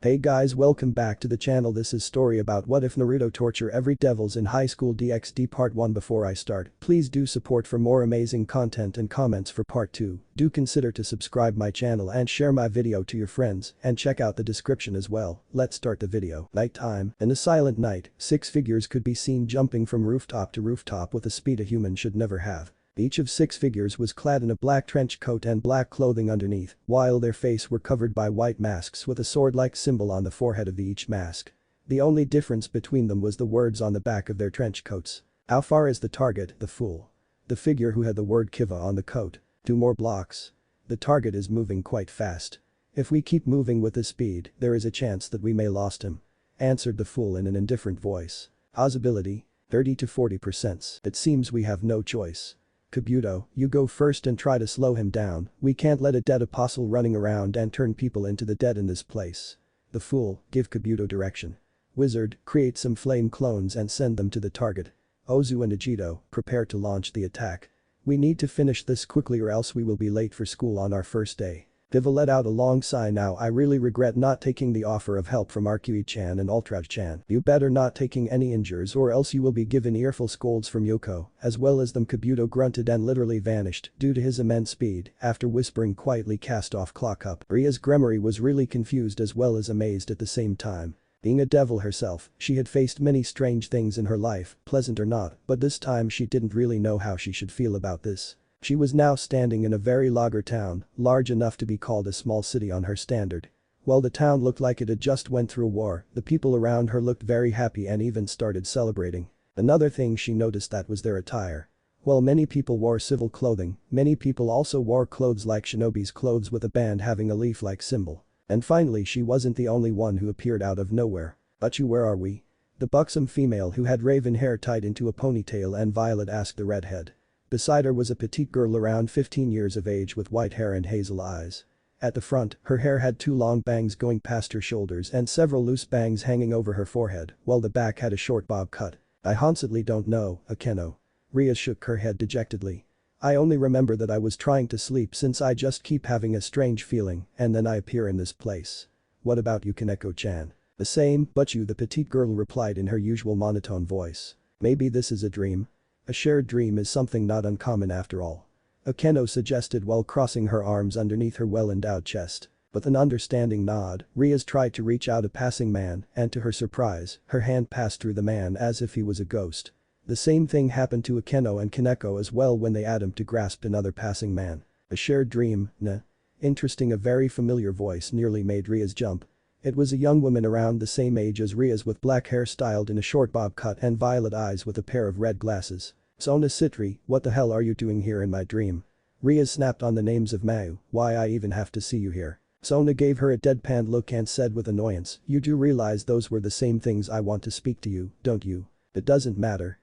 Hey guys, welcome back to the channel. This is story about what if Naruto torture every devils in Highschool DxD part 1. Before I start, please do support for more amazing content and comments for part 2. Do consider to subscribe my channel and share my video to your friends and check out the description as well. Let's start the video. Nighttime. In a silent night, 6 figures could be seen jumping from rooftop to rooftop with a speed a human should never have. Each of 6 figures was clad in a black trench coat and black clothing underneath, while their face were covered by white masks with a sword-like symbol on the forehead of each mask. The only difference between them was the words on the back of their trench coats. How far is the target? The fool. The figure who had the word Kiva on the coat. 2 more blocks. The target is moving quite fast. If we keep moving with this speed, there is a chance that we may lost him. Answered the fool in an indifferent voice. Possibility? 30 to 40%. It seems we have no choice. Kabuto, you go first and try to slow him down. We can't let a dead apostle running around and turn people into the dead in this place. The fool, give Kabuto direction. Wizard, create some flame clones and send them to the target. Ozu and Ajito, prepare to launch the attack. We need to finish this quickly or else we will be late for school on our first day. Kiva let out a long sigh. Now I really regret not taking the offer of help from Arkui-chan and Ultraj-chan. You better not taking any injures or else you will be given earful scolds from Yoko, as well as them. Kabuto grunted and literally vanished due to his immense speed after whispering quietly cast off clock up. Rias Gremory was really confused as well as amazed at the same time. Being a devil herself, she had faced many strange things in her life, pleasant or not, but this time she didn't really know how she should feel about this. She was now standing in a very logger town, large enough to be called a small city on her standard. While the town looked like it had just went through a war, the people around her looked very happy and even started celebrating. Another thing she noticed that was their attire. While many people wore civil clothing, many people also wore clothes like shinobi's clothes with a band having a leaf-like symbol. And finally she wasn't the only one who appeared out of nowhere. "But where are we?" The buxom female who had raven hair tied into a ponytail and violet asked the redhead. Beside her was a petite girl around 15 years of age with white hair and hazel eyes. At the front, her hair had 2 long bangs going past her shoulders and several loose bangs hanging over her forehead, while the back had a short bob cut. "I honestly don't know, Akeno." Rias shook her head dejectedly. "I only remember that I was trying to sleep since I just keep having a strange feeling and then I appear in this place." "What about you, Kaneko-chan?" "The same, but you," the petite girl replied in her usual monotone voice. "Maybe this is a dream." "A shared dream is something not uncommon after all," Akeno suggested while crossing her arms underneath her well-endowed chest. With an understanding nod, Rias tried to reach out a passing man and to her surprise, her hand passed through the man as if he was a ghost. The same thing happened to Akeno and Kaneko as well when they attempted to grasp another passing man. "A shared dream, nah." Interesting, a very familiar voice nearly made Rias jump. It was a young woman around the same age as Rias with black hair styled in a short bob cut and violet eyes with a pair of red glasses. "Sona Citri, what the hell are you doing here in my dream?" Rias snapped on the names of Mau, "Why I even have to see you here?" Sona gave her a deadpan look and said with annoyance, "You do realize those were the same things I want to speak to you, don't you?" "It doesn't matter."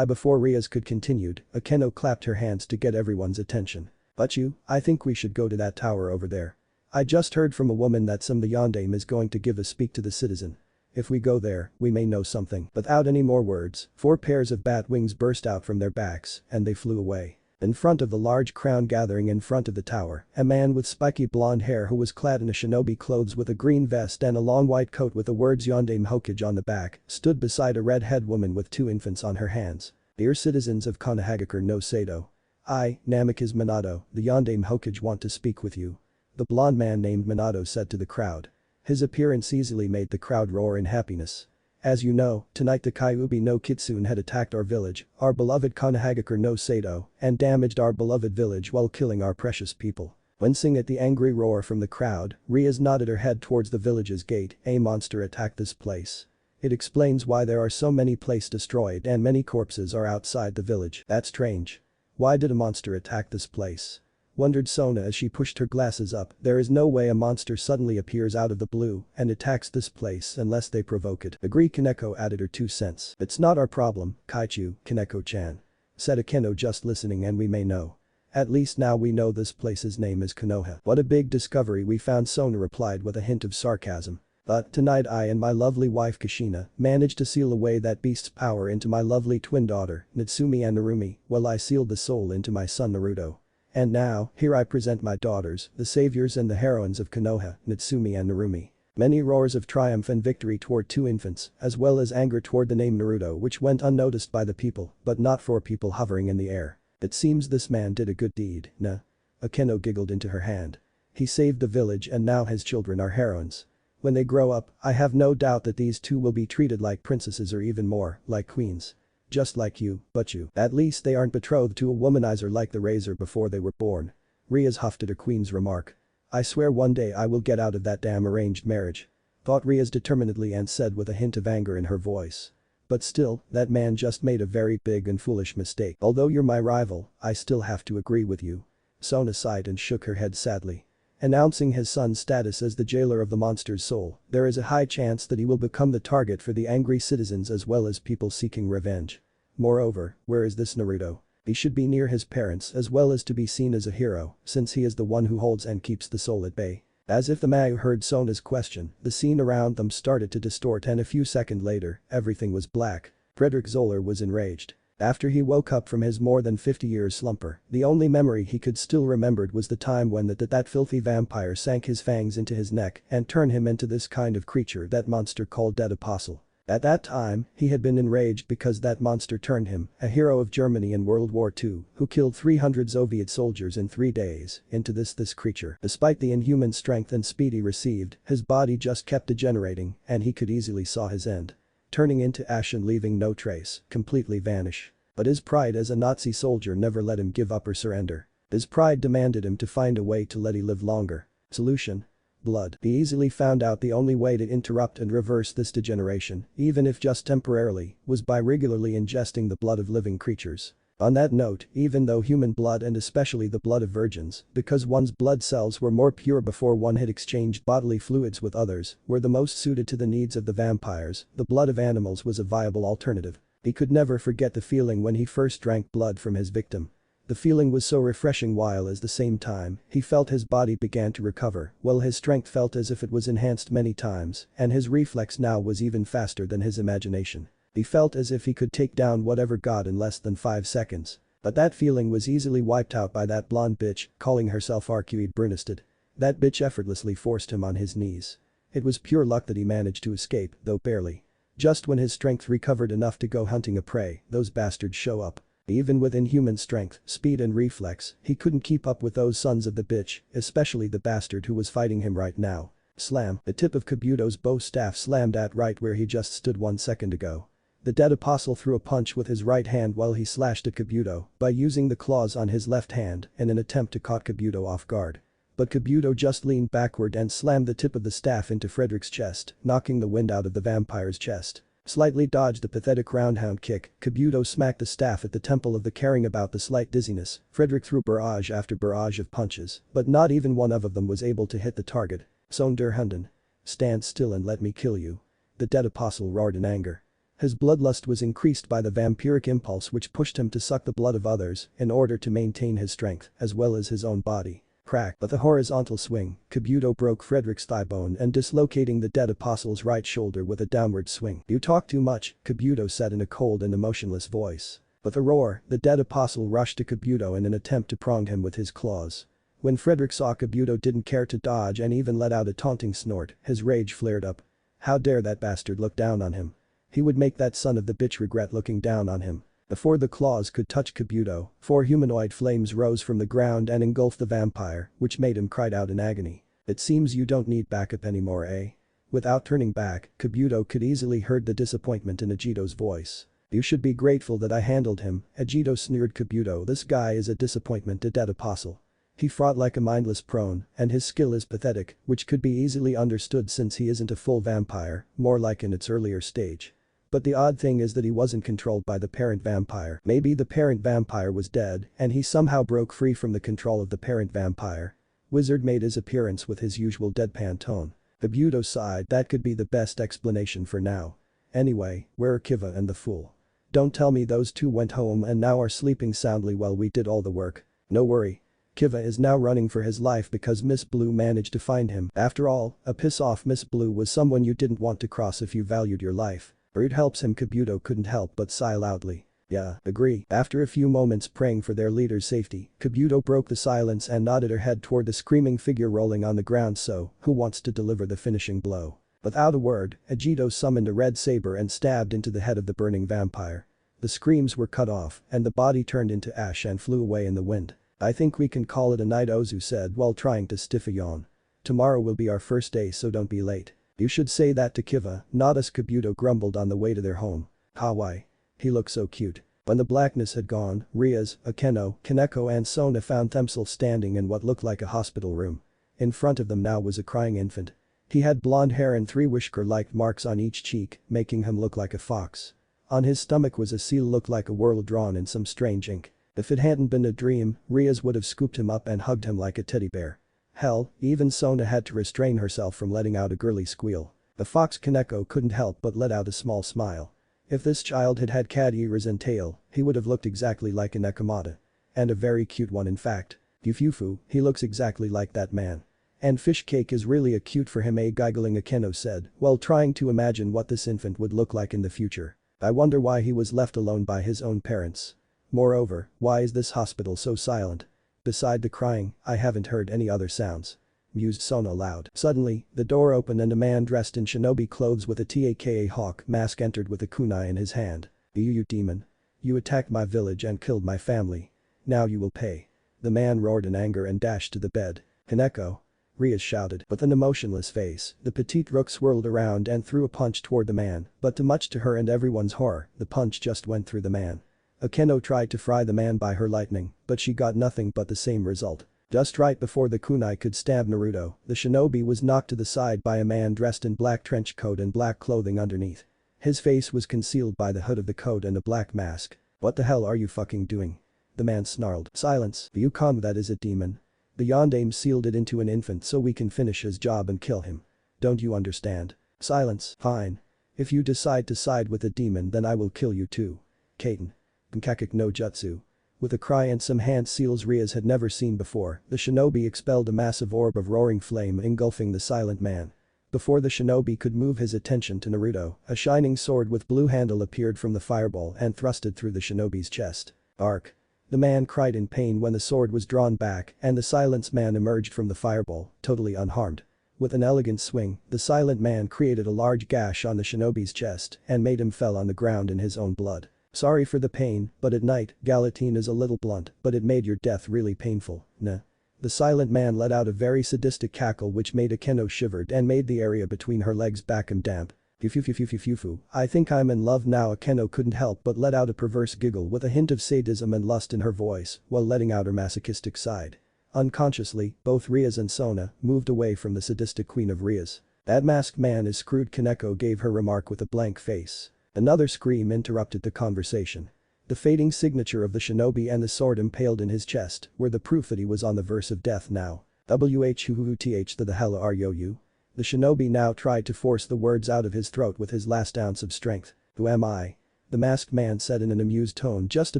Before Rias could continued, Akeno clapped her hands to get everyone's attention. "But you, I think we should go to that tower over there. I just heard from a woman that some Yondaime is going to give a speak to the citizen. If we go there, we may know something." Without any more words, 4 pairs of bat wings burst out from their backs and they flew away. In front of the large crowd gathering in front of the tower, a man with spiky blonde hair who was clad in a shinobi clothes with a green vest and a long white coat with the words Yondaime Hokage on the back, stood beside a red-haired woman with 2 infants on her hands. "Dear citizens of Konohagakure no Sado. I, Namikaze Minato, the Yondaime Hokage want to speak with you." The blonde man named Minato said to the crowd. His appearance easily made the crowd roar in happiness. "As you know, tonight the Kyuubi no Kitsune had attacked our village, our beloved Konohagakure no Sado, and damaged our beloved village while killing our precious people." Wincing at the angry roar from the crowd, Rias nodded her head towards the village's gate. "A monster attacked this place. It explains why there are so many places destroyed and many corpses are outside the village." "That's strange. Why did a monster attack this place?" wondered Sona as she pushed her glasses up. "There is no way a monster suddenly appears out of the blue and attacks this place unless they provoke it." "Agree." Kaneko added her 2 cents. "It's not our problem, Kaichu, Kaneko-chan," said Akeno, "just listening and we may know. At least now we know this place's name is Konoha." "What a big discovery we found," Sona replied with a hint of sarcasm. "But tonight I and my lovely wife Kushina managed to seal away that beast's power into my lovely twin daughter, Natsumi and Narumi, while I sealed the soul into my son Naruto. And now, here I present my daughters, the saviors and the heroines of Konoha, Natsumi and Narumi." Many roars of triumph and victory toward two infants, as well as anger toward the name Naruto, which went unnoticed by the people, but not for people hovering in the air. It seems this man did a good deed, nah. Akeno giggled into her hand. He saved the village and now his children are heroines. When they grow up, I have no doubt that these two will be treated like princesses or even more, like queens. Just like you, but you. At least they aren't betrothed to a womanizer like the Razor before they were born. Rias huffed at her queen's remark. I swear one day I will get out of that damn arranged marriage. Thought Rias determinedly and said with a hint of anger in her voice. But still, that man just made a very big and foolish mistake. Although you're my rival, I still have to agree with you. Sona sighed and shook her head sadly. Announcing his son's status as the jailer of the monster's soul, there is a high chance that he will become the target for the angry citizens as well as people seeking revenge. Moreover, where is this Naruto? He should be near his parents as well as to be seen as a hero, since he is the one who holds and keeps the soul at bay. As if the Mau heard Sona's question, the scene around them started to distort and a few seconds later, everything was black. Frederick Zoller was enraged. After he woke up from his more than 50 years slumber, the only memory he could still remembered was the time when that filthy vampire sank his fangs into his neck and turned him into this kind of creature that monster called Dead Apostle. At that time, he had been enraged because that monster turned him, a hero of Germany in World War II, who killed 300 Soviet soldiers in 3 days, into this creature. Despite the inhuman strength and speed he received, his body just kept degenerating and he could easily saw his end. Turning into ash and leaving no trace, completely vanish. But his pride as a Nazi soldier never let him give up or surrender. His pride demanded him to find a way to let him live longer. Solution? Blood. He easily found out the only way to interrupt and reverse this degeneration, even if just temporarily, was by regularly ingesting the blood of living creatures. On that note, even though human blood and especially the blood of virgins, because one's blood cells were more pure before one had exchanged bodily fluids with others, were the most suited to the needs of the vampires, the blood of animals was a viable alternative. He could never forget the feeling when he first drank blood from his victim. The feeling was so refreshing while at the same time, he felt his body began to recover, while his strength felt as if it was enhanced many times, and his reflex now was even faster than his imagination. He felt as if he could take down whatever god in less than 5 seconds. But that feeling was easily wiped out by that blonde bitch, calling herself Arcuede Brunisted. That bitch effortlessly forced him on his knees. It was pure luck that he managed to escape, though barely. Just when his strength recovered enough to go hunting a prey, those bastards show up. Even with inhuman strength, speed and reflex, he couldn't keep up with those sons of the bitch, especially the bastard who was fighting him right now. Slam, the tip of Kabuto's bow staff slammed at right where he just stood 1 second ago. The Dead Apostle threw a punch with his right hand while he slashed at Kabuto by using the claws on his left hand in an attempt to caught Kabuto off guard. But Kabuto just leaned backward and slammed the tip of the staff into Frederick's chest, knocking the wind out of the vampire's chest. Slightly dodged the pathetic roundhound kick, Kabuto smacked the staff at the temple of the caring about the slight dizziness. Frederick threw barrage after barrage of punches, but not even one of them was able to hit the target. Sonderhunden. Stand still and let me kill you. The Dead Apostle roared in anger. His bloodlust was increased by the vampiric impulse which pushed him to suck the blood of others in order to maintain his strength as well as his own body. Crack, but the horizontal swing, Kabuto broke Frederick's thigh bone and dislocating the Dead Apostle's right shoulder with a downward swing. You talk too much, Kabuto said in a cold and emotionless voice. With a roar, the Dead Apostle rushed to Kabuto in an attempt to prong him with his claws. When Frederick saw Kabuto didn't care to dodge and even let out a taunting snort, his rage flared up. How dare that bastard look down on him? He would make that son of the bitch regret looking down on him. Before the claws could touch Kabuto, 4 humanoid flames rose from the ground and engulfed the vampire, which made him cry out in agony. It seems you don't need backup anymore, eh? Without turning back, Kabuto could easily heard the disappointment in Agito's voice. You should be grateful that I handled him, Agito sneered. Kabuto, this guy is a disappointment to Dead Apostle. He fought like a mindless prone, and his skill is pathetic, which could be easily understood since he isn't a full vampire, more like in its earlier stage. But the odd thing is that he wasn't controlled by the parent vampire. Maybe the parent vampire was dead and he somehow broke free from the control of the parent vampire. Wizard made his appearance with his usual deadpan tone. Kabuto sighed. That could be the best explanation for now. Anyway, where are Kiva and the fool? Don't tell me those two went home and now are sleeping soundly while we did all the work. No worry. Kiva is now running for his life because Miss Blue managed to find him. After all, a piss-off Miss Blue was someone you didn't want to cross if you valued your life. It helps him. Kabuto couldn't help but sigh loudly. Yeah, agree. After a few moments praying for their leader's safety, Kabuto broke the silence and nodded her head toward the screaming figure rolling on the ground. So, who wants to deliver the finishing blow? Without a word, Agito summoned a red saber and stabbed into the head of the burning vampire. The screams were cut off, and the body turned into ash and flew away in the wind. I think we can call it a night, Ozu said while trying to stiff a yawn. Tomorrow will be our first day, so don't be late. You should say that to Kiva, not us, Kabuto grumbled on the way to their home. Why? He looked so cute. When the blackness had gone, Rias, Akeno, Kaneko and Sona found themselves standing in what looked like a hospital room. In front of them now was a crying infant. He had blonde hair and 3 whisker-like marks on each cheek, making him look like a fox. On his stomach was a seal looked like a whorl drawn in some strange ink. If it hadn't been a dream, Rias would have scooped him up and hugged him like a teddy bear. Hell, even Sona had to restrain herself from letting out a girly squeal. The fox Kaneko couldn't help but let out a small smile. If this child had had cat ears and tail, he would have looked exactly like a Nekomata. And a very cute one, in fact. Yufufu, he looks exactly like that man. And fish cake is really a cute for him, giggling, Akeno said, while trying to imagine what this infant would look like in the future. I wonder why he was left alone by his own parents. Moreover, why is this hospital so silent? Beside the crying, I haven't heard any other sounds. Mused Sona aloud. Suddenly, the door opened and a man dressed in shinobi clothes with a Taka hawk mask entered with a kunai in his hand. You demon. You attacked my village and killed my family. Now you will pay. The man roared in anger and dashed to the bed. Kaneko. Rias shouted. With an emotionless face, the petite rook swirled around and threw a punch toward the man, but much to her and everyone's horror, the punch just went through the man. Akeno tried to fry the man by her lightning, but she got nothing but the same result. Just right before the kunai could stab Naruto, the shinobi was knocked to the side by a man dressed in black trench coat and black clothing underneath. His face was concealed by the hood of the coat and a black mask. What the hell are you fucking doing? The man snarled. Silence, you calm, that is it, demon. The yondaime sealed it into an infant so we can finish his job and kill him. Don't you understand? Silence, fine. If you decide to side with the demon, then I will kill you too. Kaiten. Kankakik no jutsu. With a cry and some hand seals Rias had never seen before, the shinobi expelled a massive orb of roaring flame engulfing the silent man. Before the shinobi could move his attention to Naruto, a shining sword with blue handle appeared from the fireball and thrusted through the shinobi's chest. Arc. The man cried in pain when the sword was drawn back and the silent man emerged from the fireball, totally unharmed. With an elegant swing, the silent man created a large gash on the shinobi's chest and made him fell on the ground in his own blood. Sorry for the pain, but at night, Galatine is a little blunt, but it made your death really painful, nah. The silent man let out a very sadistic cackle which made Akeno shivered and made the area between her legs back and damp. Fufu. I think I'm in love now. Akeno couldn't help but let out a perverse giggle with a hint of sadism and lust in her voice while letting out her masochistic side. Unconsciously, both Rias and Sona moved away from the sadistic queen of Rias. That masked man is screwed, Kaneko gave her remark with a blank face. Another scream interrupted the conversation. The fading signature of the shinobi and the sword impaled in his chest were the proof that he was on the verge of death now. Whuth the hell are you? The shinobi now tried to force the words out of his throat with his last ounce of strength. Who am I? The masked man said in an amused tone, just a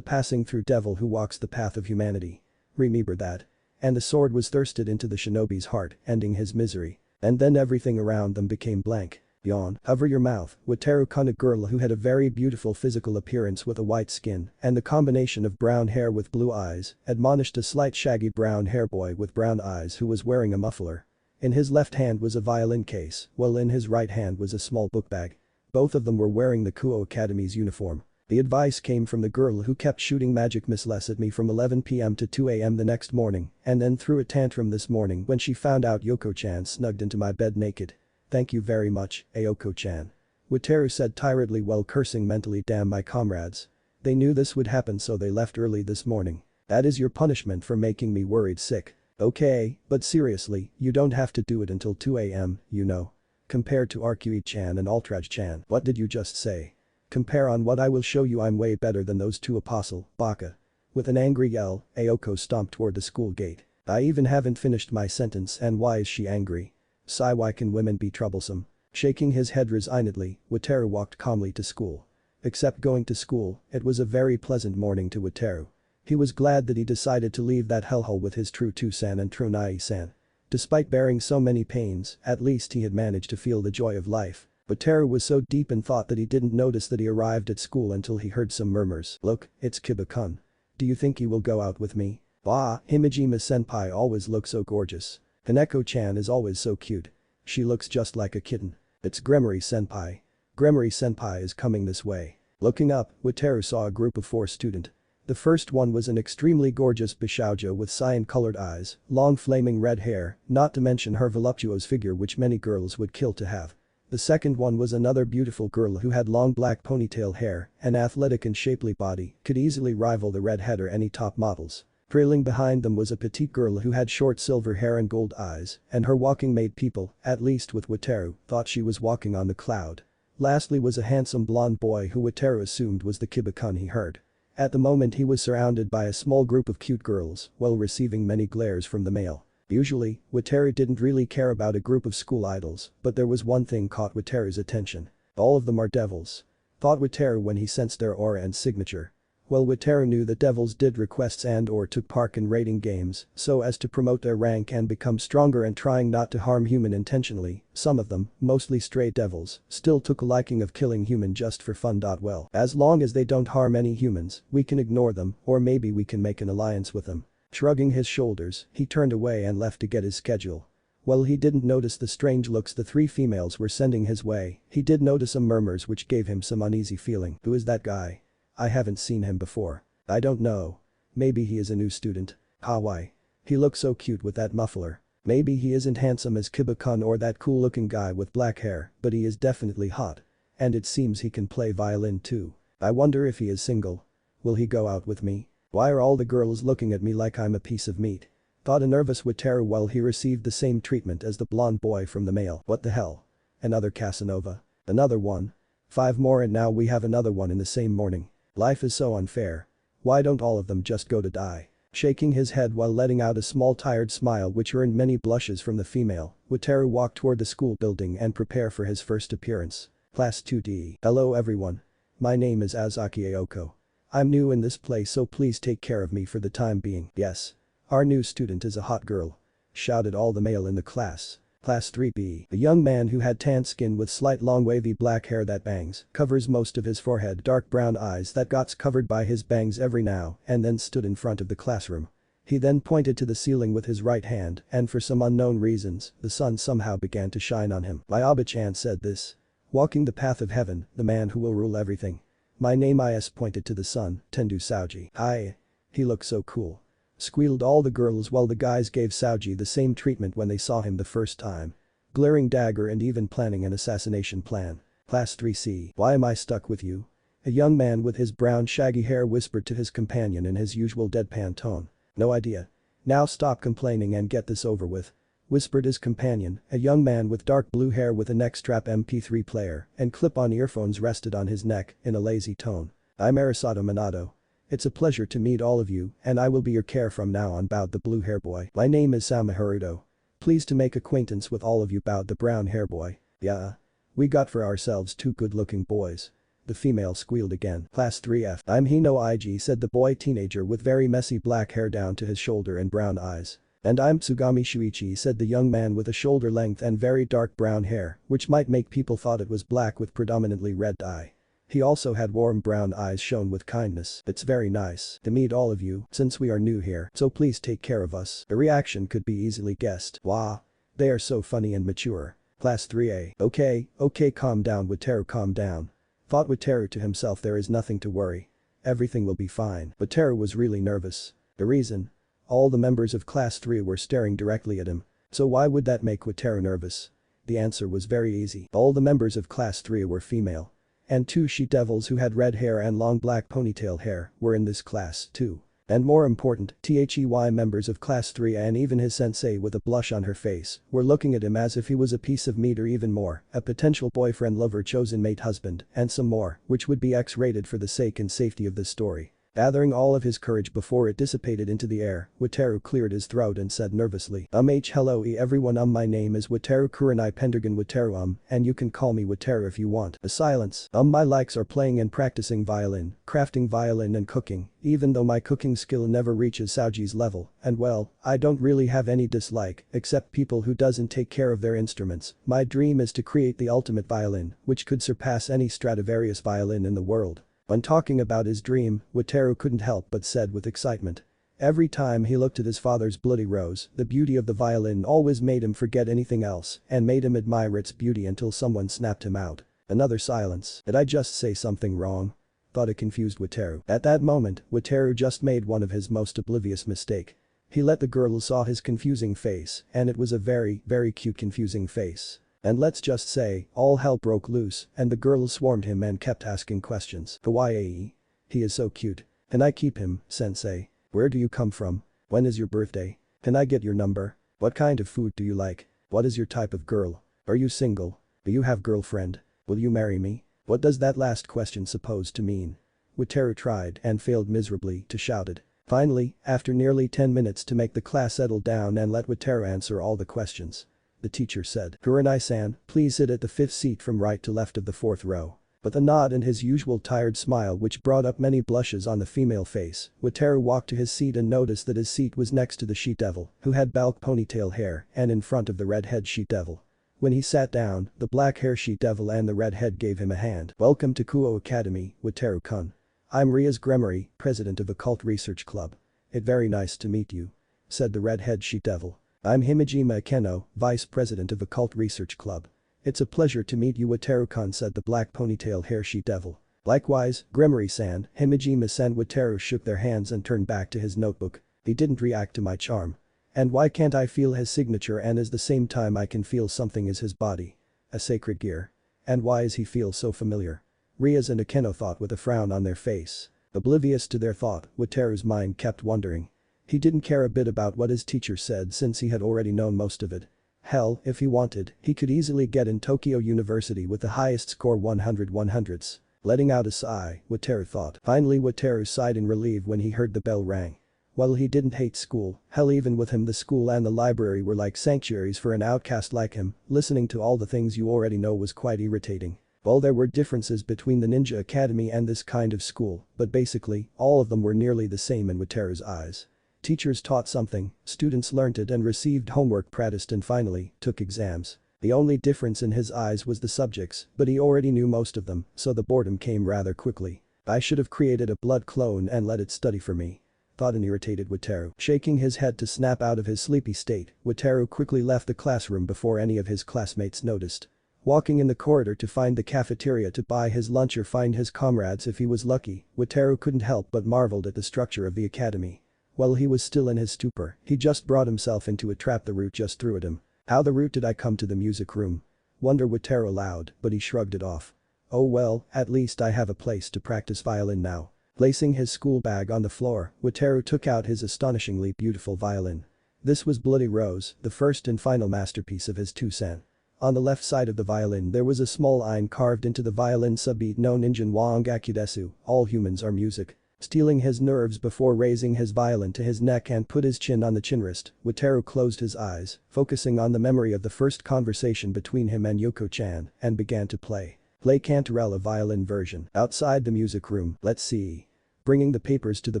passing through devil who walks the path of humanity. Remember that. And the sword was thirsted into the shinobi's heart, ending his misery. And then everything around them became blank. Yawn. Cover your mouth. Wataru, a girl who had a very beautiful physical appearance with a white skin and the combination of brown hair with blue eyes, admonished a slight shaggy brown hair boy with brown eyes who was wearing a muffler. In his left hand was a violin case, while in his right hand was a small book bag. Both of them were wearing the Kuoh Academy's uniform. The advice came from the girl who kept shooting magic missiles at me from 11 p.m. to 2 a.m. the next morning and then threw a tantrum this morning when she found out Yoko-chan snugged into my bed naked. Thank you very much, Ayoko-chan. Wataru said tiredly while cursing mentally. Damn my comrades. They knew this would happen so they left early this morning. That is your punishment for making me worried sick. Okay, but seriously, you don't have to do it until 2 a.m., you know. Compared to Arkui-chan and Ultraj-chan. What did you just say? Compare on what? I will show you I'm way better than those two apostle, baka. With an angry yell, Ayoko stomped toward the school gate. I even haven't finished my sentence and why is she angry? Sigh, why can women be troublesome? Shaking his head resignedly, Wataru walked calmly to school. Except going to school, it was a very pleasant morning to Wataru. He was glad that he decided to leave that hellhole with his true Two-san and true Nai-san. Despite bearing so many pains, at least he had managed to feel the joy of life. Wataru was so deep in thought that he didn't notice that he arrived at school until he heard some murmurs. Look, it's Kiba-kun. Do you think he will go out with me? Ah, Himejima-senpai always looks so gorgeous. Kaneko-chan is always so cute. She looks just like a kitten. It's Gremory-senpai. Gremory-senpai is coming this way. Looking up, Wataru saw a group of 4 students. The first one was an extremely gorgeous bishoujo with cyan-colored eyes, long flaming red hair, not to mention her voluptuous figure which many girls would kill to have. The second one was another beautiful girl who had long black ponytail hair, an athletic and shapely body, could easily rival the redhead or any top models. Trailing behind them was a petite girl who had short silver hair and gold eyes, and her walking made people, at least with Wataru, thought she was walking on the cloud. Lastly was a handsome blonde boy who Wataru assumed was the Kiba-kun he heard. At the moment he was surrounded by a small group of cute girls, while receiving many glares from the male. Usually, Wataru didn't really care about a group of school idols, but there was one thing caught Wataru's attention. All of them are devils. Thought Wataru when he sensed their aura and signature. Well, Wataru knew that devils did requests and/or took part in raiding games so as to promote their rank and become stronger and trying not to harm human intentionally. Some of them, mostly stray devils, still took a liking of killing human just for fun. Well, as long as they don't harm any humans, we can ignore them or maybe we can make an alliance with them. Shrugging his shoulders, he turned away and left to get his schedule. While he didn't notice the strange looks the 3 females were sending his way, he did notice some murmurs which gave him some uneasy feeling. Who is that guy? I haven't seen him before. I don't know. Maybe he is a new student. Why? He looks so cute with that muffler. Maybe he isn't handsome as Kiba-kun or that cool looking guy with black hair, but he is definitely hot. And it seems he can play violin too. I wonder if he is single. Will he go out with me? Why are all the girls looking at me like I'm a piece of meat? Thought a nervous Wataru while he received the same treatment as the blonde boy from the male. What the hell? Another Casanova. Another one. 5 more and now we have another one in the same morning. Life is so unfair. Why don't all of them just go to die? Shaking his head while letting out a small tired smile which earned many blushes from the female, Wataru walked toward the school building and prepare for his first appearance. Class 2D. Hello everyone. My name is Azaki Aoko. I'm new in this place so please take care of me for the time being. Yes. Our new student is a hot girl. Shouted all the male in the class. Class 3B. A young man who had tan skin with slight long wavy black hair that bangs, covers most of his forehead, dark brown eyes that got covered by his bangs every now and then stood in front of the classroom. He then pointed to the ceiling with his right hand and for some unknown reasons, the sun somehow began to shine on him. Mayaba-chan said this. Walking the path of heaven, the man who will rule everything. My name is pointed to the sun, Tendu Saoji. Hi. He looks so cool. Squealed all the girls while the guys gave Saoji the same treatment when they saw him the first time. Glaring dagger and even planning an assassination plan. Class 3C. Why am I stuck with you? A young man with his brown shaggy hair whispered to his companion in his usual deadpan tone. No idea. Now stop complaining and get this over with. Whispered his companion, a young man with dark blue hair with a neck strap MP3 player and clip-on earphones rested on his neck in a lazy tone. I'm Arisato Minato. It's a pleasure to meet all of you and I will be your care from now on, bowed the blue hair boy. My name is Sama Haruto. Pleased to make acquaintance with all of you, bowed the brown hair boy. Yeah. We got for ourselves 2 good-looking boys. The female squealed again. Class 3F. I'm Hino Ig, said the boy teenager with very messy black hair down to his shoulder and brown eyes. And I'm Tsugami Shuichi, said the young man with a shoulder length and very dark brown hair, which might make people thought it was black with predominantly red dye. He also had warm brown eyes shone with kindness. It's very nice to meet all of you since we are new here, so please take care of us. The reaction could be easily guessed. Wow. They are so funny and mature. Class 3A. Okay, calm down Wataru, calm down. Thought Wataru to himself, there is nothing to worry. Everything will be fine. Wataru was really nervous. The reason? All the members of Class 3 were staring directly at him. So why would that make Wataru nervous? The answer was very easy. All the members of Class 3 were female. And 2 she-devils who had red hair and long black ponytail hair were in this class too. And more important, THEY members of Class 3 and even his sensei with a blush on her face were looking at him as if he was a piece of meat or even more, a potential boyfriend, lover, chosen mate, husband, and some more, which would be X-rated for the sake and safety of this story. Gathering all of his courage before it dissipated into the air, Wataru cleared his throat and said nervously, hello everyone my name is Wataru Kurenai Pendragon Wataru and you can call me Wataru if you want. A silence. My likes are playing and practicing violin, crafting violin and cooking, even though my cooking skill never reaches Saoji's level, and well, I don't really have any dislike, except people who doesn't take care of their instruments. My dream is to create the ultimate violin, which could surpass any Stradivarius violin in the world. When talking about his dream, Wataru couldn't help but said with excitement. Every time he looked at his father's bloody rose, the beauty of the violin always made him forget anything else and made him admire its beauty until someone snapped him out. Another silence. Did I just say something wrong? Thought a confused Wataru. At that moment, Wataru just made one of his most oblivious mistake. He let the girl saw his confusing face, and it was a very, very cute confusing face. And let's just say, all hell broke loose, and the girls swarmed him and kept asking questions. Kawaii. He is so cute. Can I keep him, sensei? Where do you come from? When is your birthday? Can I get your number? What kind of food do you like? What is your type of girl? Are you single? Do you have girlfriend? Will you marry me? What does that last question supposed to mean? Wataru tried and failed miserably to shout it. Finally, after nearly 10 minutes to make the class settle down and let Wataru answer all the questions. The teacher said, Kurenai-san, please sit at the 5th seat from right to left of the 4th row. With a nod and his usual tired smile which brought up many blushes on the female face, Wataru walked to his seat and noticed that his seat was next to the she-devil, who had bulk ponytail hair, and in front of the red-head she-devil. When he sat down, the black-hair she-devil and the red-head gave him a hand. Welcome to Kuoh Academy, Wataru-kun. I'm Rias Gremory, president of Occult Research Club. It's very nice to meet you, said the red-head she-devil. I'm Himejima Akeno, vice president of Occult Research Club. It's a pleasure to meet you Wataru-kun, said the black ponytail hair she-devil. Likewise, Gremory-san, Himejima-san. Wataru shook their hands and turned back to his notebook. He didn't react to my charm. And why can't I feel his signature and at the same time I can feel something is his body? A sacred gear. And why is he feel so familiar? Rias and Akeno thought with a frown on their face. Oblivious to their thought, Wataru's mind kept wondering. He didn't care a bit about what his teacher said since he had already known most of it. Hell, if he wanted, he could easily get in Tokyo University with the highest score 100/100s. Letting out a sigh, Wataru thought. Finally Wataru sighed in relief when he heard the bell rang. While he didn't hate school, hell even with him the school and the library were like sanctuaries for an outcast like him, listening to all the things you already know was quite irritating. Well, there were differences between the ninja academy and this kind of school, but basically, all of them were nearly the same in Wataru's eyes. Teachers taught something, students learnt it and received homework, practiced and finally, took exams. The only difference in his eyes was the subjects, but he already knew most of them, so the boredom came rather quickly. I should have created a blood clone and let it study for me, thought an irritated Wataru. Shaking his head to snap out of his sleepy state, Wataru quickly left the classroom before any of his classmates noticed. Walking in the corridor to find the cafeteria to buy his lunch or find his comrades if he was lucky, Wataru couldn't help but marveled at the structure of the academy. While he was still in his stupor, he just brought himself into a trap the root just threw at him. How the root did I come to the music room? Wonder Wataru aloud, but he shrugged it off. Oh well, at least I have a place to practice violin now. Placing his school bag on the floor, Wataru took out his astonishingly beautiful violin. This was Bloody Rose, the first and final masterpiece of his two-sen. On the left side of the violin there was a small line carved into the violin subbeat known Injin wa ongakudesu, all humans are music. Stealing his nerves before raising his violin to his neck and put his chin on the chin wrist, Wataru closed his eyes, focusing on the memory of the first conversation between him and Yoko-chan, and began to play. Play Cantarella violin version. Outside the music room, let's see. Bringing the papers to the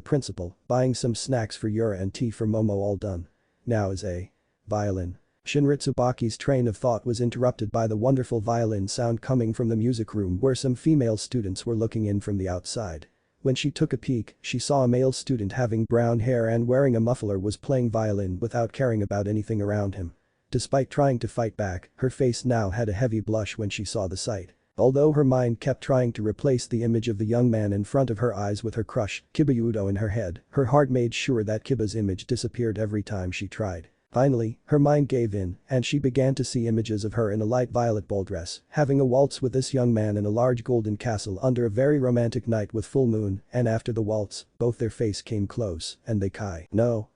principal, buying some snacks for Yura and tea for Momo, all done. Now is a violin. Shinra Tsubaki's train of thought was interrupted by the wonderful violin sound coming from the music room where some female students were looking in from the outside. When she took a peek, she saw a male student having brown hair and wearing a muffler was playing violin without caring about anything around him. Despite trying to fight back, her face now had a heavy blush when she saw the sight. Although her mind kept trying to replace the image of the young man in front of her eyes with her crush, Kiba Udo in her head, her heart made sure that Kiba's image disappeared every time she tried. Finally, her mind gave in, and she began to see images of her in a light violet ball dress, having a waltz with this young man in a large golden castle under a very romantic night with full moon, and after the waltz, both their face came close, and they kai. No.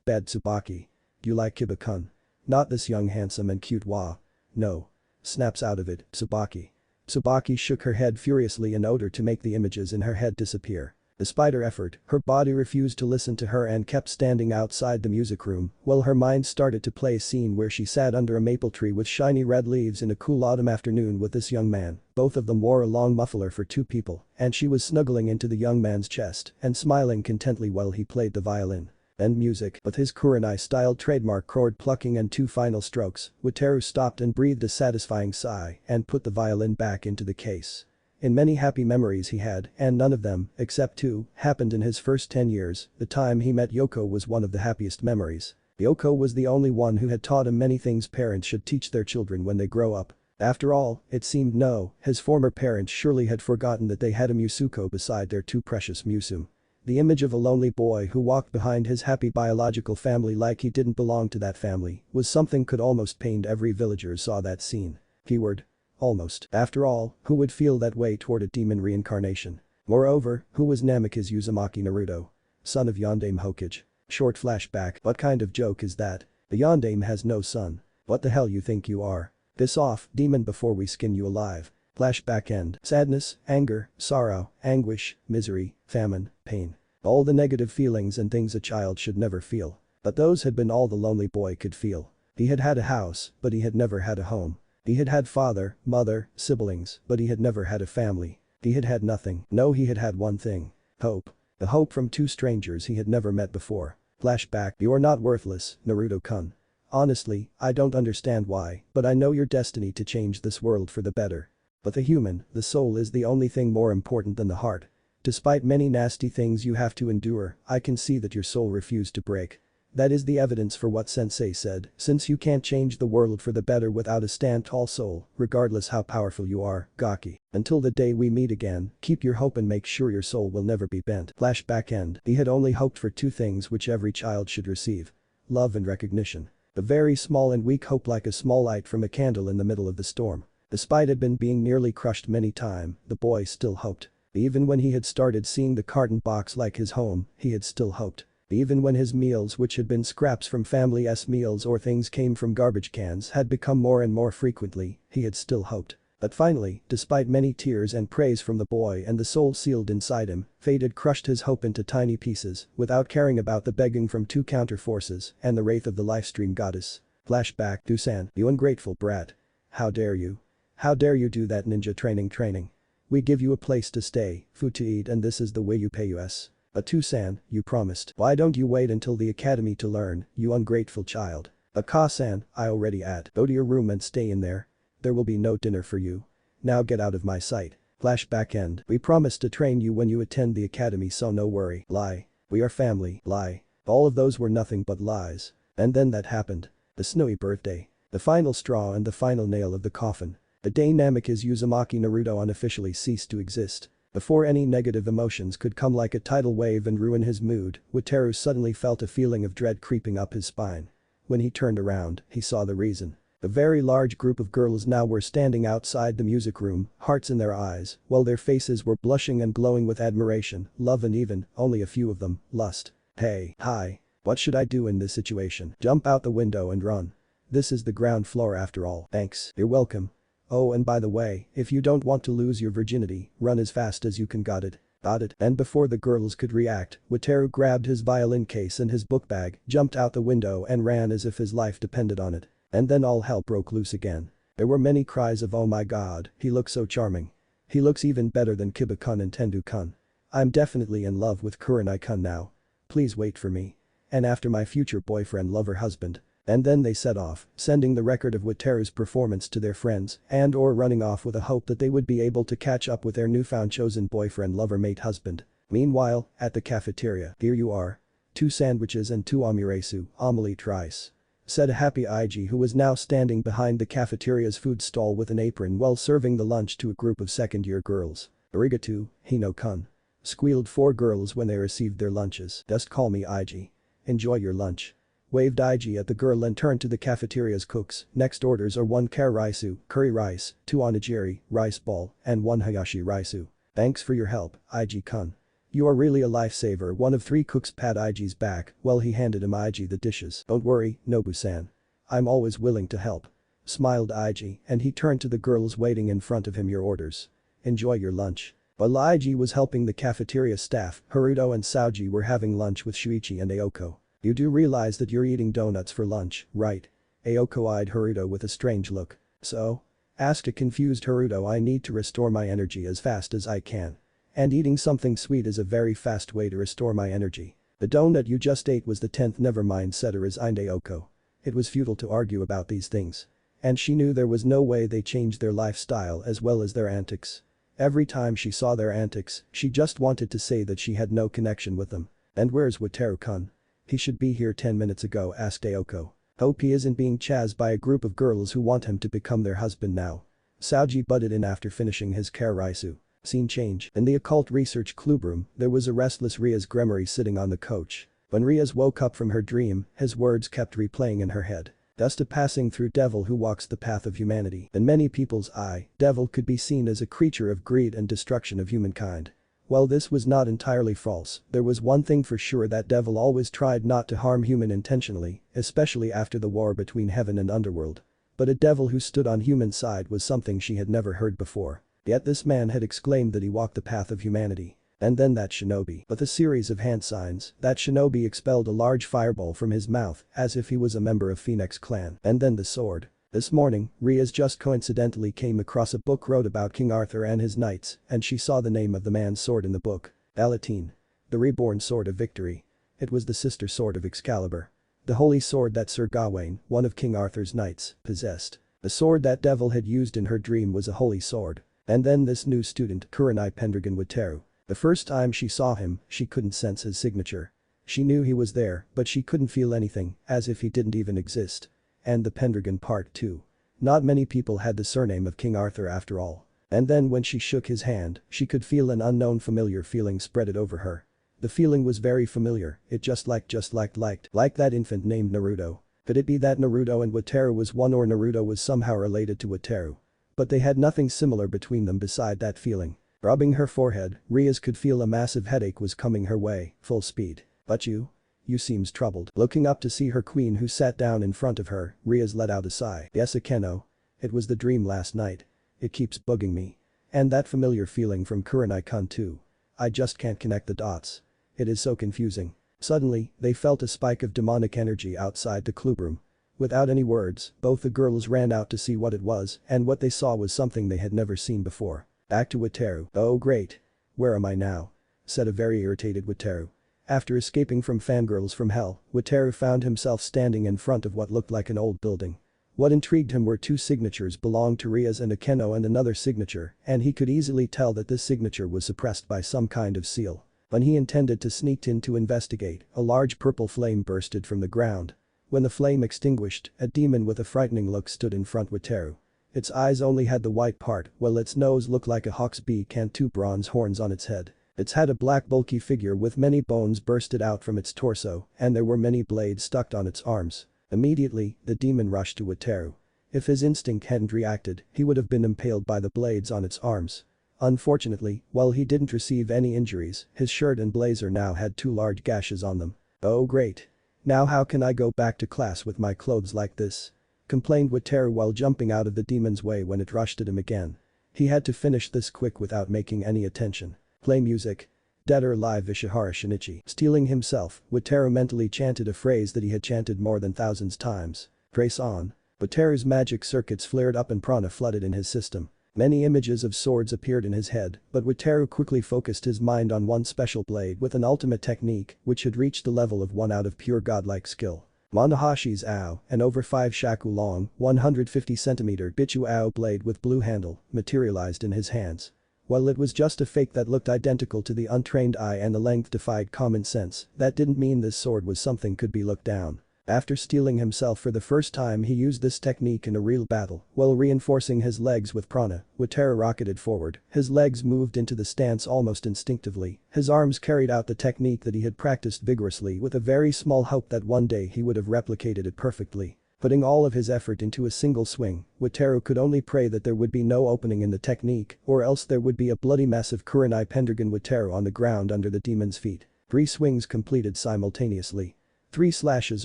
Bad Tsubaki. You like Kiba-kun. Not this young handsome and cute wa. No. Snaps out of it, Tsubaki. Tsubaki shook her head furiously in order to make the images in her head disappear. Despite her effort, her body refused to listen to her and kept standing outside the music room, while her mind started to play a scene where she sat under a maple tree with shiny red leaves in a cool autumn afternoon with this young man. Both of them wore a long muffler for two people, and she was snuggling into the young man's chest and smiling contentedly while he played the violin. End music. With his Kurenai-style trademark chord plucking and two final strokes, Wataru stopped and breathed a satisfying sigh and put the violin back into the case. In many happy memories he had, and none of them, except two, happened in his first 10 years, the time he met Yoko was one of the happiest memories. Yoko was the only one who had taught him many things parents should teach their children when they grow up. After all, it seemed his former parents surely had forgotten that they had a Musuko beside their two precious Musu. The image of a lonely boy who walked behind his happy biological family like he didn't belong to that family was something could almost pain every villager who saw that scene. Keyword. Almost. After all, who would feel that way toward a demon reincarnation? Moreover, who was Namikaze Uzumaki Naruto? Son of Yondaime Hokage. Short flashback. What kind of joke is that? The Yondaime has no son. What the hell you think you are? Piss off, demon, before we skin you alive. Flashback end. Sadness, anger, sorrow, anguish, misery, famine, pain. All the negative feelings and things a child should never feel. But those had been all the lonely boy could feel. He had had a house, but he had never had a home. He had had father, mother, siblings, but he had never had a family. He had had nothing. No, he had had one thing. Hope. The hope from two strangers he had never met before. Flashback. You are not worthless, Naruto-kun. Honestly, I don't understand why, but I know your destiny to change this world for the better. But the human, the soul is the only thing more important than the heart. Despite many nasty things you have to endure, I can see that your soul refused to break. That is the evidence for what Sensei said, since you can't change the world for the better without a stand-tall soul, regardless how powerful you are, Gaki. Until the day we meet again, keep your hope and make sure your soul will never be bent. Flashback end. He had only hoped for two things which every child should receive. Love and recognition. A very small and weak hope, like a small light from a candle in the middle of the storm. Despite it being nearly crushed many times, the boy still hoped. Even when he had started seeing the carton box like his home, he had still hoped. Even when his meals, which had been scraps from family's meals or things came from garbage cans, had become more and more frequently, he had still hoped. But finally, despite many tears and praise from the boy and the soul sealed inside him, fate had crushed his hope into tiny pieces, without caring about the begging from two counter forces and the wraith of the livestream goddess. Flashback. Dusan, you ungrateful brat. How dare you? How dare you do that? Ninja training. We give you a place to stay, food to eat, and this is the way you pay us. But Tusan, you promised. Why don't you wait until the academy to learn, you ungrateful child? Ka-san, I already at. Go to your room and stay in there. There will be no dinner for you. Now get out of my sight. Flashback end. We promised to train you when you attend the academy, so no worry. Lie. We are family. Lie. All of those were nothing but lies. And then that happened. The snowy birthday. The final straw and the final nail of the coffin. The day Namikaze Uzumaki Naruto unofficially ceased to exist. Before any negative emotions could come like a tidal wave and ruin his mood, Wataru suddenly felt a feeling of dread creeping up his spine. When he turned around, he saw the reason. A very large group of girls now were standing outside the music room, hearts in their eyes, while their faces were blushing and glowing with admiration, love, and even, only a few of them, lust. Hey, hi. What should I do in this situation? Jump out the window and run. This is the ground floor after all. Thanks. You're welcome. Oh, and by the way, if you don't want to lose your virginity, run as fast as you can. Got it? Got it. And before the girls could react, Wataru grabbed his violin case and his book bag, jumped out the window and ran as if his life depended on it. And then all hell broke loose again. There were many cries of "Oh my god, he looks so charming. He looks even better than Kiba-kun and Tendu-kun. I'm definitely in love with Kurenai-kun now. Please wait for me. And after my future boyfriend, lover, husband." And then they set off, sending the record of Wataru's performance to their friends and/or running off with a hope that they would be able to catch up with their newfound chosen boyfriend, lover, mate, husband. Meanwhile, at the cafeteria, here you are. 2 sandwiches and 2 omuresu, omelette rice. Said a happy Ig who was now standing behind the cafeteria's food stall with an apron while serving the lunch to a group of second-year girls. "Arigato, Hino-kun." Squealed 4 girls when they received their lunches. "Just call me Ig. Enjoy your lunch." Waved Ig at the girl and turned to the cafeteria's cooks. "Next orders are 1 karaisu, curry rice, 2 onigiri, rice ball, and 1 hayashi raisu. Thanks for your help, Ig-kun. You are really a lifesaver." One of 3 cooks pat Ig's back while he handed him Ig the dishes. "Don't worry, Nobu-san. I'm always willing to help." Smiled Ig, and he turned to the girls waiting in front of him. "Your orders. Enjoy your lunch." While Aiji was helping the cafeteria staff, Haruto and Saoji were having lunch with Shuichi and Aoko. "You do realize that you're eating donuts for lunch, right?" Aoko eyed Haruto with a strange look. "So?" asked a confused Haruto. "I need to restore my energy as fast as I can. And eating something sweet is a very fast way to restore my energy." "The donut you just ate was the 10th. Never mind," said a resigned Aoko. It was futile to argue about these things. And she knew there was no way they changed their lifestyle as well as their antics. Every time she saw their antics, she just wanted to say that she had no connection with them. "And where's Wataru-kun?" "He should be here 10 minutes ago," asked Aoko. "Hope he isn't being chased by a group of girls who want him to become their husband now." Saoji butted in after finishing his Kairaisu. Scene change. In the occult research clubroom, there was a restless Rias Gremory sitting on the couch. When Rias woke up from her dream, his words kept replaying in her head. "Just a passing through devil who walks the path of humanity." In many people's eye, devil could be seen as a creature of greed and destruction of humankind. While this was not entirely false, there was one thing for sure: that devil always tried not to harm human intentionally, especially after the war between heaven and underworld. But a devil who stood on human side was something she had never heard before. Yet this man had exclaimed that he walked the path of humanity. And then that shinobi. With a series of hand signs, that shinobi expelled a large fireball from his mouth as if he was a member of Phoenix clan. And then the sword. This morning, Rias just coincidentally came across a book wrote about King Arthur and his knights, and she saw the name of the man's sword in the book. Palatine. The reborn sword of victory. It was the sister sword of Excalibur. The holy sword that Sir Gawain, one of King Arthur's knights, possessed. The sword that devil had used in her dream was a holy sword. And then this new student, Kurenai Pendragon Wataru. The first time she saw him, she couldn't sense his signature. She knew he was there, but she couldn't feel anything, as if he didn't even exist. And the Pendragon part 2. Not many people had the surname of King Arthur after all. And then when she shook his hand, she could feel an unknown familiar feeling spread it over her. The feeling was very familiar, it just like that infant named Naruto. Could it be that Naruto and Wataru was one, or Naruto was somehow related to Wataru? But they had nothing similar between them beside that feeling. Rubbing her forehead, Rias could feel a massive headache was coming her way, full speed. "But you seems troubled." Looking up to see her queen who sat down in front of her, Rias let out a sigh. "Yes, Akeno. It was the dream last night. It keeps bugging me. And that familiar feeling from Kurenai-kun too. I just can't connect the dots. It is so confusing." Suddenly, they felt a spike of demonic energy outside the clubroom. Without any words, both the girls ran out to see what it was, and what they saw was something they had never seen before. Back to Wataru. "Oh great. Where am I now?" said a very irritated Wataru. After escaping from fangirls from hell, Wataru found himself standing in front of what looked like an old building. What intrigued him were two signatures belonged to Rias and Akeno, and another signature, and he could easily tell that this signature was suppressed by some kind of seal. When he intended to sneak in to investigate, a large purple flame bursted from the ground. When the flame extinguished, a demon with a frightening look stood in front of Wataru. Its eyes only had the white part, while its nose looked like a hawk's beak and two bronze horns on its head. It had a black bulky figure with many bones bursted out from its torso, and there were many blades stuck on its arms. Immediately, the demon rushed to Wataru. If his instinct hadn't reacted, he would have been impaled by the blades on its arms. Unfortunately, while he didn't receive any injuries, his shirt and blazer now had two large gashes on them. "Oh great. Now how can I go back to class with my clothes like this?" complained Wataru while jumping out of the demon's way when it rushed at him again. He had to finish this quick without making any attention. "Play music. Dead or alive Ishihara Shinichi." Steeling himself, Wataru mentally chanted a phrase that he had chanted more than thousands times. "Trace on." Wataru's magic circuits flared up and prana flooded in his system. Many images of swords appeared in his head, but Wataru quickly focused his mind on one special blade with an ultimate technique which had reached the level of 1 out of pure godlike skill. Manahashi's Ao, an over 5 shaku long, 150 cm Bichu Ao blade with blue handle, materialized in his hands. While it was just a fake that looked identical to the untrained eye and the length defied common sense, that didn't mean this sword was something could be looked down. After steeling himself for the first time, he used this technique in a real battle. While reinforcing his legs with prana, Wataru rocketed forward. His legs moved into the stance almost instinctively. His arms carried out the technique that he had practiced vigorously with a very small hope that one day he would have replicated it perfectly. Putting all of his effort into a single swing, Wataru could only pray that there would be no opening in the technique, or else there would be a bloody mess of Kurenai Pendragon Wataru on the ground under the demon's feet. 3 swings completed simultaneously. 3 slashes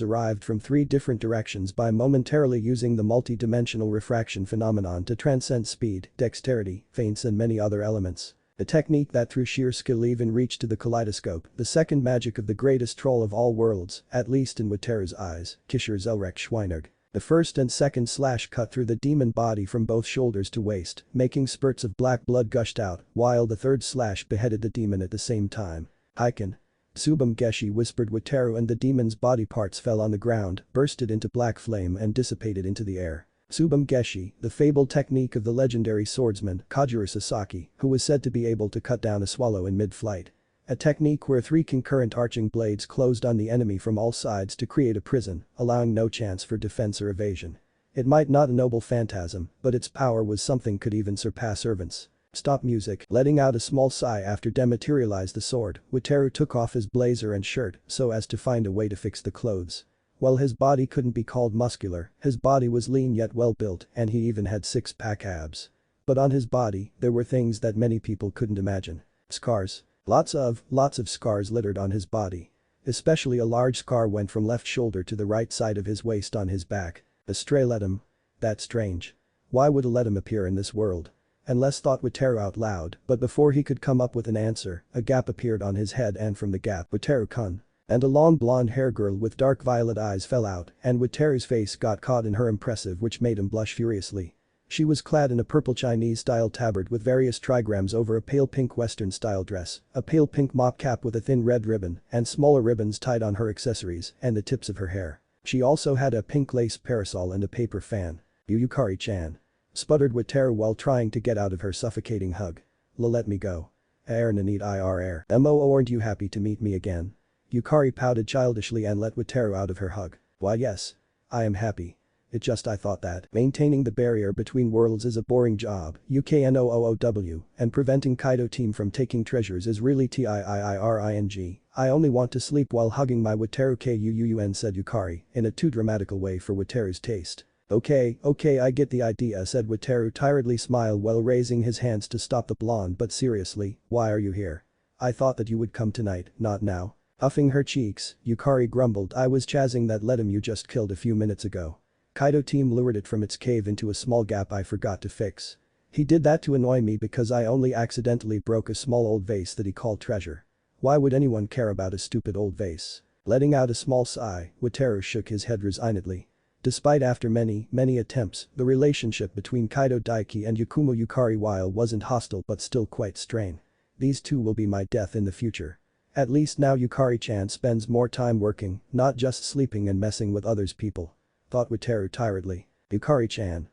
arrived from 3 different directions by momentarily using the multi-dimensional refraction phenomenon to transcend speed, dexterity, feints and many other elements. A technique that through sheer skill even reached to the kaleidoscope, the second magic of the greatest troll of all worlds, at least in Wataru's eyes, Kisher Zelrek Schweinerg. The first and second slash cut through the demon body from both shoulders to waist, making spurts of black blood gushed out, while the third slash beheaded the demon at the same time. Heiken. Tsubam Geshi whispered Wataru, and the demon's body parts fell on the ground, bursted into black flame and dissipated into the air. Tsubam Geshi, the fabled technique of the legendary swordsman Kajuru Sasaki, who was said to be able to cut down a swallow in mid-flight. A technique where 3 concurrent arching blades closed on the enemy from all sides to create a prison, allowing no chance for defense or evasion. It might not a noble phantasm, but its power was something could even surpass servants. Stop music. Letting out a small sigh after dematerialized the sword, Wataru took off his blazer and shirt so as to find a way to fix the clothes. While his body couldn't be called muscular, his body was lean yet well built, and he even had 6-pack abs. But on his body, there were things that many people couldn't imagine. Scars. Lots of scars littered on his body. Especially a large scar went from left shoulder to the right side of his waist on his back. A stray ledem. That's strange. Why would a ledem appear in this world? Unless, thought Wataru out loud, but before he could come up with an answer, a gap appeared on his head, and from the gap, Wataru-kun. And a long blonde hair girl with dark violet eyes fell out, and Wataru's face got caught in her impressive, which made him blush furiously. She was clad in a purple Chinese-style tabard with various trigrams over a pale pink Western-style dress, a pale pink mop cap with a thin red ribbon, and smaller ribbons tied on her accessories and the tips of her hair. She also had a pink lace parasol and a paper fan. Yukari-chan. Sputtered Wataru while trying to get out of her suffocating hug. Let me go. Nanit irr. Aren't you happy to meet me again? Yukari pouted childishly and let Wataru out of her hug. Why yes. I am happy. It just I thought that maintaining the barrier between worlds is a boring job, UKNOOOW, and preventing Kaido team from taking treasures is really TIIIRING. I only want to sleep while hugging my Wataru KUUUN, said Yukari, in a too dramatical way for Wataru's taste. Okay, I get the idea, said Wataru, tiredly smile while raising his hands to stop the blonde, but seriously, why are you here? I thought that you would come tonight, not now. Puffing her cheeks, Yukari grumbled, I was chasing that ledem you just killed a few minutes ago. Kaido team lured it from its cave into a small gap I forgot to fix. He did that to annoy me because I only accidentally broke a small old vase that he called treasure. Why would anyone care about a stupid old vase? Letting out a small sigh, Wataru shook his head resignedly. Despite after many attempts, the relationship between Kaido Daiki and Yakumo Yukari while wasn't hostile but still quite strained. These two will be my death in the future. At least now Yukari-chan spends more time working, not just sleeping and messing with others people. Thought Wataru tiredly. Yukari-chan,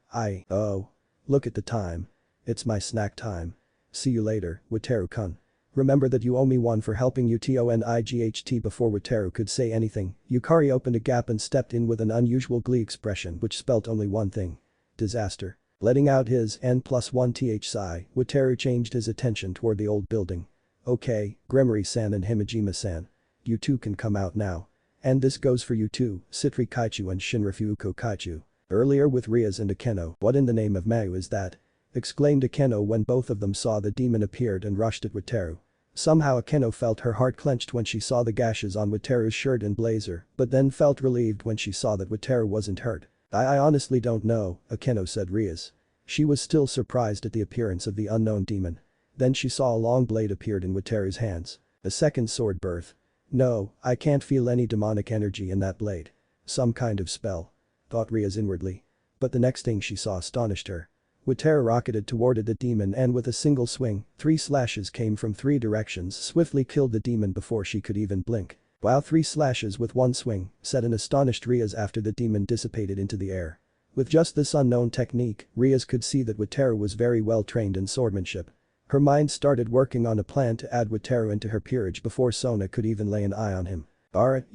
oh. Look at the time. It's my snack time. See you later, Wataru-kun. Remember that you owe me one for helping you TONIGHT. Before Wataru could say anything, Yukari opened a gap and stepped in with an unusual glee expression which spelt only one thing. Disaster. Letting out his N+1 sigh, Wataru changed his attention toward the old building. Okay, Gremory-san and Himejima-san. You two can come out now. And this goes for you too, Citri Kaichu and Shinrafuuko Kaichu. Earlier with Rias and Akeno, what in the name of Mayu is that? Exclaimed Akeno when both of them saw the demon appeared and rushed at Wataru. Somehow Akeno felt her heart clenched when she saw the gashes on Wataru's shirt and blazer, but then felt relieved when she saw that Wataru wasn't hurt. I honestly don't know, Akeno said Rias. She was still surprised at the appearance of the unknown demon. Then she saw a long blade appeared in Wataru's hands. A second sword birth. No, I can't feel any demonic energy in that blade. Some kind of spell. Thought Rias inwardly. But the next thing she saw astonished her. Wataru rocketed toward the demon and with a single swing, 3 slashes came from 3 directions, swiftly killed the demon before she could even blink. Wow, 3 slashes with 1 swing, said an astonished Rias after the demon dissipated into the air. With just this unknown technique, Rias could see that Wataru was very well trained in swordsmanship. Her mind started working on a plan to add Wataru into her peerage before Sona could even lay an eye on him.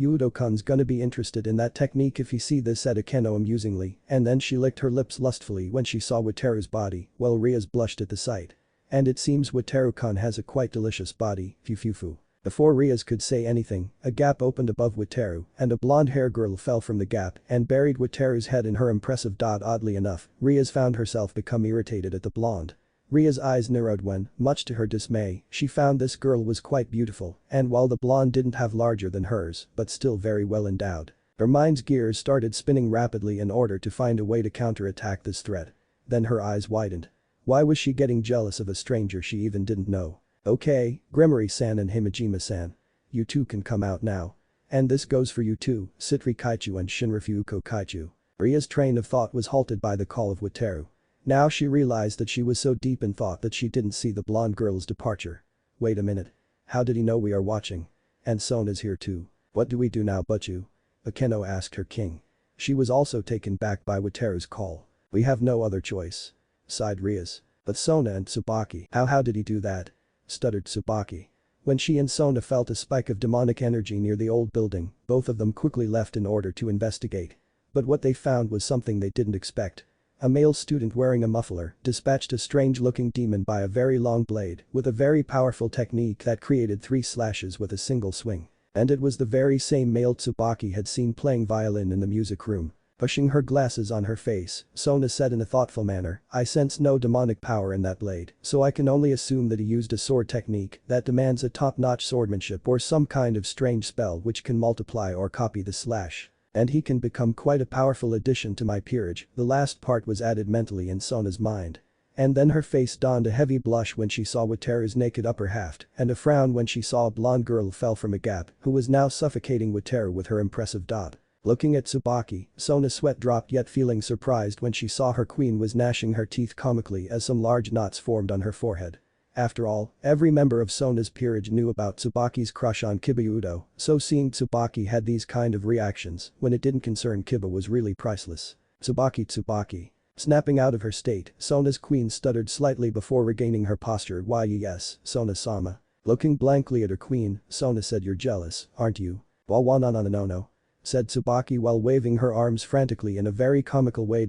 Udo-kun's gonna be interested in that technique if he see this, said Akeno amusingly, and then she licked her lips lustfully when she saw Wataru's body, while Rias blushed at the sight. And it seems Wataru-kun has a quite delicious body, fufufu. Before Rias could say anything, a gap opened above Wataru, and a blonde-haired girl fell from the gap and buried Wataru's head in her impressive dot. Oddly enough, Rias found herself become irritated at the blonde. Ria's eyes narrowed when, much to her dismay, she found this girl was quite beautiful, and while the blonde didn't have larger than hers, but still very well endowed. Her mind's gears started spinning rapidly in order to find a way to counterattack this threat. Then her eyes widened. Why was she getting jealous of a stranger she even didn't know? Okay, Gremory-san and Himejima-san. You two can come out now. And this goes for you too, Sitri Kaichu and Shinrifuuko Kaichu. Ria's train of thought was halted by the call of Wataru. Now she realized that she was so deep in thought that she didn't see the blonde girl's departure. Wait a minute. How did he know we are watching? And Sona's here too. What do we do now but you? Akeno asked her king. She was also taken back by Wataru's call. We have no other choice. Sighed Rias. But Sona and Tsubaki. How did he do that? Stuttered Tsubaki. When she and Sona felt a spike of demonic energy near the old building, both of them quickly left in order to investigate. But what they found was something they didn't expect. A male student wearing a muffler dispatched a strange-looking demon by a very long blade with a very powerful technique that created 3 slashes with a single swing. And it was the very same male Tsubaki had seen playing violin in the music room. Pushing her glasses on her face, Sona said in a thoughtful manner, I sense no demonic power in that blade, so I can only assume that he used a sword technique that demands a top-notch swordsmanship or some kind of strange spell which can multiply or copy the slash. And he can become quite a powerful addition to my peerage. The last part was added mentally in Sona's mind. And then her face donned a heavy blush when she saw Wataru's naked upper half and a frown when she saw a blonde girl fell from a gap who was now suffocating Wataru with her impressive dot. Looking at Tsubaki, Sona's sweat dropped yet feeling surprised when she saw her queen was gnashing her teeth comically as some large knots formed on her forehead. After all, every member of Sona's peerage knew about Tsubaki's crush on Kiba Udo, so seeing Tsubaki had these kind of reactions when it didn't concern Kiba was really priceless. Tsubaki. Snapping out of her state, Sona's queen stuttered slightly before regaining her posture. Why yes, Sona-sama. Looking blankly at her queen, Sona said you're jealous, aren't you? No, said Tsubaki while waving her arms frantically in a very comical way.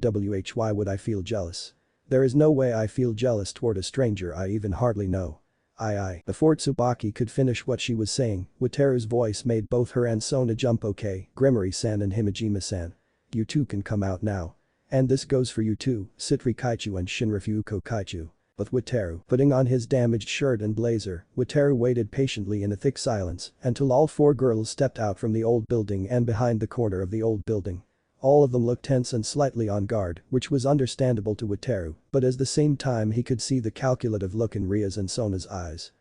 Why would I feel jealous? There is no way I feel jealous toward a stranger I even hardly know. Before Tsubaki could finish what she was saying, Wataru's voice made both her and Sona jump. Okay, Gremory-san and Himejima-san. You two can come out now. And this goes for you too, Sitri Kaichu and Shinrifuuko Kaichu. But Wataru, putting on his damaged shirt and blazer, Wataru waited patiently in a thick silence until all 4 girls stepped out from the old building and behind the corner of the old building. All of them looked tense and slightly on guard, which was understandable to Wataru, but at the same time he could see the calculative look in Rias and Sona's eyes.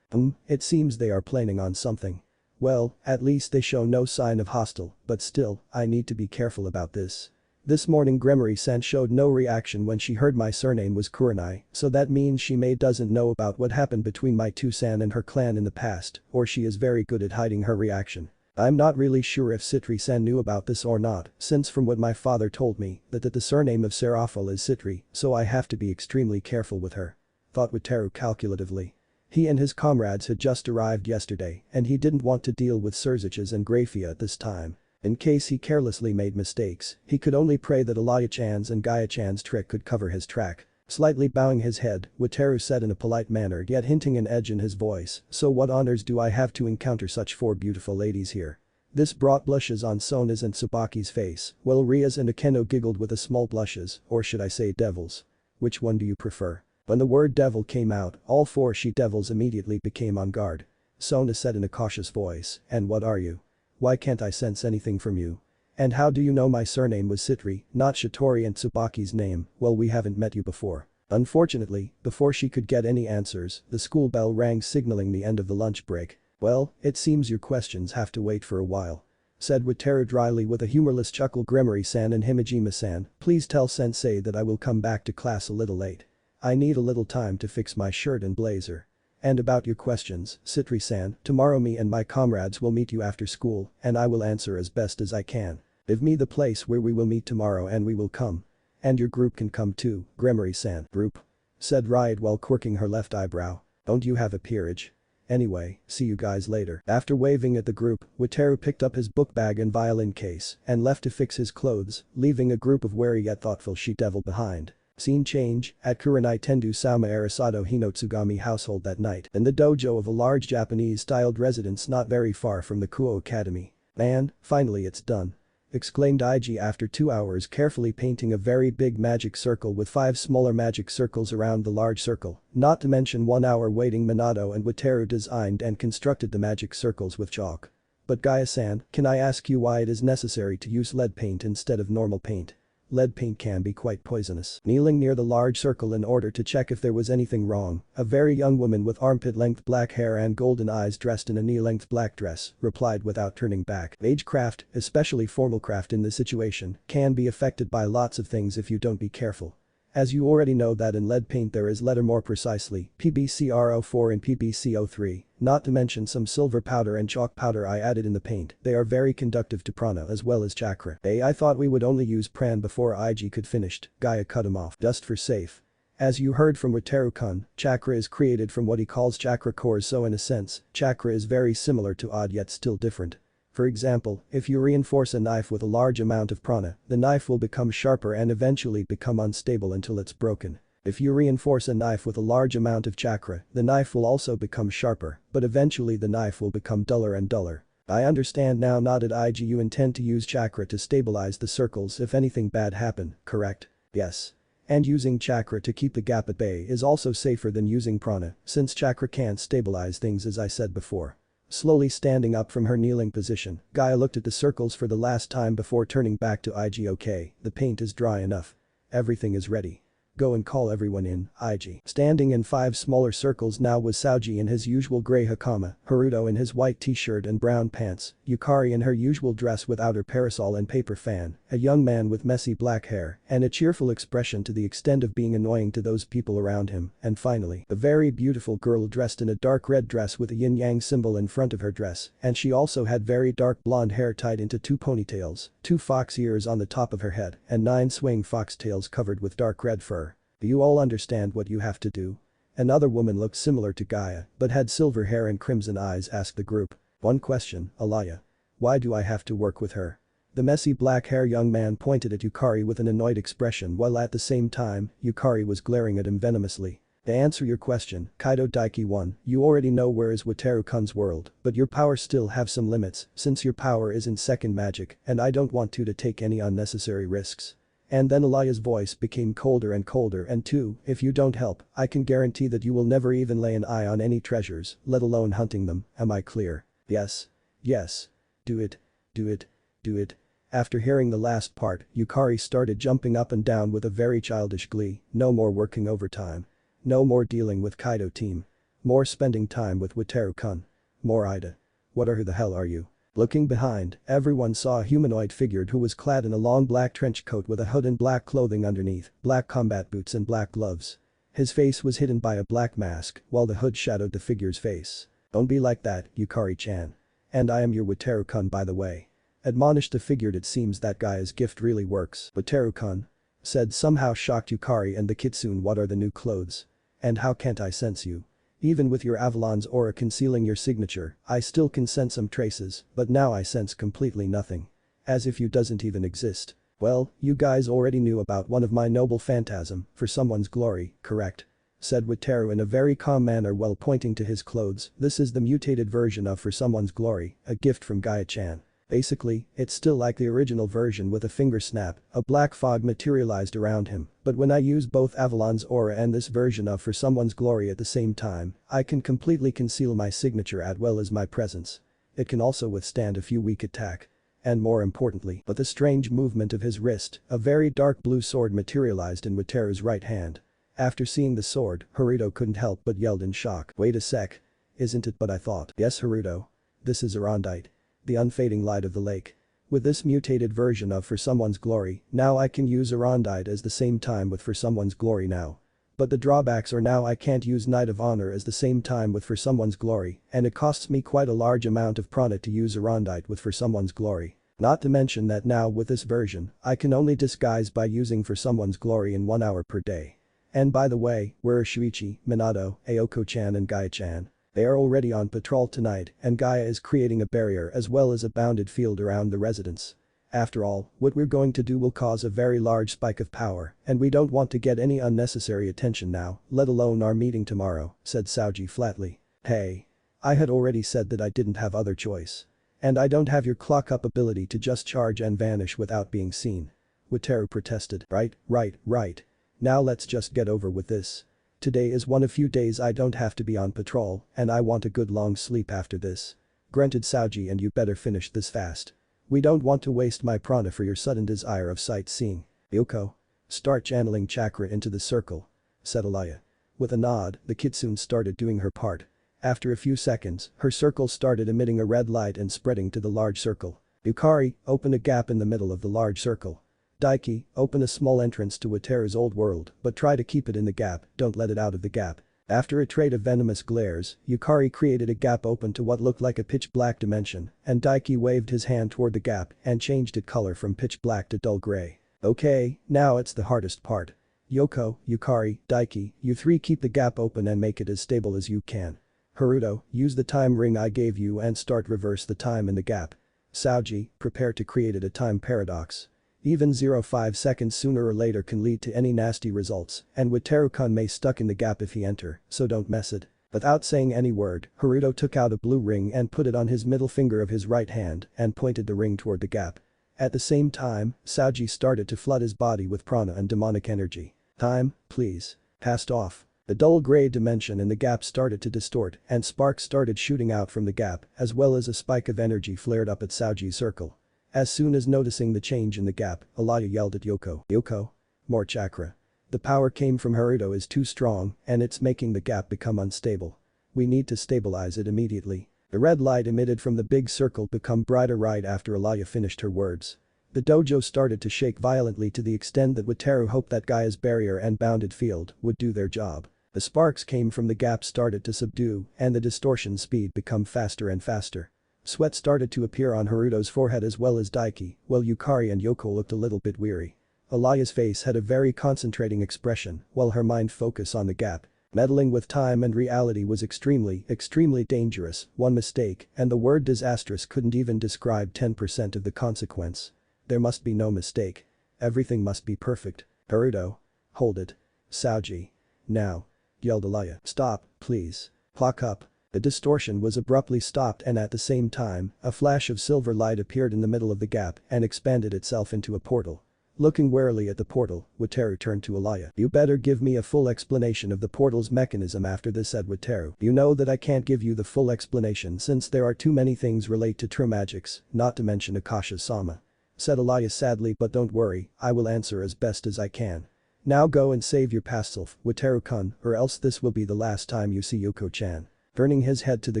It seems they are planning on something. Well, at least they show no sign of hostile, but still, I need to be careful about this. This morning Gremory-san showed no reaction when she heard my surname was Kurenai, so that means she doesn't know about what happened between my 2-san and her clan in the past, or she is very good at hiding her reaction. I'm not really sure if Sitri-san knew about this or not, since from what my father told me, that the surname of Serafal is Sitri, so I have to be extremely careful with her. Thought Wataru calculatively. He and his comrades had just arrived yesterday, and he didn't want to deal with Surziches and Graia at this time. In case he carelessly made mistakes, he could only pray that Alaya-chan's and Gaia-chan's trick could cover his track. Slightly bowing his head, Wataru said in a polite manner yet hinting an edge in his voice, so what honors do I have to encounter such 4 beautiful ladies here? This brought blushes on Sona's and Tsubaki's face, while Rias and Akeno giggled with a small blushes, or should I say devils. Which one do you prefer? When the word devil came out, all 4 she-devils immediately became on guard. Sona said in a cautious voice, and what are you? Why can't I sense anything from you? And how do you know my surname was Sitri, not Shitori and Tsubaki's name? Well, we haven't met you before. Unfortunately, before she could get any answers, the school bell rang signaling the end of the lunch break. Well, it seems your questions have to wait for a while. Said Wataru dryly with a humorless chuckle. Gremory-san and Himejima-san, please tell sensei that I will come back to class a little late. I need a little time to fix my shirt and blazer. And about your questions, Sitri-san, tomorrow me and my comrades will meet you after school and I will answer as best as I can. Give me the place where we will meet tomorrow and we will come. And your group can come too, Gremory-san. Group? Said Riot while quirking her left eyebrow. Don't you have a peerage? Anyway, see you guys later. After waving at the group, Wataru picked up his book bag and violin case and left to fix his clothes, leaving a group of wary yet thoughtful she-devil behind. Scene change, at Kurenai Tendu Sama Arasado Hinotsugami household that night in the dojo of a large Japanese-styled residence not very far from the Kuoh Academy. Man, finally it's done. Exclaimed Iji after 2 hours carefully painting a very big magic circle with 5 smaller magic circles around the large circle, not to mention 1 hour waiting. Minato and Wataru designed and constructed the magic circles with chalk. But Gaia-san, can I ask you why it is necessary to use lead paint instead of normal paint? Lead paint can be quite poisonous. Kneeling near the large circle in order to check if there was anything wrong, a very young woman with armpit-length black hair and golden eyes dressed in a knee-length black dress replied without turning back. Magecraft, especially formal craft in this situation, can be affected by lots of things if you don't be careful. As you already know that in lead paint there is letter more precisely, PbCrO4 and PbCO3, not to mention some silver powder and chalk powder I added in the paint. They are very conductive to prana as well as chakra. Hey, I thought we would only use pran before IG could finished, Graia cut him off. Just for safe. As you heard from Teru-kun, chakra is created from what he calls chakra cores, so in a sense, chakra is very similar to odd yet still different. For example, if you reinforce a knife with a large amount of prana, the knife will become sharper and eventually become unstable until it's broken. If you reinforce a knife with a large amount of chakra, the knife will also become sharper, but eventually the knife will become duller and duller. I understand now, nodded IG. You intend to use chakra to stabilize the circles if anything bad happen, correct? Yes. And using chakra to keep the gap at bay is also safer than using prana, since chakra can't stabilize things as I said before. Slowly standing up from her kneeling position, Graia looked at the circles for the last time before turning back to IG. Okay, the paint is dry enough. Everything is ready. Go and call everyone in, IG. Standing in 5 smaller circles now was Saoji in his usual grey hakama, Haruto in his white t-shirt and brown pants, Yukari in her usual dress without her parasol and paper fan, a young man with messy black hair, and a cheerful expression to the extent of being annoying to those people around him, and finally, a very beautiful girl dressed in a dark red dress with a yin-yang symbol in front of her dress, and she also had very dark blonde hair tied into 2 ponytails, 2 fox ears on the top of her head, and 9 swaying foxtails covered with dark red fur. Do you all understand what you have to do? Another woman looked similar to Graia, but had silver hair and crimson eyes, asked the group. One question, Alaya. Why do I have to work with her? The messy black hair young man pointed at Yukari with an annoyed expression while at the same time, Yukari was glaring at him venomously. To answer your question, Kaido Daiki 1, you already know where is Wataru-kun's world, but your power still have some limits, since your power isn't second magic, and I don't want to take any unnecessary risks. And then Alaya's voice became colder and colder, and 2, if you don't help, I can guarantee that you will never even lay an eye on any treasures, let alone hunting them, am I clear? Yes. Yes. Do it. Do it. Do it. After hearing the last part, Yukari started jumping up and down with a very childish glee. No more working overtime. No more dealing with Kaido team. More spending time with Wataru-kun. More Ida. What the hell are you? Looking behind, everyone saw a humanoid figure who was clad in a long black trench coat with a hood and black clothing underneath, black combat boots and black gloves. His face was hidden by a black mask, while the hood shadowed the figure's face. Don't be like that, Yukari-chan. And I am your Wataru-kun, by the way. Admonished the figure. It seems that guy's gift really works. Wataru-kun? Said somehow shocked Yukari and the kitsune. What are the new clothes? And how can't I sense you? Even with your Avalon's aura concealing your signature, I still can sense some traces, but now I sense completely nothing. As if you doesn't even exist. Well, you guys already knew about one of my noble phantasm, for someone's glory, correct? Said Wataru in a very calm manner while pointing to his clothes. This is the mutated version of For Someone's Glory, a gift from Graia-chan. Basically, it's still like the original version with a finger snap, a black fog materialized around him, but when I use both Avalon's aura and this version of For Someone's Glory at the same time, I can completely conceal my signature as well as my presence. It can also withstand a few weak attack. And more importantly, but the strange movement of his wrist, a very dark blue sword materialized in Wataru's right hand. After seeing the sword, Haruto couldn't help but yelled in shock. Wait a sec. Isn't it? But I thought. Yes, Haruto. This is Arondite. The unfading light of the lake. With this mutated version of For Someone's Glory, now I can use Arondite as the same time with For Someone's Glory now. But the drawbacks are now I can't use Knight of Honor as the same time with For Someone's Glory, and it costs me quite a large amount of prana to use Arondite with For Someone's Glory. Not to mention that now with this version, I can only disguise by using For Someone's Glory in 1 hour per day. And by the way, where are Shuichi, Minato, Ayako-chan and Graia-chan? They are already on patrol tonight, and Graia is creating a barrier as well as a bounded field around the residence. After all, what we're going to do will cause a very large spike of power, and we don't want to get any unnecessary attention now, let alone our meeting tomorrow, said Saoji flatly. Hey. I had already said that I didn't have other choice. And I don't have your clock up ability to just charge and vanish without being seen. Wataru protested. Right. Now let's just get over with this. Today is one of few days I don't have to be on patrol, and I want a good long sleep after this. Grunted Saoji, and you better finish this fast. We don't want to waste my prana for your sudden desire of sightseeing. Yoko. Start channeling chakra into the circle, said Alaya. With a nod, the kitsune started doing her part. After a few seconds, her circle started emitting a red light and spreading to the large circle. Yukari, open a gap in the middle of the large circle. Daiki, open a small entrance to Wateru's old world, but try to keep it in the gap, don't let it out of the gap. After a trade of venomous glares, Yukari created a gap open to what looked like a pitch-black dimension, and Daiki waved his hand toward the gap and changed its color from pitch black to dull gray. Okay, now it's the hardest part. Yoko, Yukari, Daiki, you three keep the gap open and make it as stable as you can. Haruto, use the time ring I gave you and start reverse the time in the gap. Saoji, prepare to create a time paradox. Even 0.5 seconds sooner or later can lead to any nasty results, and Wataru-kun may stuck in the gap if he enter, so don't mess it. Without saying any word, Haruto took out a blue ring and put it on his middle finger of his right hand and pointed the ring toward the gap. At the same time, Saoji started to flood his body with prana and demonic energy. Time, please. Passed off. The dull gray dimension in the gap started to distort and sparks started shooting out from the gap as well as a spike of energy flared up at Saoji's circle. As soon as noticing the change in the gap, Alaya yelled at Yoko. Yoko? More chakra. The power came from Haruto is too strong and it's making the gap become unstable. We need to stabilize it immediately. The red light emitted from the big circle become brighter right after Alaya finished her words. The dojo started to shake violently to the extent that Wataru hoped that Gaia's barrier and bounded field would do their job. The sparks came from the gap started to subdue and the distortion speed become faster and faster. Sweat started to appear on Haruto's forehead as well as Daiki, while Yukari and Yoko looked a little bit weary. Alaya's face had a very concentrating expression while her mind focused on the gap. Meddling with time and reality was extremely dangerous, one mistake and the word disastrous couldn't even describe 10% of the consequence. There must be no mistake. Everything must be perfect. Haruto. Hold it. Saoji. Now. Yelled Alaya. Stop, please. Clock up. The distortion was abruptly stopped and at the same time, a flash of silver light appeared in the middle of the gap and expanded itself into a portal. Looking warily at the portal, Wataru turned to Alaya. You better give me a full explanation of the portal's mechanism after this, said Wataru. You know that I can't give you the full explanation since there are too many things relate to true magics, not to mention Akasha-sama. Said Alaya sadly, but don't worry, I will answer as best as I can. Now go and save your past self, Wataru-kun, or else this will be the last time you see Yoko-chan. Turning his head to the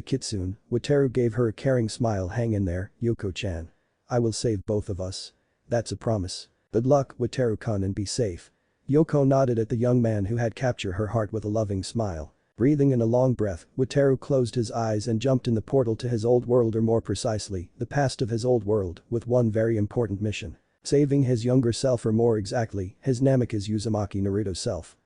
kitsune, Wataru gave her a caring smile. Hang in there, Yoko-chan. I will save both of us. That's a promise. Good luck, Wataru-kun, and be safe. Yoko nodded at the young man who had captured her heart with a loving smile. Breathing in a long breath, Wataru closed his eyes and jumped in the portal to his old world, or more precisely, the past of his old world, with one very important mission. Saving his younger self, or more exactly, his Namikaze Uzumaki Naruto self.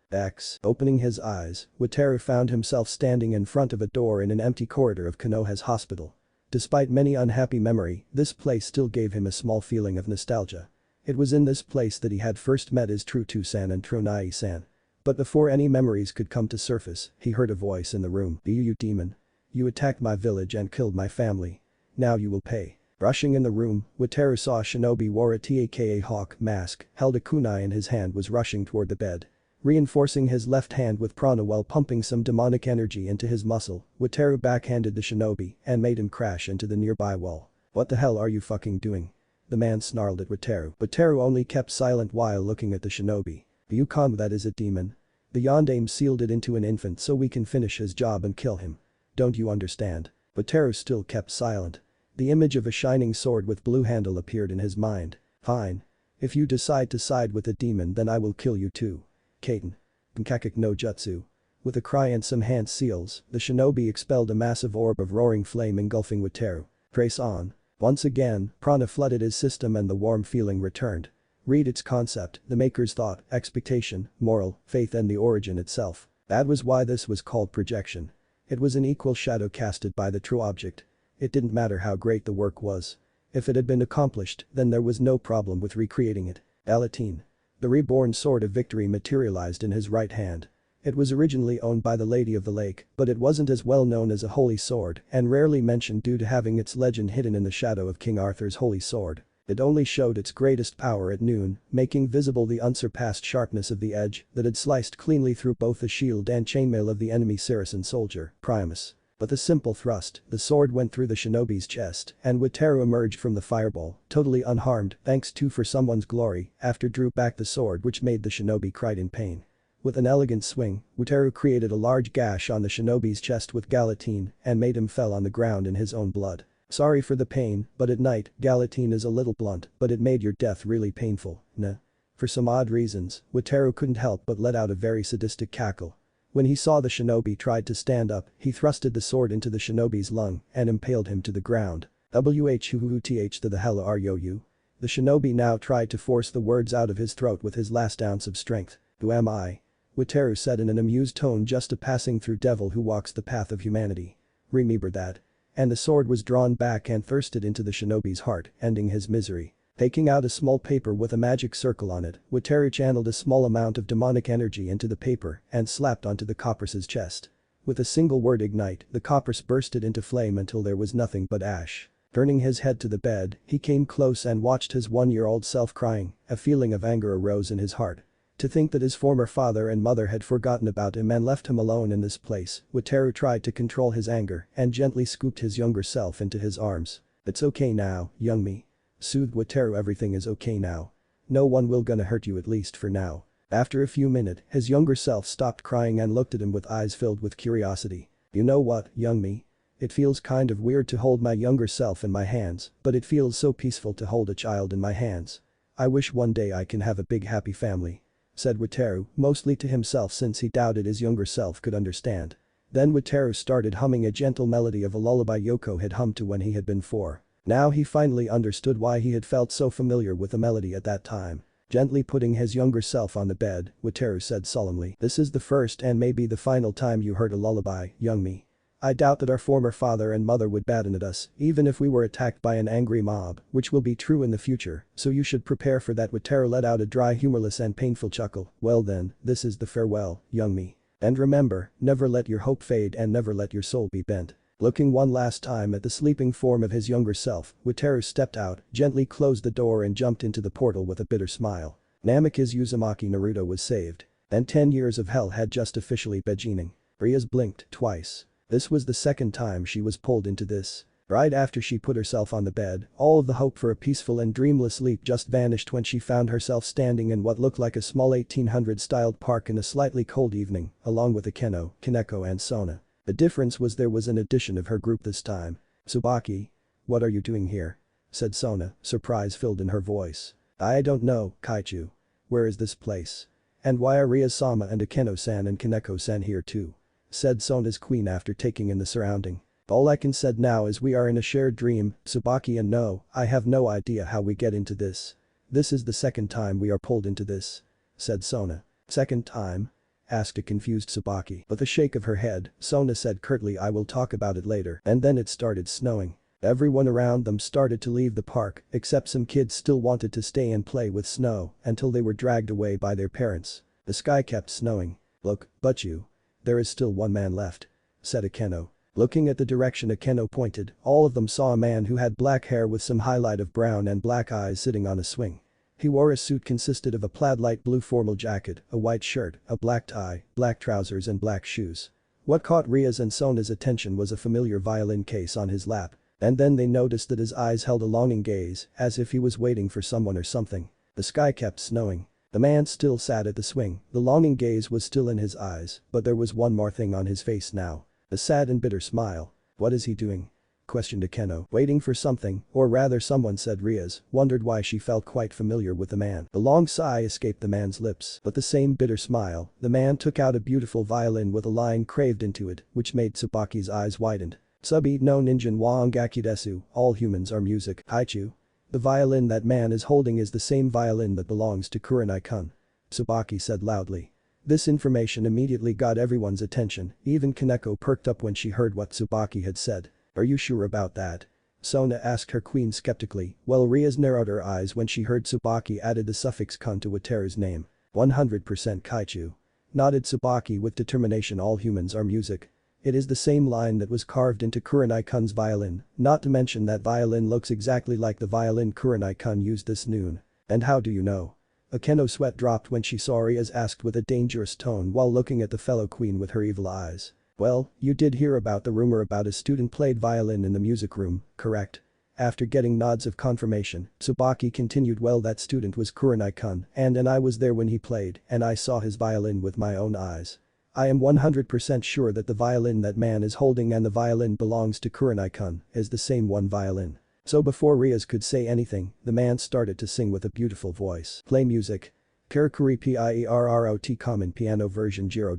Opening his eyes, Wataru found himself standing in front of a door in an empty corridor of Konoha's hospital. Despite many unhappy memory, this place still gave him a small feeling of nostalgia. It was in this place that he had first met his true Two-san and Tronai-san. But before any memories could come to surface, he heard a voice in the room. You demon. You attacked my village and killed my family. Now you will pay. Rushing in the room, Wataru saw a shinobi wore a taka hawk mask, held a kunai in his hand, was rushing toward the bed. Reinforcing his left hand with prana while pumping some demonic energy into his muscle, Wataru backhanded the shinobi and made him crash into the nearby wall. What the hell are you fucking doing? The man snarled at Wataru. Wataru only kept silent while looking at the shinobi. You calm, that is it, demon. The yondaime sealed it into an infant so we can finish his job and kill him. Don't you understand? Wataru still kept silent. The image of a shining sword with blue handle appeared in his mind. Fine. If you decide to side with the demon, then I will kill you too. Kaiten. Nkakik no jutsu. With a cry and some hand seals, the shinobi expelled a massive orb of roaring flame engulfing Wataru. Trace on. Once again, prana flooded his system and the warm feeling returned. Read its concept, the maker's thought, expectation, moral, faith and the origin itself. That was why this was called projection. It was an equal shadow casted by the true object. It didn't matter how great the work was. If it had been accomplished, then there was no problem with recreating it. Alateen. The reborn sword of victory materialized in his right hand. It was originally owned by the Lady of the Lake, but it wasn't as well known as a holy sword and rarely mentioned due to having its legend hidden in the shadow of King Arthur's holy sword. It only showed its greatest power at noon, making visible the unsurpassed sharpness of the edge that had sliced cleanly through both the shield and chainmail of the enemy Saracen soldier, Primus. With a simple thrust, the sword went through the shinobi's chest, and Wataru emerged from the fireball, totally unharmed, thanks to for someone's glory, after drew back the sword which made the shinobi cried in pain. With an elegant swing, Wataru created a large gash on the shinobi's chest with galatine and made him fell on the ground in his own blood. Sorry for the pain, but at night, galatine is a little blunt, but it made your death really painful, nah. For some odd reasons, Wataru couldn't help but let out a very sadistic cackle. When he saw the shinobi tried to stand up, he thrusted the sword into the shinobi's lung and impaled him to the ground. Whuth to the hell are you? The shinobi now tried to force the words out of his throat with his last ounce of strength. Who am I? Wataru said in an amused tone, just a passing through devil who walks the path of humanity. Remember that. And the sword was drawn back and thirsted into the shinobi's heart, ending his misery. Taking out a small paper with a magic circle on it, Wataru channeled a small amount of demonic energy into the paper and slapped onto the copper's chest. With a single word ignite, the copper's bursted into flame until there was nothing but ash. Turning his head to the bed, he came close and watched his 1-year-old self crying. A feeling of anger arose in his heart. To think that his former father and mother had forgotten about him and left him alone in this place, Wataru tried to control his anger and gently scooped his younger self into his arms. It's okay now, young me. Soothed Wataru, everything is okay now. No one will gonna hurt you, at least for now. After a few minutes, his younger self stopped crying and looked at him with eyes filled with curiosity. You know what, young me? It feels kind of weird to hold my younger self in my hands, but it feels so peaceful to hold a child in my hands. I wish one day I can have a big happy family. Said Wataru, mostly to himself since he doubted his younger self could understand. Then Wataru started humming a gentle melody of a lullaby Yoko had hummed to when he had been 4. Now he finally understood why he had felt so familiar with the melody at that time. Gently putting his younger self on the bed, Wataru said solemnly, "This is the first and maybe the final time you heard a lullaby, young me. I doubt that our former father and mother would batten at us, even if we were attacked by an angry mob, which will be true in the future, so you should prepare for that." Wataru let out a dry, humorless and painful chuckle. Well then, this is the farewell, young me. And remember, never let your hope fade and never let your soul be bent. Looking one last time at the sleeping form of his younger self, Wataru stepped out, gently closed the door and jumped into the portal with a bitter smile. Namikaze Uzumaki Naruto was saved. And 10 years of hell had just officially beginning. Rias blinked twice. This was the second time she was pulled into this. Right after she put herself on the bed, all of the hope for a peaceful and dreamless sleep just vanished when she found herself standing in what looked like a small 1800s-styled park in a slightly cold evening, along with Akeno, Kaneko and Sona. The difference was there was an addition of her group this time. "Tsubaki? What are you doing here?" said Sona, surprise filled in her voice. "I don't know, Kaichu. Where is this place? And why are Rias-sama and Akeno-san and Kaneko-san here too?" said Sona's queen after taking in the surrounding. "All I can said now is we are in a shared dream, Tsubaki, and no, I have no idea how we get into this. This is the second time we are pulled into this," said Sona. "Second time?" asked a confused Tsubaki. With a shake of her head, Sona said curtly, "I will talk about it later." And then it started snowing. Everyone around them started to leave the park, except some kids still wanted to stay and play with snow until they were dragged away by their parents. The sky kept snowing. "Look, but you. There is still one man left," said Akeno. Looking at the direction Akeno pointed, all of them saw a man who had black hair with some highlight of brown and black eyes sitting on a swing. He wore a suit consisted of a plaid light blue formal jacket, a white shirt, a black tie, black trousers and black shoes. What caught Rias and Sona's attention was a familiar violin case on his lap, and then they noticed that his eyes held a longing gaze, as if he was waiting for someone or something. The sky kept snowing. The man still sat at the swing, the longing gaze was still in his eyes, but there was one more thing on his face now. A sad and bitter smile. "What is he doing?" questioned Akeno. "Waiting for something, or rather someone," said Rias, wondered why she felt quite familiar with the man. The long sigh escaped the man's lips, but the same bitter smile. The man took out a beautiful violin with a line carved into it, which made Tsubaki's eyes widened. "Subi no ninjin wa ongaki desu, all humans are music, haichu." The violin that man is holding is the same violin that belongs to Kurenai-kun, Tsubaki said loudly. This information immediately got everyone's attention, even Kaneko perked up when she heard what Tsubaki had said. "Are you sure about that?" Sona asked her queen skeptically, while Rias narrowed her eyes when she heard Tsubaki added the suffix kun to Wataru's name. 100% Kaichu. Nodded Tsubaki with determination. "All humans are music. It is the same line that was carved into Kurenai-kun's violin, not to mention that violin looks exactly like the violin Kurenai-kun used this noon." "And how do you know?" Akeno's sweat dropped when she saw Rias asked with a dangerous tone while looking at the fellow queen with her evil eyes. Well, you did hear about the rumor about a student played violin in the music room, correct? After getting nods of confirmation, Tsubaki continued, well, that student was Kurenai-kun and I was there when he played and I saw his violin with my own eyes. I am 100% sure that the violin that man is holding and the violin belongs to Kurenai-kun is the same one violin. So before Rias could say anything, the man started to sing with a beautiful voice. Play music. Karakuri Pierrot common piano version 0.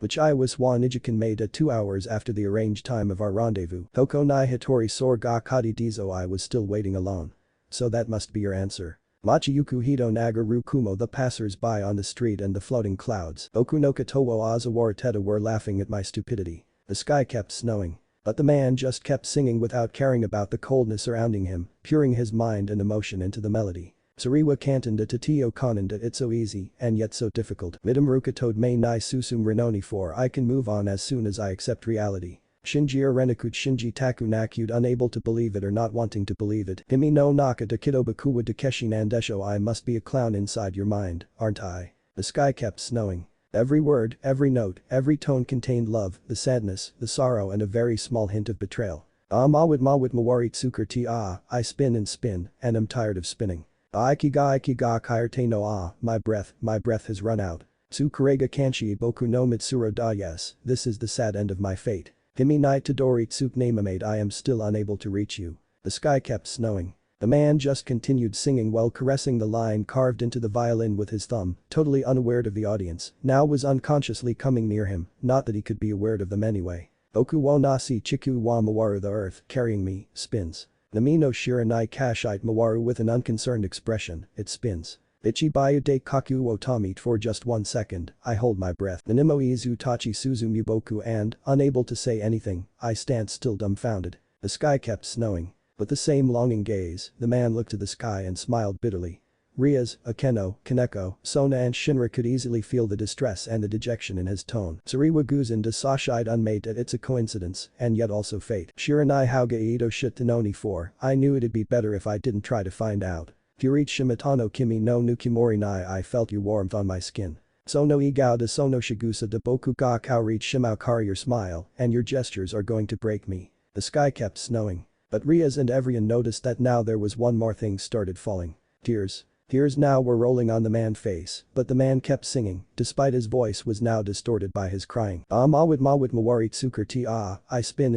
Which I was wa Nijikan made at 2 hours after the arranged time of our rendezvous. Hoko nai hitori sor ga kari dizo I was still waiting alone. So that must be your answer. Machiyuku hito nagaru kumo the passers-by on the street and the floating clouds. Okunoka towo azawarateta were laughing at my stupidity. The sky kept snowing. But the man just kept singing without caring about the coldness surrounding him, pouring his mind and emotion into the melody. Sariwa kantonda tatiyo konanda it's so easy and yet so difficult. Midamruka tode me nai susum renoni for I can move on as soon as I accept reality. Shinji renakut shinji taku nakud unable to believe it or not wanting to believe it. Himi no naka to kidobakuwa dakeshi nandesho I must be a clown inside your mind, aren't I? The sky kept snowing. Every word, every note, every tone contained love, the sadness, the sorrow and a very small hint of betrayal. Mawit mawari tsukar ti I spin and spin and am tired of spinning. Aikiga kairte no my breath has run out. Tsukurega kanshi boku no mitsuro da yes, this is the sad end of my fate. Himi nai tadori tsuk namamade I am still unable to reach you. The sky kept snowing. The man just continued singing while caressing the line carved into the violin with his thumb, totally unaware of the audience, now was unconsciously coming near him, not that he could be aware of them anyway. Oku wo nasi chiku wa mawaru the earth, carrying me, spins. Nami no shiranai kashite mawaru with an unconcerned expression, it spins. Ichi bayu de kaku wo tamit for just 1 second, I hold my breath. Nanimo izu tachi suzumu boku and, unable to say anything, I stand still dumbfounded. The sky kept snowing. With the same longing gaze, the man looked to the sky and smiled bitterly. Rias, Akeno, Kaneko, Sona and Shinra could easily feel the distress and the dejection in his tone. Sariwa Guzan de Sashide unmade that it's a coincidence and yet also fate. Shiranai Hauga Ito shit Tanoni for, I knew it'd be better if I didn't try to find out. Furit Shimatano Kimi no Nukimori nai I felt your warmth on my skin. Sono igao de sono shigusa de boku ga kaorit shimao kari your smile and your gestures are going to break me. The sky kept snowing. But Rias and everyone noticed that now there was one more thing started falling. Tears. Tears now were rolling on the man's face, but the man kept singing, despite his voice was now distorted by his crying. Mawit mawari tsukar ti I spin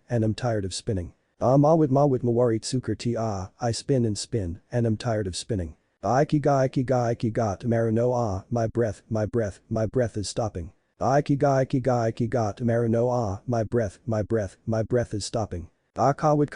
and am tired of spinning. Mawit mawari tsukar ti I spin and am tired of spinning. Aikiga tamaru no my breath is stopping. Aikiga tamaru no my breath is stopping. Kawit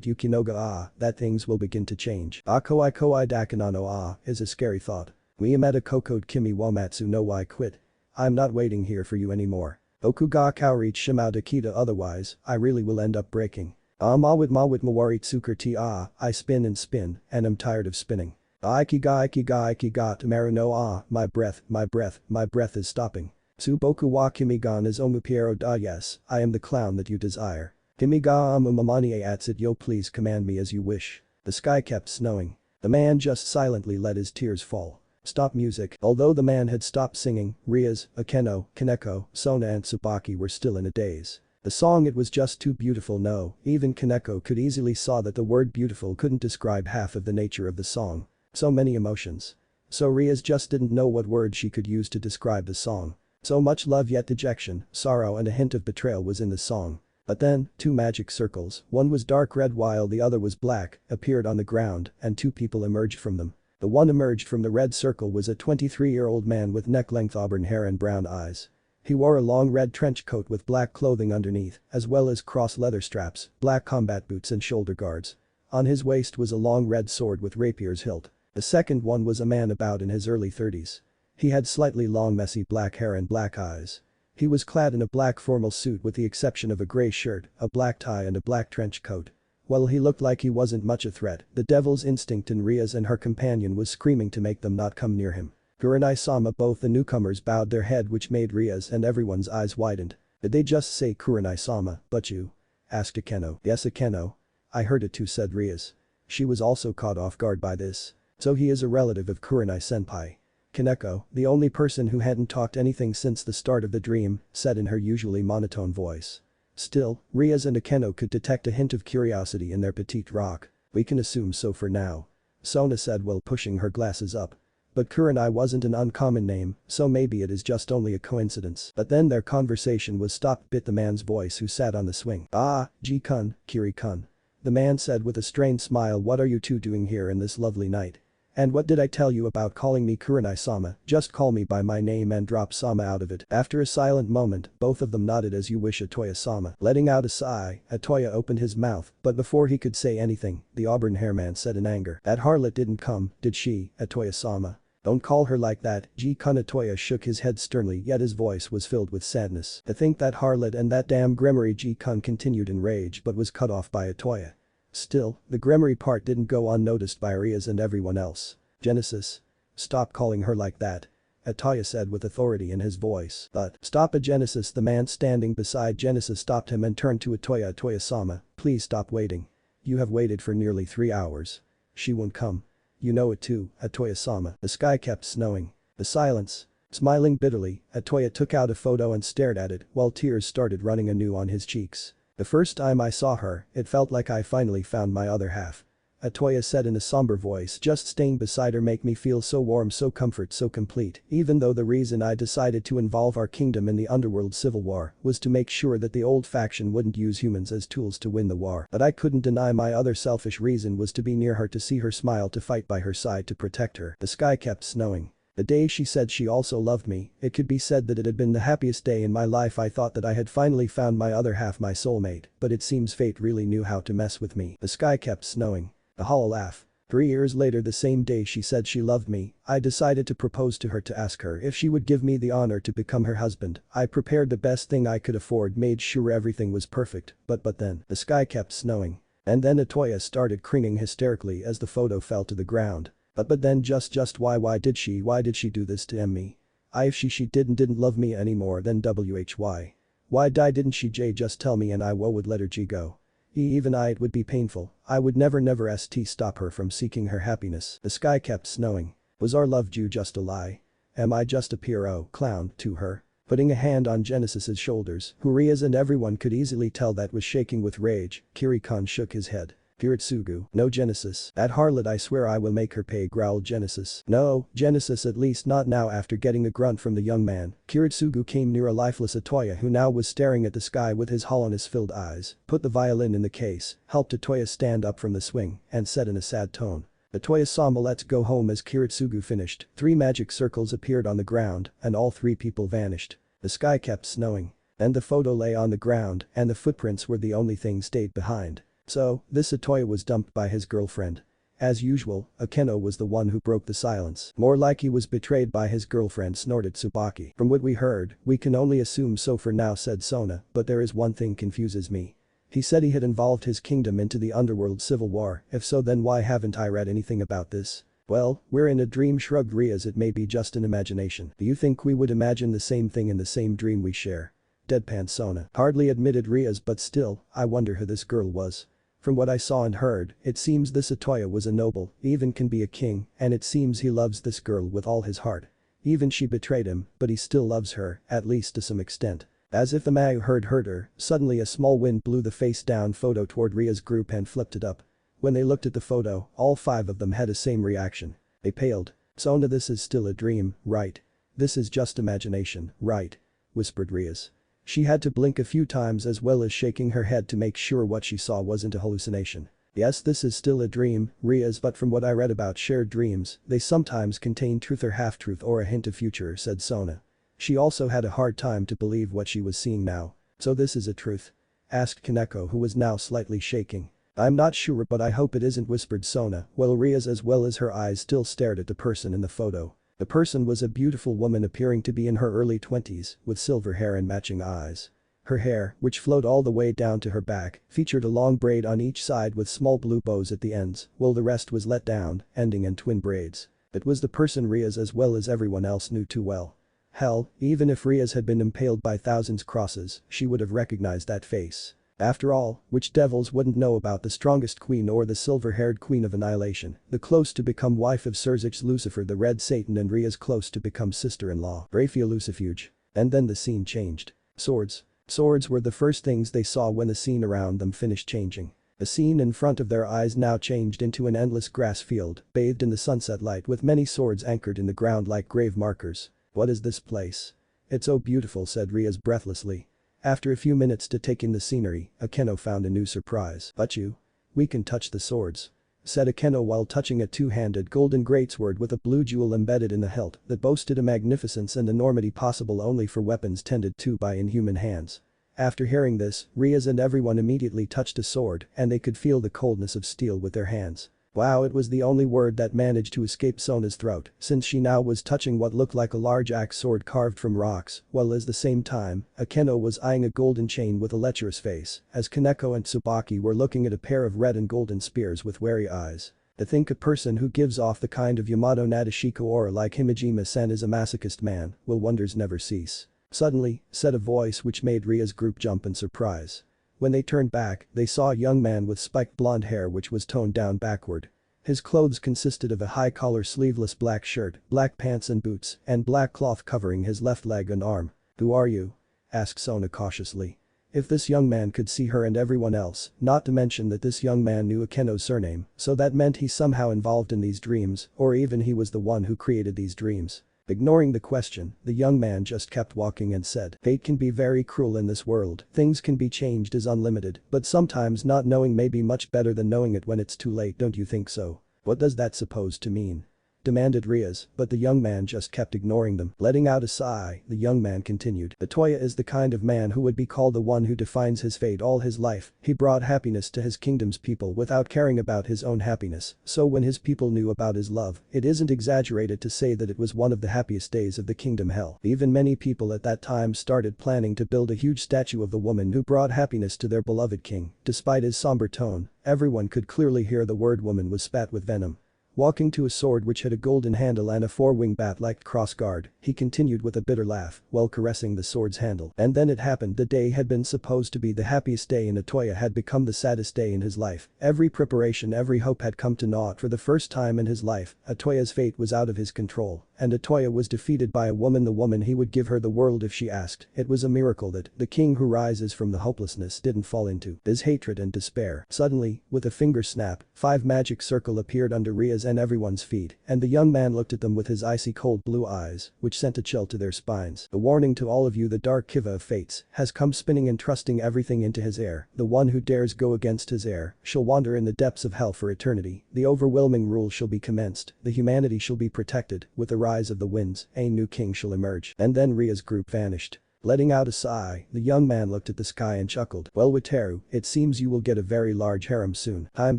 yukinoga that things will begin to change. Koi dakanano is a scary thought. Miyameta kokode kimi wamatsu no I quit. I'm not waiting here for you anymore. Okuga kaorit shimao dakita otherwise, I really will end up breaking. Mawit mawari tsukar ti I spin and am tired of spinning. Aikiga tamaru no my breath is stopping. Tsuboku wa kimigan is omupiero da yes, I am the clown that you desire. Kimiga mamanie atsit yo please command me as you wish. The sky kept snowing. The man just silently let his tears fall. Stop music. Although the man had stopped singing, Rias, Akeno, Kaneko, Sona and Tsubaki were still in a daze. The song it was just too beautiful no, even Kaneko could easily saw that the word beautiful couldn't describe half of the nature of the song. So many emotions. So Rias just didn't know what words she could use to describe the song. So much love yet dejection, sorrow and a hint of betrayal was in the song. But then, 2 magic circles, one was dark red while the other was black, appeared on the ground and 2 people emerged from them. The one emerged from the red circle was a 23-year-old man with neck-length auburn hair and brown eyes. He wore a long red trench coat with black clothing underneath, as well as cross leather straps, black combat boots and shoulder guards. On his waist was a long red sword with rapier's hilt. The second one was a man about in his early 30s. He had slightly long messy black hair and black eyes. He was clad in a black formal suit with the exception of a grey shirt, a black tie and a black trench coat. While he looked like he wasn't much a threat, the devil's instinct in Rias and her companion was screaming to make them not come near him. Kurenai-sama both the newcomers bowed their head which made Rias and everyone's eyes widened. Did they just say Kurenai-sama, but you? Asked Akeno. Yes Akeno. I heard it too said Rias. She was also caught off guard by this. So he is a relative of Kurenai-senpai. Kaneko, the only person who hadn't talked anything since the start of the dream, said in her usually monotone voice. Still, Rias and Akeno could detect a hint of curiosity in their petite rock. We can assume so for now. Sona said while pushing her glasses up. But Kurenai wasn't an uncommon name, so maybe it is just only a coincidence. But then their conversation was stopped by the man's voice who sat on the swing. Ah, Ji-kun, Kiri-kun. The man said with a strained smile, what are you two doing here in this lovely night? And what did I tell you about calling me Kurenai-sama? Just call me by my name and drop Sama out of it. After a silent moment, both of them nodded as you wish Toya-sama. Letting out a sigh, Toya opened his mouth, but before he could say anything, the auburn hairman said in anger. That harlot didn't come, did she, Toya-sama? Don't call her like that, Ji-kun. Toya shook his head sternly yet his voice was filled with sadness. To think that harlot and that damn Gremory. Ji-kun continued in rage but was cut off by Toya. Still, the Gremory part didn't go unnoticed by Rias and everyone else. Genesis. Stop calling her like that. Toya said with authority in his voice. But, stop a Genesis. The man standing beside Genesis stopped him and turned to Toya. Toya-sama, please stop waiting. You have waited for nearly 3 hours. She won't come. You know it too, Toya-sama. The sky kept snowing. The silence. Smiling bitterly, Toya took out a photo and stared at it while tears started running anew on his cheeks. The first time I saw her, it felt like I finally found my other half. Toya said in a somber voice, just staying beside her make me feel so warm, so comfort, so complete. Even though the reason I decided to involve our kingdom in the underworld civil war was to make sure that the old faction wouldn't use humans as tools to win the war. But I couldn't deny my other selfish reason was to be near her, to see her smile, to fight by her side, to protect her. The sky kept snowing. The day she said she also loved me, it could be said that it had been the happiest day in my life. I thought that I had finally found my other half, my soulmate, but it seems fate really knew how to mess with me. The sky kept snowing. A hollow laugh. 3 years later, the same day she said she loved me, I decided to propose to her, to ask her if she would give me the honor to become her husband. I prepared the best thing I could afford, made sure everything was perfect, but then, the sky kept snowing. And then Toya started cringing hysterically as the photo fell to the ground. But then just why did she do this to me? If she didn't love me anymore, then why? Why didn't she just tell me and I would let her go? Even it would be painful. I would never stop her from seeking her happiness. The sky kept snowing. Was our love just a lie? Am I just a Pierrot clown to her? Putting a hand on Genesis's shoulders, who Rias and everyone could easily tell that was shaking with rage, Kiri-kun shook his head. Kiritsugu, no Genesis. That harlot, I swear I will make her pay, growled Genesis. No, Genesis, at least not now. After getting a grunt from the young man, Kiritsugu came near a lifeless Toya who now was staring at the sky with his hollowness-filled eyes, put the violin in the case, helped Toya stand up from the swing, and said in a sad tone. Toya-sama, let's go home. As Kiritsugu finished, 3 magic circles appeared on the ground, and all 3 people vanished. The sky kept snowing. Then the photo lay on the ground, and the footprints were the only thing stayed behind. So, this Toya was dumped by his girlfriend. As usual, Akeno was the one who broke the silence. More like he was betrayed by his girlfriend, snorted Tsubaki. From what we heard, we can only assume so for now, said Sona, but there is one thing confuses me. He said he had involved his kingdom into the underworld civil war. If so, then why haven't I read anything about this? Well, we're in a dream, shrugged Rias. It may be just an imagination. Do you think we would imagine the same thing in the same dream we share? Deadpan Sona. Hardly, admitted Rias, but still, I wonder who this girl was. From what I saw and heard, it seems this Toya was a noble, even can be a king, and it seems he loves this girl with all his heart. Even she betrayed him, but he still loves her, at least to some extent. As if the man who heard her, suddenly a small wind blew the face-down photo toward Ria's group and flipped it up. When they looked at the photo, all 5 of them had the same reaction. They paled. Sona, this is still a dream, right? This is just imagination, right? Whispered Rias. She had to blink a few times as well as shaking her head to make sure what she saw wasn't a hallucination. Yes, this is still a dream, Rias, but from what I read about shared dreams, they sometimes contain truth or half-truth or a hint of future, said Sona. She also had a hard time to believe what she was seeing now. So this is a truth? Asked Kaneko, who was now slightly shaking. I'm not sure, but I hope it isn't, whispered Sona, while Rias as well as her eyes still stared at the person in the photo. The person was a beautiful woman appearing to be in her early 20s, with silver hair and matching eyes. Her hair, which flowed all the way down to her back, featured a long braid on each side with small blue bows at the ends, while the rest was let down, ending in twin braids. It was the person Rias as well as everyone else knew too well. Hell, even if Rias had been impaled by thousands crosses, she would have recognized that face. After all, which devils wouldn't know about the strongest queen or the silver-haired queen of annihilation, the close to become wife of Surzich's Lucifer the Red Satan and Ria's close to become sister-in-law, Raphia Lucifuge. And then the scene changed. Swords. Swords were the first things they saw when the scene around them finished changing. The scene in front of their eyes now changed into an endless grass field, bathed in the sunset light with many swords anchored in the ground like grave markers. What is this place? It's so beautiful, said Rias breathlessly. After a few minutes to take in the scenery, Akeno found a new surprise. But you? We can touch the swords, said Akeno while touching a two-handed golden greatsword with a blue jewel embedded in the hilt that boasted a magnificence and enormity possible only for weapons tended to by inhuman hands. After hearing this, Rias and everyone immediately touched a sword and they could feel the coldness of steel with their hands. Wow, it was the only word that managed to escape Sona's throat since she now was touching what looked like a large axe sword carved from rocks, while at the same time, Akeno was eyeing a golden chain with a lecherous face as Kaneko and Tsubaki were looking at a pair of red and golden spears with wary eyes. To think a person who gives off the kind of Yamato Nadeshiko aura like Himejima-sen is a masochist man, will wonders never cease. Suddenly, said a voice which made Ria's group jump in surprise. When they turned back, they saw a young man with spiked blonde hair which was toned down backward. His clothes consisted of a high-collar sleeveless black shirt, black pants and boots, and black cloth covering his left leg and arm. "Who are you?" asked Sona cautiously. If this young man could see her and everyone else, not to mention that this young man knew Akeno's surname, so that meant he's somehow involved in these dreams, or even he was the one who created these dreams. Ignoring the question, the young man just kept walking and said, "Fate can be very cruel in this world, things can be changed as unlimited, but sometimes not knowing may be much better than knowing it when it's too late, don't you think so?" "What does that supposed to mean?" demanded Rias, but the young man just kept ignoring them. Letting out a sigh, the young man continued. "The Toya is the kind of man who would be called the one who defines his fate all his life. He brought happiness to his kingdom's people without caring about his own happiness, so when his people knew about his love, it isn't exaggerated to say that it was one of the happiest days of the kingdom hell. Even many people at that time started planning to build a huge statue of the woman who brought happiness to their beloved king." Despite his somber tone, everyone could clearly hear the word woman was spat with venom. Walking to a sword which had a golden handle and a four-wing bat-like crossguard, he continued with a bitter laugh while caressing the sword's handle. And then it happened. The day had been supposed to be the happiest day in Toya had become the saddest day in his life. Every preparation, every hope had come to naught for the first time in his life. Toya's fate was out of his control, and Toya was defeated by a woman, the woman he would give her the world if she asked. It was a miracle that the king who rises from the hopelessness didn't fall into his hatred and despair. Suddenly, with a finger snap, 5 magic circle appeared under Ria's and everyone's feet, and the young man looked at them with his icy cold blue eyes, which sent a chill to their spines. "A warning to all of you, the dark Kiva of fates has come spinning and trusting everything into his air. The one who dares go against his air shall wander in the depths of hell for eternity. The overwhelming rule shall be commenced, the humanity shall be protected, with the rise of the winds, a new king shall emerge." And then Ria's group vanished. Letting out a sigh, the young man looked at the sky and chuckled. "Well, Teru, it seems you will get a very large harem soon." Time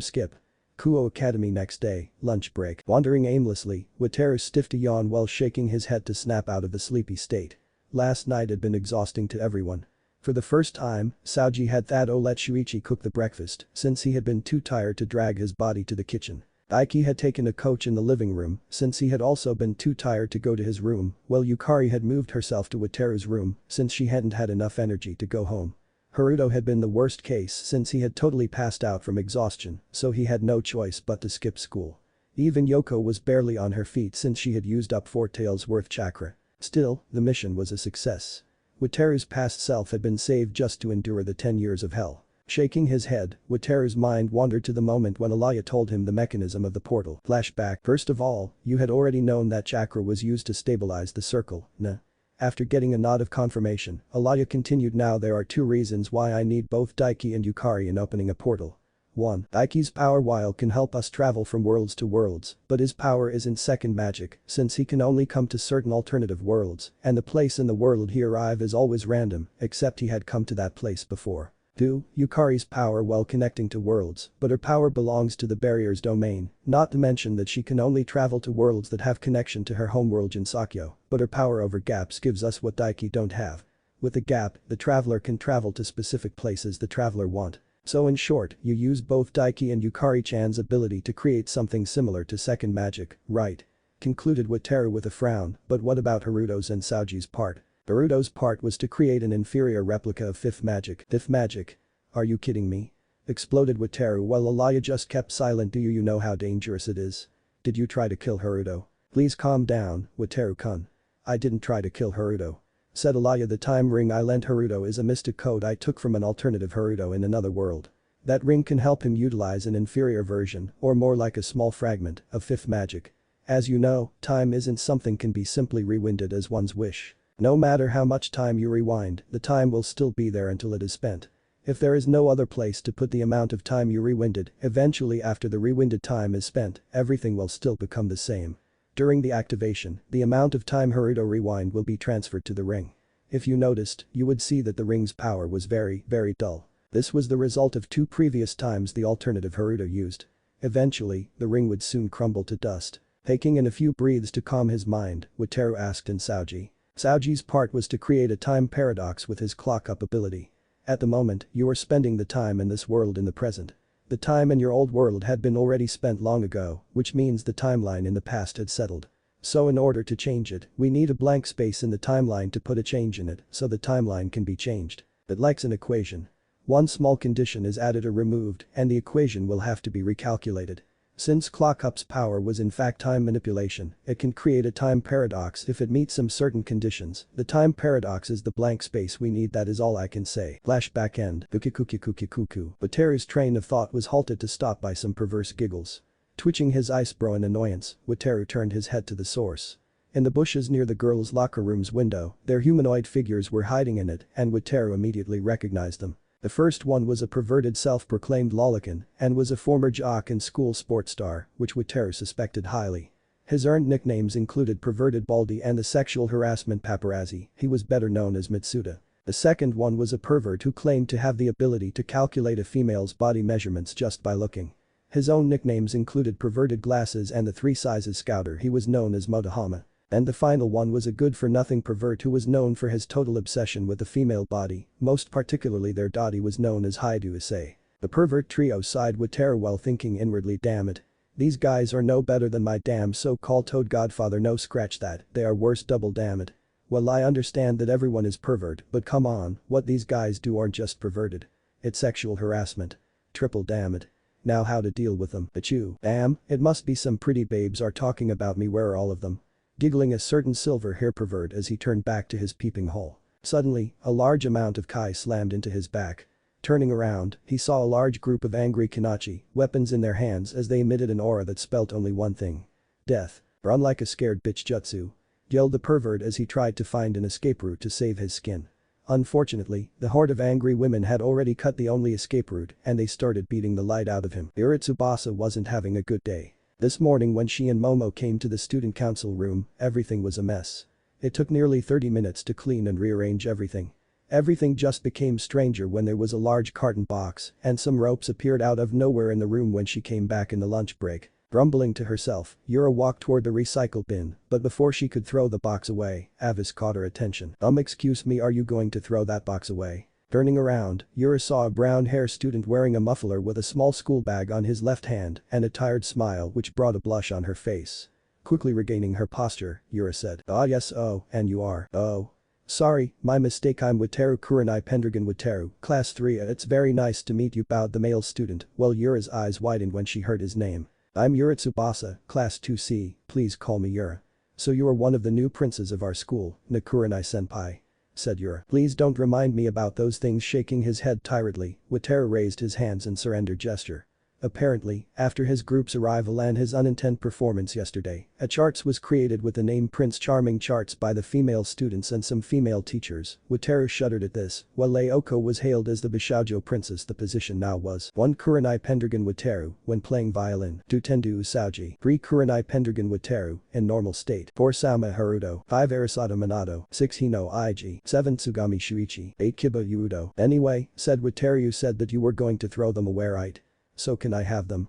skip. Kuoh Academy next day, lunch break. Wandering aimlessly, Teru stiffed a yawn while shaking his head to snap out of the sleepy state. Last night had been exhausting to everyone. For the first time, Saoji had Thado let Shuichi cook the breakfast since he had been too tired to drag his body to the kitchen. Daiki had taken a coach in the living room since he had also been too tired to go to his room, while Yukari had moved herself to Wateru's room since she hadn't had enough energy to go home. Haruto had been the worst case since he had totally passed out from exhaustion, so he had no choice but to skip school. Even Yoko was barely on her feet since she had used up 4 taels worth chakra. Still, the mission was a success. Wateru's past self had been saved just to endure the 10 years of hell. Shaking his head, Wateru's mind wandered to the moment when Alaya told him the mechanism of the portal. Flashback. "First of all, you had already known that chakra was used to stabilize the circle, nah?" After getting a nod of confirmation, Alaya continued, "Now there are 2 reasons why I need both Daiki and Yukari in opening a portal. 1. Daiki's power while can help us travel from worlds to worlds, but his power isn't second magic since he can only come to certain alternative worlds, and the place in the world he arrive is always random, except he had come to that place before. 2. Yukari's power while connecting to worlds, but her power belongs to the barrier's domain, not to mention that she can only travel to worlds that have connection to her homeworld Jinsakyo, but her power over gaps gives us what Daiki don't have. With a gap, the traveler can travel to specific places the traveler want. So in short, you use both Daiki and Yukari-chan's ability to create something similar to second magic, right?" concluded Wateru with a frown. "But what about Haruto's and Saoji's part?" Haruto's part was to create an inferior replica of fifth magic. Fifth magic? Are you kidding me? Exploded Wataru while Alaya just kept silent. Do you know how dangerous it is? Did you try to kill Haruto? Please calm down, Wataru-kun. I didn't try to kill Haruto. Said Alaya. The time ring I lent Haruto is a mystic code I took from an alternative Haruto in another world. That ring can help him utilize an inferior version, or more like a small fragment, of fifth magic. As you know, time isn't something can be simply rewinded as one's wish. No matter how much time you rewind, the time will still be there until it is spent. If there is no other place to put the amount of time you rewinded, eventually after the rewinded time is spent, everything will still become the same. During the activation, the amount of time Haruto rewind will be transferred to the ring. If you noticed, you would see that the ring's power was very, very dull. This was the result of 2 previous times the alternative Haruto used. Eventually, the ring would soon crumble to dust. Taking in a few breaths to calm his mind, Wataru asked in Saoji. Saoji's part was to create a time paradox with his clock-up ability. At the moment, you are spending the time in this world in the present. The time in your old world had been already spent long ago, which means the timeline in the past had settled. So in order to change it, we need a blank space in the timeline to put a change in it so the timeline can be changed. But like an equation. One small condition is added or removed and the equation will have to be recalculated. Since clock-up's power was in fact time manipulation, it can create a time paradox if it meets some certain conditions. The time paradox is the blank space we need. That is all I can say. Flashback end. Kuku. Wataru's train of thought was halted to stop by some perverse giggles. Twitching his eyebrow in annoyance, Wataru turned his head to the source. In the bushes near the girls' locker room's window, their humanoid figures were hiding in it and Wataru immediately recognized them. The first one was a perverted self-proclaimed lolicon and was a former jock and school sports star, which Wataru suspected highly. His earned nicknames included Perverted Baldy and the Sexual Harassment Paparazzi. He was better known as Mitsuda. The second one was a pervert who claimed to have the ability to calculate a female's body measurements just by looking. His own nicknames included Perverted Glasses and the 3 Sizes Scouter. He was known as Motohama. And the final one was a good-for-nothing pervert who was known for his total obsession with the female body, most particularly their dotty was known as Haidu Issei. The pervert trio sighed Wataru while thinking inwardly, damn it. These guys are no better than my damn so-called toad godfather. No, scratch that, they are worse, double damn it. Well, I understand that everyone is pervert, but come on, what these guys do aren't just perverted. It's sexual harassment. Triple damn it. Now how to deal with them? Achoo. Damn, it must be some pretty babes are talking about me. Where are all of them? Giggling a certain silver hair pervert as he turned back to his peeping hole. Suddenly, a large amount of Kai slammed into his back. Turning around, he saw a large group of angry Kanachi, weapons in their hands as they emitted an aura that spelt only one thing. Death. Run like a scared bitch jutsu. Yelled the pervert as he tried to find an escape route to save his skin. Unfortunately, the horde of angry women had already cut the only escape route and they started beating the light out of him. Iritsubasa wasn't having a good day. This morning when she and Momo came to the student council room, everything was a mess. It took nearly 30 minutes to clean and rearrange everything. Everything just became stranger when there was a large carton box and some ropes appeared out of nowhere in the room when she came back in the lunch break. Grumbling to herself, Yura walked toward the recycle bin, but before she could throw the box away, Avis caught her attention. Excuse me, are you going to throw that box away? Turning around, Yura saw a brown-haired student wearing a muffler with a small school bag on his left hand and a tired smile which brought a blush on her face. Quickly regaining her posture, Yura said, "Ah yes, oh, and you are, oh. Sorry, my mistake, I'm Wataru Kurenai Pendragon Wataru, class 3, it's very nice to meet you," bowed the male student, while Yura's eyes widened when she heard his name. "I'm Yura Tsubasa, class 2C, please call me Yura." "So you are one of the new princes of our school, Nakurenai-senpai," said Yura. "Please don't remind me about those things." Shaking his head tiredly, Wataru raised his hands in surrender gesture. Apparently, after his group's arrival and his unintended performance yesterday, a charts was created with the name Prince Charming charts by the female students and some female teachers. Wataru shuddered at this, while Leoko was hailed as the Bishoujo princess. The position now was 1 Kurenai Pendragon Wataru when playing violin, 2 Tendu Usauji, 3 Kurenai Pendragon Wataru in normal state, 4 Sama Haruto, 5 Arasada Minato, 6 Hino Iji, 7 Tsugami Shuichi, 8 Kiba Yudo. "Anyway," said Wataru, "you said that you were going to throw them away, right? So can I have them?"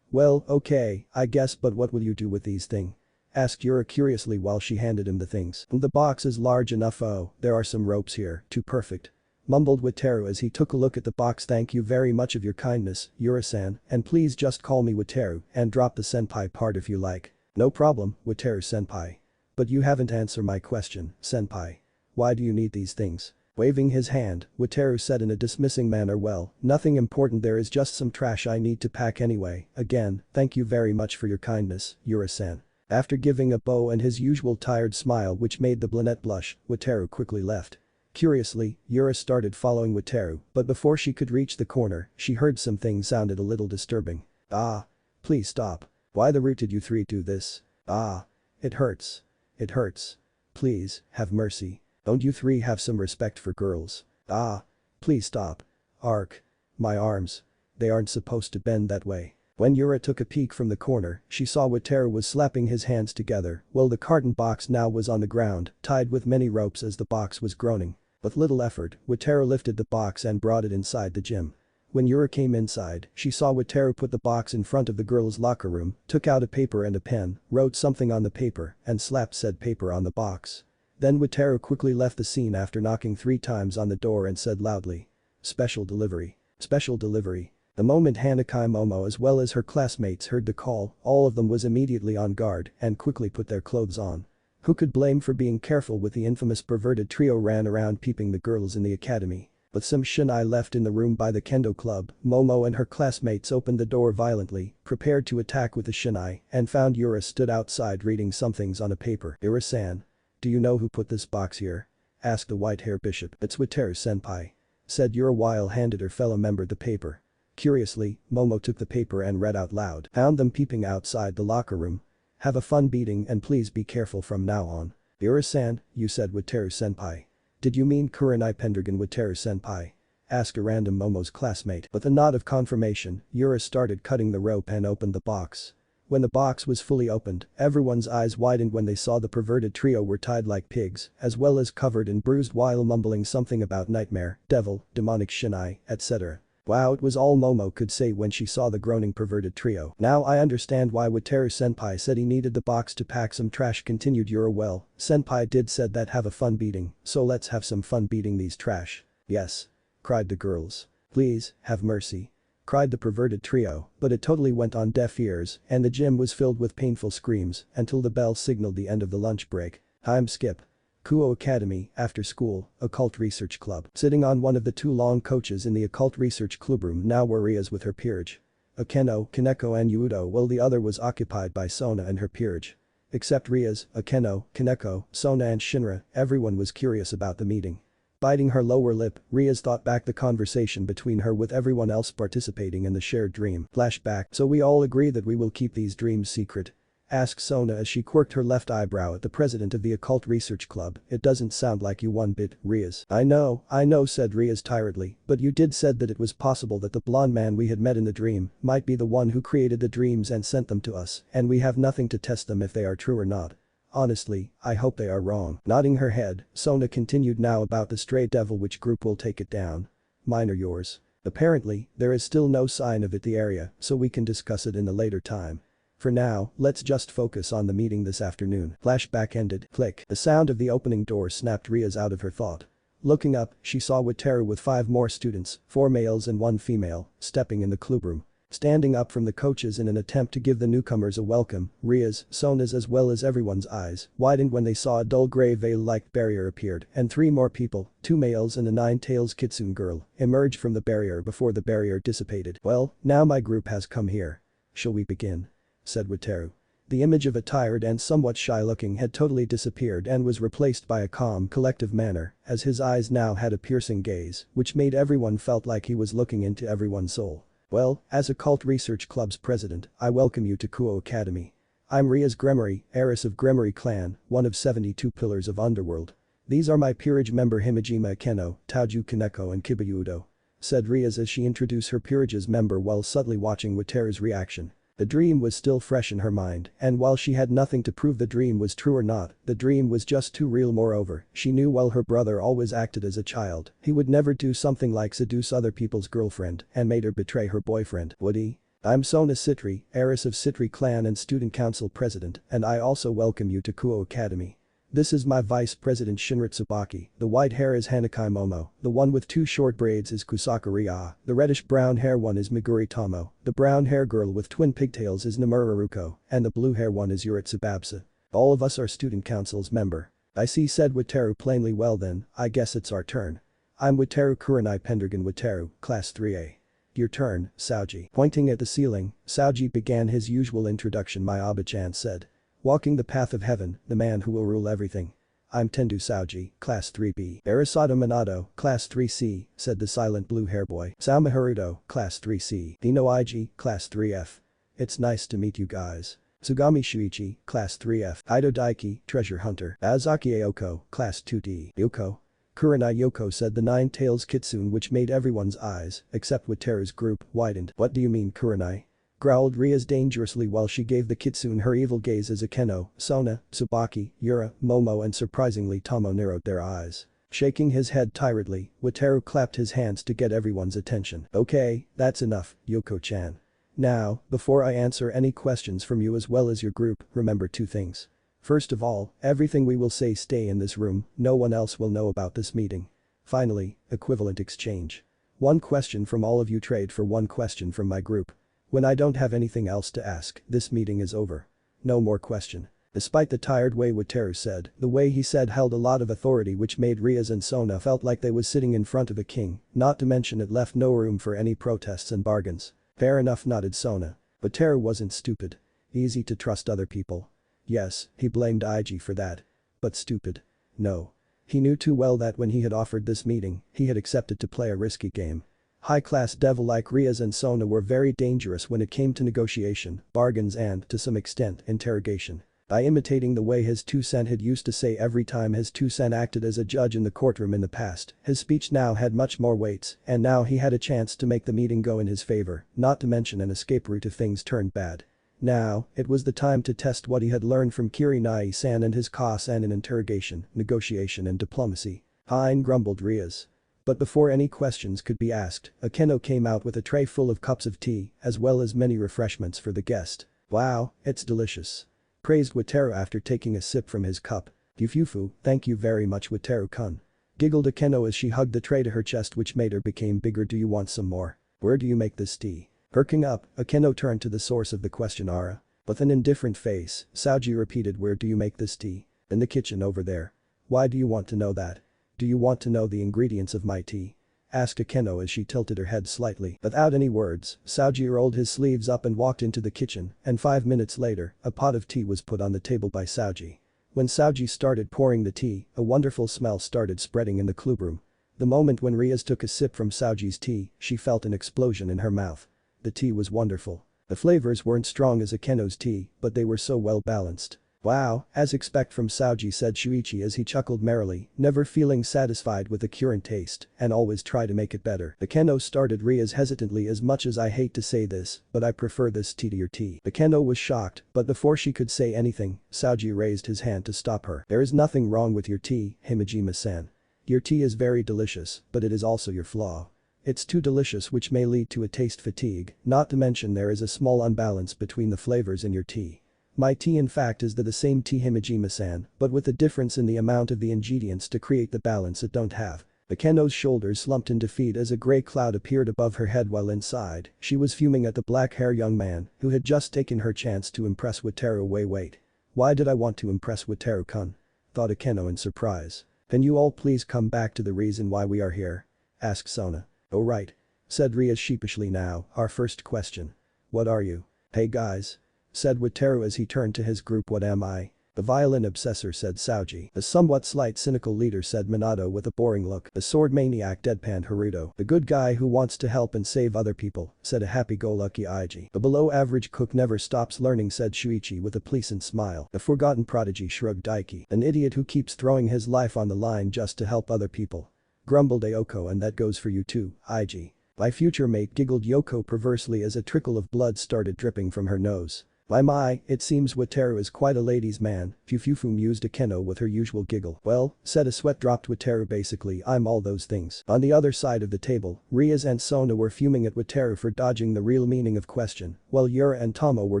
"Well, okay, I guess, but what will you do with these things?" asked Yura curiously while she handed him the things. "The box is large enough. Oh, there are some ropes here, too perfect," mumbled Wataru as he took a look at the box. "Thank you very much of your kindness, Yura-san, and please just call me Wataru and drop the senpai part if you like." "No problem, Wataru-senpai. But you haven't answered my question, senpai. Why do you need these things?" Waving his hand, Wataru said in a dismissing manner, well, nothing important, there is just some trash I need to pack anyway. Again, thank you very much for your kindness, Yura-san. After giving a bow and his usual tired smile which made the brunette blush, Wataru quickly left. Curiously, Yura started following Wataru, but before she could reach the corner, she heard something sounded a little disturbing. Ah. Please stop. Why the root did you three do this? Ah. It hurts. It hurts. Please, have mercy. Don't you three have some respect for girls? Ah. Please stop. Ark. My arms. They aren't supposed to bend that way. When Yura took a peek from the corner, she saw Wataru was slapping his hands together while the carton box now was on the ground, tied with many ropes as the box was groaning. With little effort, Wataru lifted the box and brought it inside the gym. When Yura came inside, she saw Wataru put the box in front of the girls' locker room, took out a paper and a pen, wrote something on the paper, and slapped said paper on the box. Then Wataru quickly left the scene after knocking 3 times on the door and said loudly. Special delivery. Special delivery. The moment Hanakai Momo as well as her classmates heard the call, all of them was immediately on guard and quickly put their clothes on. Who could blame for being careful with the infamous perverted trio ran around peeping the girls in the academy. With some shinai left in the room by the kendo club, Momo and her classmates opened the door violently, prepared to attack with the shinai, and found Yura stood outside reading somethings on a paper. Yura-san. Do you know who put this box here? Asked the white-haired bishop. It's Wataru-senpai. Said Yura while handed her fellow member the paper. Curiously, Momo took the paper and read out loud. Found them peeping outside the locker room. Have a fun beating and please be careful from now on. Yura-san, you said Wataru-senpai. Did you mean Kurenai Pendragon Wataru-senpai? Asked a random Momo's classmate. With a nod of confirmation, Yura started cutting the rope and opened the box. When the box was fully opened, everyone's eyes widened when they saw the perverted trio were tied like pigs, as well as covered and bruised while mumbling something about nightmare, devil, demonic shinai, etc. Wow, it was all Momo could say when she saw the groaning perverted trio. Now I understand why Wataru-senpai said he needed the box to pack some trash, continued Yura. Well, senpai did said that have a fun beating, so let's have some fun beating these trash. Yes. Cried the girls. Please, have mercy. Cried the perverted trio, but it totally went on deaf ears and the gym was filled with painful screams until the bell signaled the end of the lunch break. Time skip. Kuoh Academy, after school, occult research club. Sitting on one of the 2 long couches in the occult research clubroom now were Rias with her peerage. Akeno, Kaneko and Yudo while the other was occupied by Sona and her peerage. Except Rias, Akeno, Kaneko, Sona and Shinra, everyone was curious about the meeting. Biting her lower lip, Rias thought back the conversation between her with everyone else participating in the shared dream. Flashback. So we all agree that we will keep these dreams secret? Asked Sona as she quirked her left eyebrow at the president of the occult research club. It doesn't sound like you one bit, Rias. I know, said Rias tiredly, but you did said that it was possible that the blonde man we had met in the dream might be the one who created the dreams and sent them to us, and we have nothing to test them if they are true or not. Honestly, I hope they are wrong. Nodding her head, Sona continued now about the stray devil, which group will take it down. Mine or yours? Apparently, there is still no sign of it the area, so we can discuss it in a later time. For now, let's just focus on the meeting this afternoon. Flashback ended. Click. The sound of the opening door snapped Rias out of her thought. Looking up, she saw Wataru with 5 more students, 4 males and 1 female, stepping in the clubroom. Standing up from the coaches in an attempt to give the newcomers a welcome, Rias, Sona's as well as everyone's eyes widened when they saw a dull grey veil-like barrier appeared and 3 more people, 2 males and a 9-tails kitsune girl, emerged from the barrier before the barrier dissipated. Well, now my group has come here. Shall we begin? Said Wataru. The image of a tired and somewhat shy-looking had totally disappeared and was replaced by a calm, collective manner, as his eyes now had a piercing gaze, which made everyone felt like he was looking into everyone's soul. Well, as Occult Research Club's president, I welcome you to Kuoh Academy. I'm Rias Gremory, heiress of Gremory clan, one of 72 pillars of underworld. These are my peerage member Himejima Akeno, Tauju Kaneko and Kiba Udo. Said Rias as she introduced her peerage's member while subtly watching Wataru's reaction. The dream was still fresh in her mind, and while she had nothing to prove the dream was true or not, the dream was just too real. Moreover, she knew while her brother always acted as a child, he would never do something like seduce other people's girlfriend and made her betray her boyfriend, would he? I'm Sona Citri, heiress of Citri clan and student council president, and I also welcome you to Kuoh Academy. This is my vice president Shinra Tsubaki, the white hair is Hanakai Momo, the one with 2 short braids is Kusaka Ria, the reddish-brown hair one is Meguri Tomo, the brown hair girl with twin pigtails is Nomura Ruko, and the blue hair one is Yuritsu Babsa. All of us are student council's member. I see, said Wataru plainly. Well then, I guess it's our turn. I'm Wataru Kurenai Pendragon Wataru, Class 3A. Your turn, Saoji. Pointing at the ceiling, Saoji began his usual introduction. My Abachan said. Walking the path of heaven, the man who will rule everything. I'm Tendu Saoji, Class 3B. Arisato Minato, Class 3C, said the silent blue hair boy. Saoma Haruto, Class 3C. Dino Iji, Class 3F. It's nice to meet you guys. Tsugami Shuichi, Class 3F. Ido Daiki, Treasure Hunter. Azaki Aoko, Class 2D. Yoko. Kurenai Yoko said the nine-tails kitsune, which made everyone's eyes, except Wataru's group, widened. What do you mean Kurenai? Growled Rias dangerously while she gave the kitsune her evil gaze as Akeno, Sona, Tsubaki, Yura, Momo and surprisingly Tomo narrowed their eyes. Shaking his head tiredly, Wataru clapped his hands to get everyone's attention. Okay, that's enough, Yoko-chan. Now, before I answer any questions from you as well as your group, remember two things. First of all, everything we will say stay in this room, no one else will know about this meeting. Finally, equivalent exchange. One question from all of you trade for one question from my group. When I don't have anything else to ask, this meeting is over. No more question. Despite the tired way Wataru said, the way he said held a lot of authority which made Rias and Sona felt like they was sitting in front of a king, not to mention it left no room for any protests and bargains. Fair enough, nodded Sona. Wataru wasn't stupid. Easy to trust other people. Yes, he blamed Iji for that. But stupid? No. He knew too well that when he had offered this meeting, he had accepted to play a risky game. High-class devil like Rias and Sona were very dangerous when it came to negotiation, bargains and, to some extent, interrogation. By imitating the way his 2-cent had used to say every time his 2-cent acted as a judge in the courtroom in the past, his speech now had much more weights, and now he had a chance to make the meeting go in his favor, not to mention an escape route if things turned bad. Now, it was the time to test what he had learned from Kirinai-san and his Ka-san in interrogation, negotiation and diplomacy. Fine, grumbled Rias. But before any questions could be asked, Akeno came out with a tray full of cups of tea, as well as many refreshments for the guest. Wow, it's delicious. Praised Wataru after taking a sip from his cup. Fufufu, thank you very much Wataru-kun. Giggled Akeno as she hugged the tray to her chest which made her became bigger. Do you want some more? Where do you make this tea? Perking up, Akeno turned to the source of the question Ara. With an indifferent face, Saoji repeated, where do you make this tea? In the kitchen over there. Why do you want to know that? Do you want to know the ingredients of my tea? Asked Akeno as she tilted her head slightly. Without any words, Saoji rolled his sleeves up and walked into the kitchen, and 5 minutes later, a pot of tea was put on the table by Saoji. When Saoji started pouring the tea, a wonderful smell started spreading in the clubroom. The moment when Rias took a sip from Saoji's tea, she felt an explosion in her mouth. The tea was wonderful. The flavors weren't strong as Akeno's tea, but they were so well balanced. Wow, as expect from Saoji, said Shuichi as he chuckled merrily, never feeling satisfied with the current taste, and always try to make it better. Akeno started Rias hesitantly, as much as I hate to say this, but I prefer this tea to your tea. Akeno was shocked, but before she could say anything, Saoji raised his hand to stop her. There is nothing wrong with your tea, Himejima-san. Your tea is very delicious, but it is also your flaw. It's too delicious, which may lead to a taste fatigue, not to mention there is a small unbalance between the flavors in your tea. My tea in fact is the same tea Himejima-san, but with a difference in the amount of the ingredients to create the balance it don't have. Akeno's shoulders slumped in defeat as a grey cloud appeared above her head, while inside, she was fuming at the black-haired young man who had just taken her chance to impress Wataru. Wait. Why did I want to impress Wataru-kun? Thought Akeno in surprise. Can you all please come back to the reason why we are here? Asked Sona. Oh right. Said Rias sheepishly. Now, our first question. What are you? Hey guys. Said Wataru as he turned to his group. What am I? The violin obsessor, said Saoji. The somewhat slight cynical leader, said Minato with a boring look. The sword maniac, deadpanned Haruto. The good guy who wants to help and save other people, said a happy-go-lucky Iji. The below-average cook never stops learning, said Shuichi with a pleasant smile. The forgotten prodigy, shrugged Daiki. An idiot who keeps throwing his life on the line just to help other people. Grumbled Aoko. And that goes for you too, Iji. My future mate, giggled Yoko perversely as a trickle of blood started dripping from her nose. My, it seems Wataru is quite a ladies' man, Fufufu mused Akeno with her usual giggle. Well, said a sweat-dropped Wataru, basically I'm all those things. On the other side of the table, Rias and Sona were fuming at Wataru for dodging the real meaning of question, while Yura and Tomo were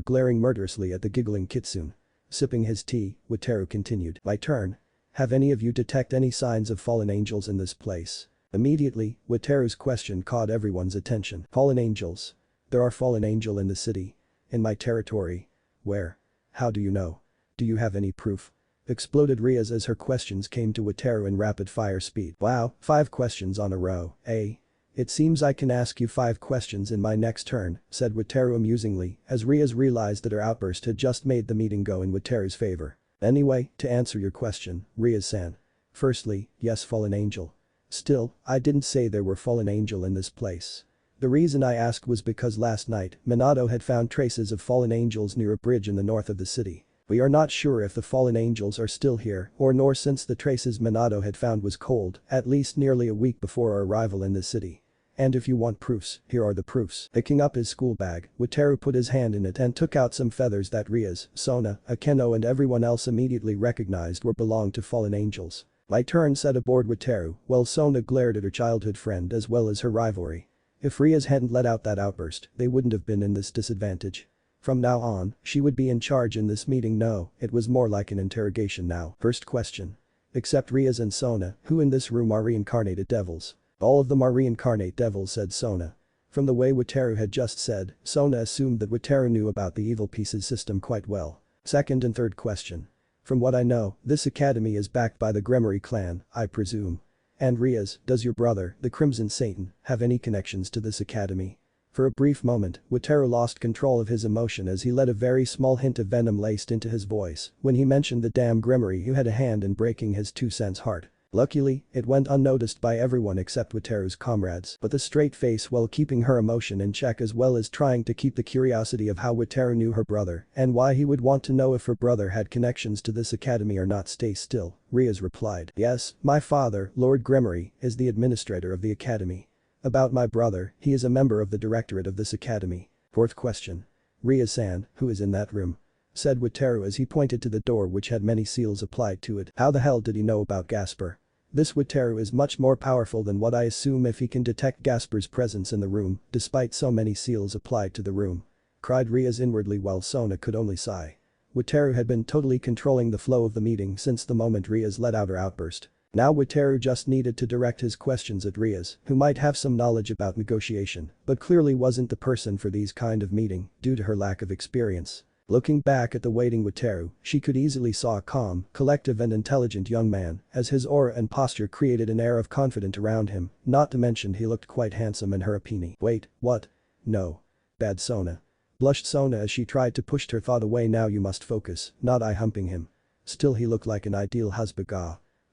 glaring murderously at the giggling kitsune. Sipping his tea, Wataru continued. My turn. Have any of you detect any signs of fallen angels in this place? Immediately, Wataru's question caught everyone's attention. Fallen angels? There are fallen angel in the city. In my territory? Where? How do you know? Do you have any proof? Exploded Rias as her questions came to Wataru in rapid-fire speed. Wow, 5 questions on a row, eh? It seems I can ask you 5 questions in my next turn, said Wataru amusingly, as Rias realized that her outburst had just made the meeting go in Wataru's favor. Anyway, to answer your question, Rias-san. Firstly, yes, fallen angel. Still, I didn't say there were fallen angel in this place. The reason I asked was because last night, Minato had found traces of fallen angels near a bridge in the north of the city. We are not sure if the fallen angels are still here or nor since the traces Minato had found was cold, at least nearly a week before our arrival in the city. And if you want proofs, here are the proofs. Picking up his school bag, Wataru put his hand in it and took out some feathers that Rias, Sona, Akeno and everyone else immediately recognized were belonged to fallen angels. My turn, said aboard Wataru, while Sona glared at her childhood friend as well as her rivalry. If Rias hadn't let out that outburst, they wouldn't have been in this disadvantage. From now on, she would be in charge in this meeting. No, it was more like an interrogation now. First question. Except Rias and Sona, who in this room are reincarnated devils? All of them are reincarnate devils, said Sona. From the way Wataru had just said, Sona assumed that Wataru knew about the evil pieces system quite well. Second and third question. From what I know, this academy is backed by the Gremory clan, I presume. And Rias, does your brother, the Crimson Satan, have any connections to this academy? For a brief moment, Wataru lost control of his emotion as he let a very small hint of venom laced into his voice when he mentioned the damn Gremory who had a hand in breaking his 2-cents heart. Luckily, it went unnoticed by everyone except Wataru's comrades, but the straight face while keeping her emotion in check as well as trying to keep the curiosity of how Wataru knew her brother and why he would want to know if her brother had connections to this academy or not stay still, Rias replied. Yes, my father, Lord Gremory, is the administrator of the academy. About my brother, he is a member of the directorate of this academy. Fourth question. Rias-san, who is in that room? Said Wataru as he pointed to the door which had many seals applied to it. How the hell did he know about Gasper? This Wataru is much more powerful than what I assume if he can detect Gasper's presence in the room, despite so many seals applied to the room. Cried Rias inwardly while Sona could only sigh. Wataru had been totally controlling the flow of the meeting since the moment Rias let out her outburst. Now Wataru just needed to direct his questions at Rias, who might have some knowledge about negotiation, but clearly wasn't the person for these kind of meeting due to her lack of experience. Looking back at the waiting Wataru, she could easily saw a calm, collective and intelligent young man, as his aura and posture created an air of confidence around him, not to mention he looked quite handsome in her opinion. Wait, what? No. Bad Sona. Blushed Sona as she tried to push her thought away. Now you must focus, not I humping him. Still he looked like an ideal husband.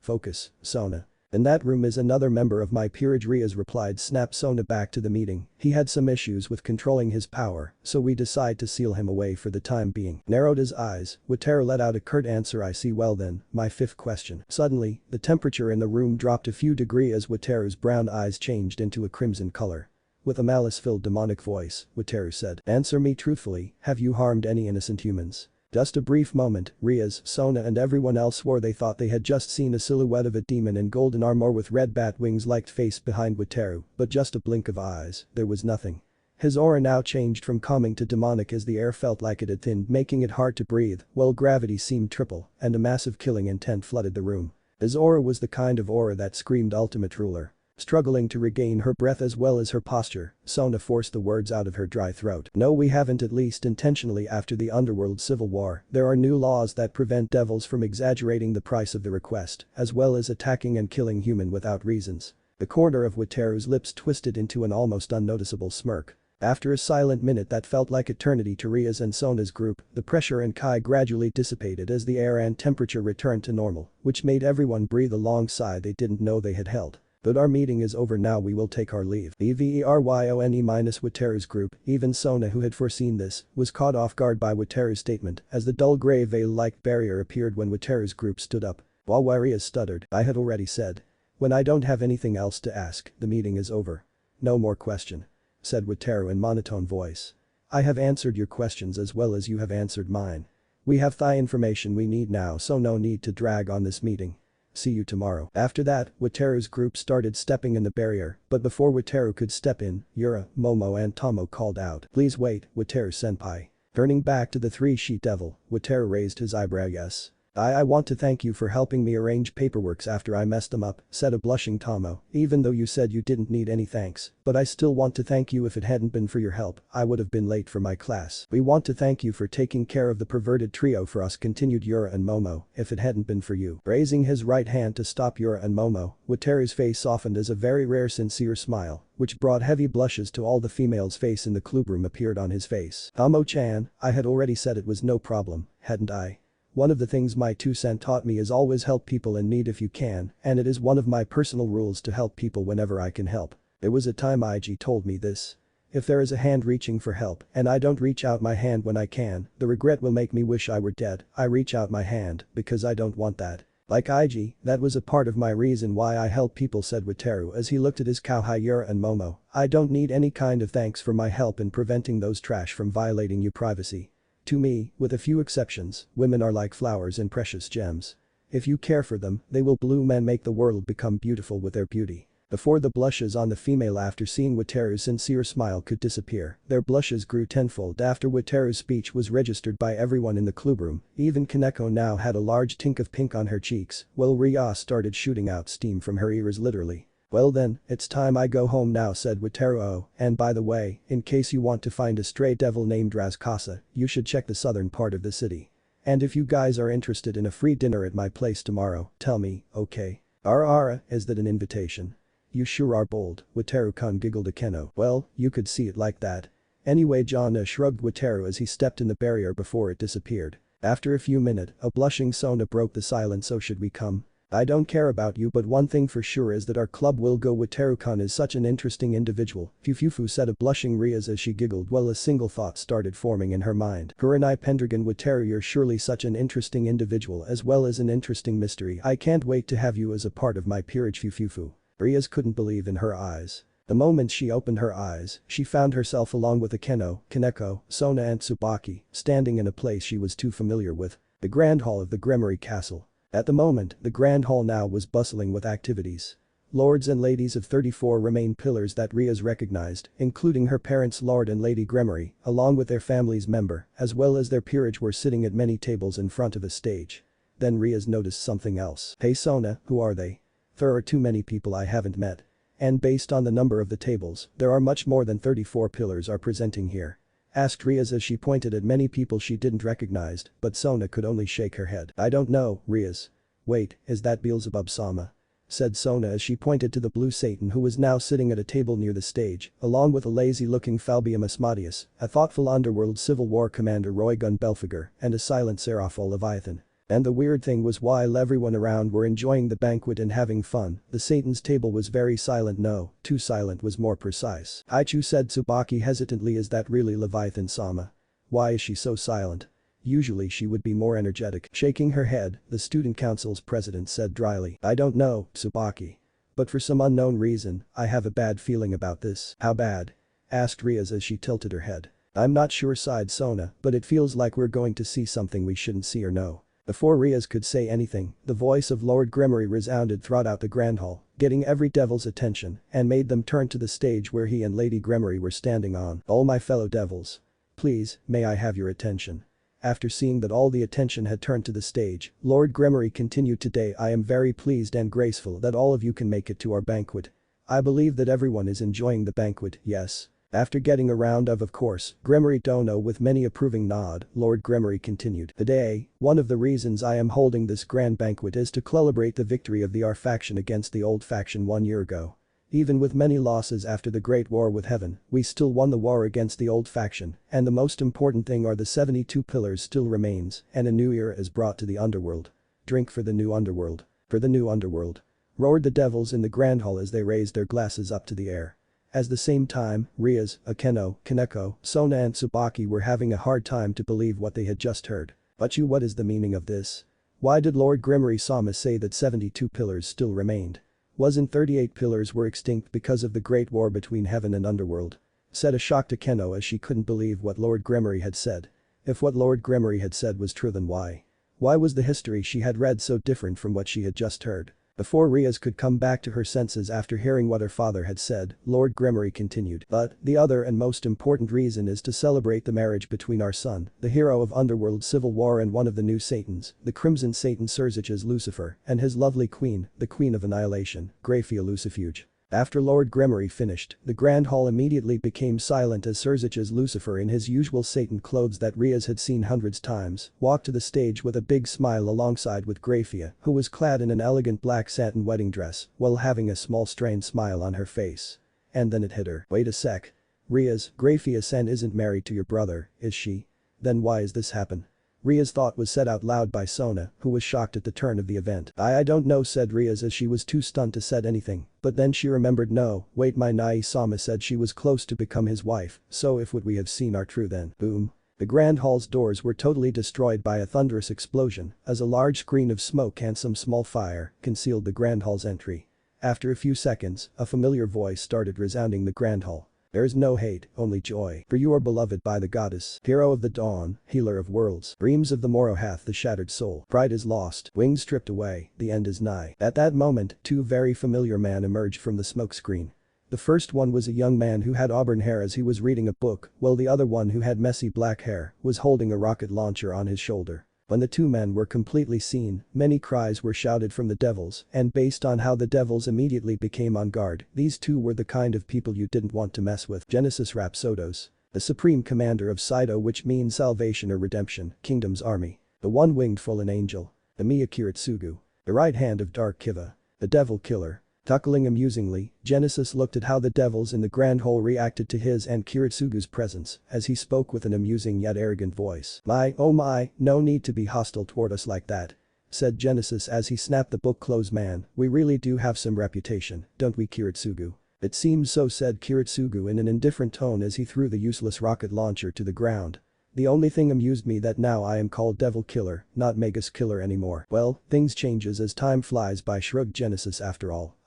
Focus, Sona. In that room is another member of my peerage, Rias replied. Snapped Sona back to the meeting. He had some issues with controlling his power, so we decide to seal him away for the time being. Narrowed his eyes, Wataru let out a curt answer. I see. Well then, my fifth question. Suddenly, the temperature in the room dropped a few degrees as Wataru's brown eyes changed into a crimson color. With a malice-filled demonic voice, Wataru said, answer me truthfully, have you harmed any innocent humans? Just a brief moment, Rias, Sona and everyone else swore they thought they had just seen a silhouette of a demon in golden armor with red bat wings-like face behind Wataru, but just a blink of eyes, there was nothing. His aura now changed from calming to demonic as the air felt like it had thinned, making it hard to breathe, while gravity seemed triple, and a massive killing intent flooded the room. His aura was the kind of aura that screamed ultimate ruler. Struggling to regain her breath as well as her posture, Sona forced the words out of her dry throat. No, we haven't, at least intentionally. After the underworld civil war, there are new laws that prevent devils from exaggerating the price of the request, as well as attacking and killing human without reasons. The corner of Wataru's lips twisted into an almost unnoticeable smirk. After a silent minute that felt like eternity to Rias and Sona's group, the pressure and Kai gradually dissipated as the air and temperature returned to normal, which made everyone breathe a long sigh they didn't know they had held. But our meeting is over now, we will take our leave. EVERYONE- Wataru's group, even Sona who had foreseen this, was caught off guard by Wataru's statement as the dull grey veil-like barrier appeared when Wataru's group stood up. While Rias stuttered, I had already said. When I don't have anything else to ask, the meeting is over. No more question. Said Wataru in monotone voice. I have answered your questions as well as you have answered mine. We have the information we need now, so no need to drag on this meeting. See you tomorrow. After that, Wataru's group started stepping in the barrier, but before Wataru could step in, Yura, Momo and Tomo called out. Please wait, Wataru-senpai. Turning back to the three-sheet devil, Wataru raised his eyebrow. Yes. I want to thank you for helping me arrange paperworks after I messed them up, said a blushing Tomo, even though you said you didn't need any thanks, but I still want to thank you. If it hadn't been for your help, I would have been late for my class. We want to thank you for taking care of the perverted trio for us, continued Yura and Momo, if it hadn't been for you. Raising his right hand to stop Yura and Momo, Wataru's face softened as a very rare sincere smile, which brought heavy blushes to all the females' face in the clubroom appeared on his face. Tomo-chan, I had already said it was no problem, hadn't I? One of the things my 2 cent taught me is always help people in need if you can, and it is one of my personal rules to help people whenever I can help. There was a time IG told me this. If there is a hand reaching for help and I don't reach out my hand when I can, the regret will make me wish I were dead. I reach out my hand because I don't want that. Like IG, that was a part of my reason why I help people, said Wataru as he looked at his Kuoh Yura and Momo. I don't need any kind of thanks for my help in preventing those trash from violating your privacy. To me, with a few exceptions, women are like flowers and precious gems. If you care for them, they will bloom and make the world become beautiful with their beauty. Before the blushes on the female after seeing Wataru's sincere smile could disappear, their blushes grew tenfold after Wataru's speech was registered by everyone in the clubroom. Even Kaneko now had a large tink of pink on her cheeks, while Rias started shooting out steam from her ears literally. Well then, it's time I go home now, said Wataru. Oh, and by the way, in case you want to find a stray devil named Razkasa, you should check the southern part of the city. And if you guys are interested in a free dinner at my place tomorrow, tell me, okay? Ara, is that an invitation? You sure are bold, Wataru-kun giggled Akeno. Well, you could see it like that. Anyway, Jonna shrugged Wataru as he stepped in the barrier before it disappeared. After a few minutes, a blushing Sona broke the silence. So should we come? I don't care about you, but one thing for sure is that our club will go. Wataru-kun is such an interesting individual, Fufufu said a blushing Rias as she giggled while a single thought started forming in her mind. Kurenai Pendragon, Wataru, you're surely such an interesting individual as well as an interesting mystery. I can't wait to have you as a part of my peerage. Fufufu. Rias couldn't believe in her eyes. The moment she opened her eyes, she found herself along with Akeno, Kaneko, Sona and Tsubaki, standing in a place she was too familiar with, the Grand Hall of the Gremory Castle. At the moment, the Grand Hall now was bustling with activities. Lords and ladies of 34 remain pillars that Rias recognized, including her parents Lord and Lady Gremory, along with their family's member, as well as their peerage were sitting at many tables in front of a stage. Then Rias noticed something else. Hey Sona, who are they? There are too many people I haven't met. And based on the number of the tables, there are much more than 34 pillars are presenting here. Asked Rias as she pointed at many people she didn't recognize, but Sona could only shake her head. I don't know, Rias. Wait, is that Beelzebub-sama? Said Sona as she pointed to the blue Satan who was now sitting at a table near the stage, along with a lazy-looking Falbium Asmodeus, a thoughtful underworld Civil War commander Roygun Belphegor, and a silent Seraphol Leviathan. And the weird thing was while everyone around were enjoying the banquet and having fun, the Satan's table was very silent. No, too silent was more precise. Haichu, said Tsubaki hesitantly, is that really Leviathan-sama? Why is she so silent? Usually she would be more energetic. Shaking her head, the student council's president said dryly. I don't know, Tsubaki. But for some unknown reason, I have a bad feeling about this. How bad? Asked Rias as she tilted her head. I'm not sure, sighed Sona, but it feels like we're going to see something we shouldn't see or know. Before Rias could say anything, the voice of Lord Gremory resounded throughout the Grand Hall, getting every devil's attention, and made them turn to the stage where he and Lady Gremory were standing on. All my fellow devils. Please, may I have your attention? After seeing that all the attention had turned to the stage, Lord Gremory continued, today I am very pleased and graceful that all of you can make it to our banquet. I believe that everyone is enjoying the banquet, yes? After getting a round of course, Gremory Dono with many approving nod, Lord Gremory continued. Today, one of the reasons I am holding this grand banquet is to celebrate the victory of the R faction against the old faction 1 year ago. Even with many losses after the Great War with Heaven, we still won the war against the old faction, and the most important thing are the 72 pillars still remains, and a new era is brought to the underworld. Drink for the new underworld. For the new underworld. Roared the devils in the Grand Hall as they raised their glasses up to the air. At the same time, Rias, Akeno, Kaneko, Sona and Tsubaki were having a hard time to believe what they had just heard. But what is the meaning of this? Why did Lord Gremory-sama say that 72 pillars still remained? Wasn't 38 pillars were extinct because of the Great War between Heaven and Underworld? Said a shocked Akeno as she couldn't believe what Lord Gremory had said. If what Lord Gremory had said was true, then why? Why was the history she had read so different from what she had just heard? Before Rias could come back to her senses after hearing what her father had said, Lord Gremory continued. But, the other and most important reason is to celebrate the marriage between our son, the hero of Underworld Civil War and one of the new Satans, the Crimson Satan Surzich's Lucifer, and his lovely queen, the Queen of Annihilation, Graia Lucifuge. After Lord Gremory finished, the Grand Hall immediately became silent as Surzich's Lucifer in his usual Satan clothes that Rias had seen hundreds times, walked to the stage with a big smile alongside with Graia, who was clad in an elegant black satin wedding dress, while having a small strained smile on her face. And then it hit her. Wait a sec. Rias, Graia-san isn't married to your brother, is she? Then why is this happen? Ria's thought was said out loud by Sona, who was shocked at the turn of the event. I don't know, said Rias as she was too stunned to said anything, but then she remembered. No, wait, my Naimi-sama said she was close to become his wife, so if what we have seen are true then. Boom. The Grand Hall's doors were totally destroyed by a thunderous explosion, as a large screen of smoke and some small fire concealed the Grand Hall's entry. After a few seconds, a familiar voice started resounding the Grand Hall. There is no hate, only joy, for you are beloved by the goddess, hero of the dawn, healer of worlds, dreams of the morrow hath the shattered soul, pride is lost, wings stripped away, the end is nigh. At that moment, two very familiar men emerged from the smoke screen. The first one was a young man who had auburn hair as he was reading a book, while the other one who had messy black hair was holding a rocket launcher on his shoulder. When the two men were completely seen, many cries were shouted from the devils, and based on how the devils immediately became on guard, these two were the kind of people you didn't want to mess with. Genesis Rhapsodos. The supreme commander of Saido, which means salvation or redemption, Kingdom's army. The one-winged fallen angel. The Mia Kiritsugu. The right hand of Dark Kiva. The devil killer. Chuckling amusingly, Genesis looked at how the devils in the Grand Hall reacted to his and Kiritsugu's presence as he spoke with an amusing yet arrogant voice. My, oh my, no need to be hostile toward us like that, said Genesis as he snapped the book closed. Man, we really do have some reputation, don't we, Kiritsugu? It seems so, said Kiritsugu in an indifferent tone as he threw the useless rocket launcher to the ground. The only thing amused me that now I am called Devil Killer, not Magus Killer anymore. Well, things changes as time flies by, shrugged Genesis. After all,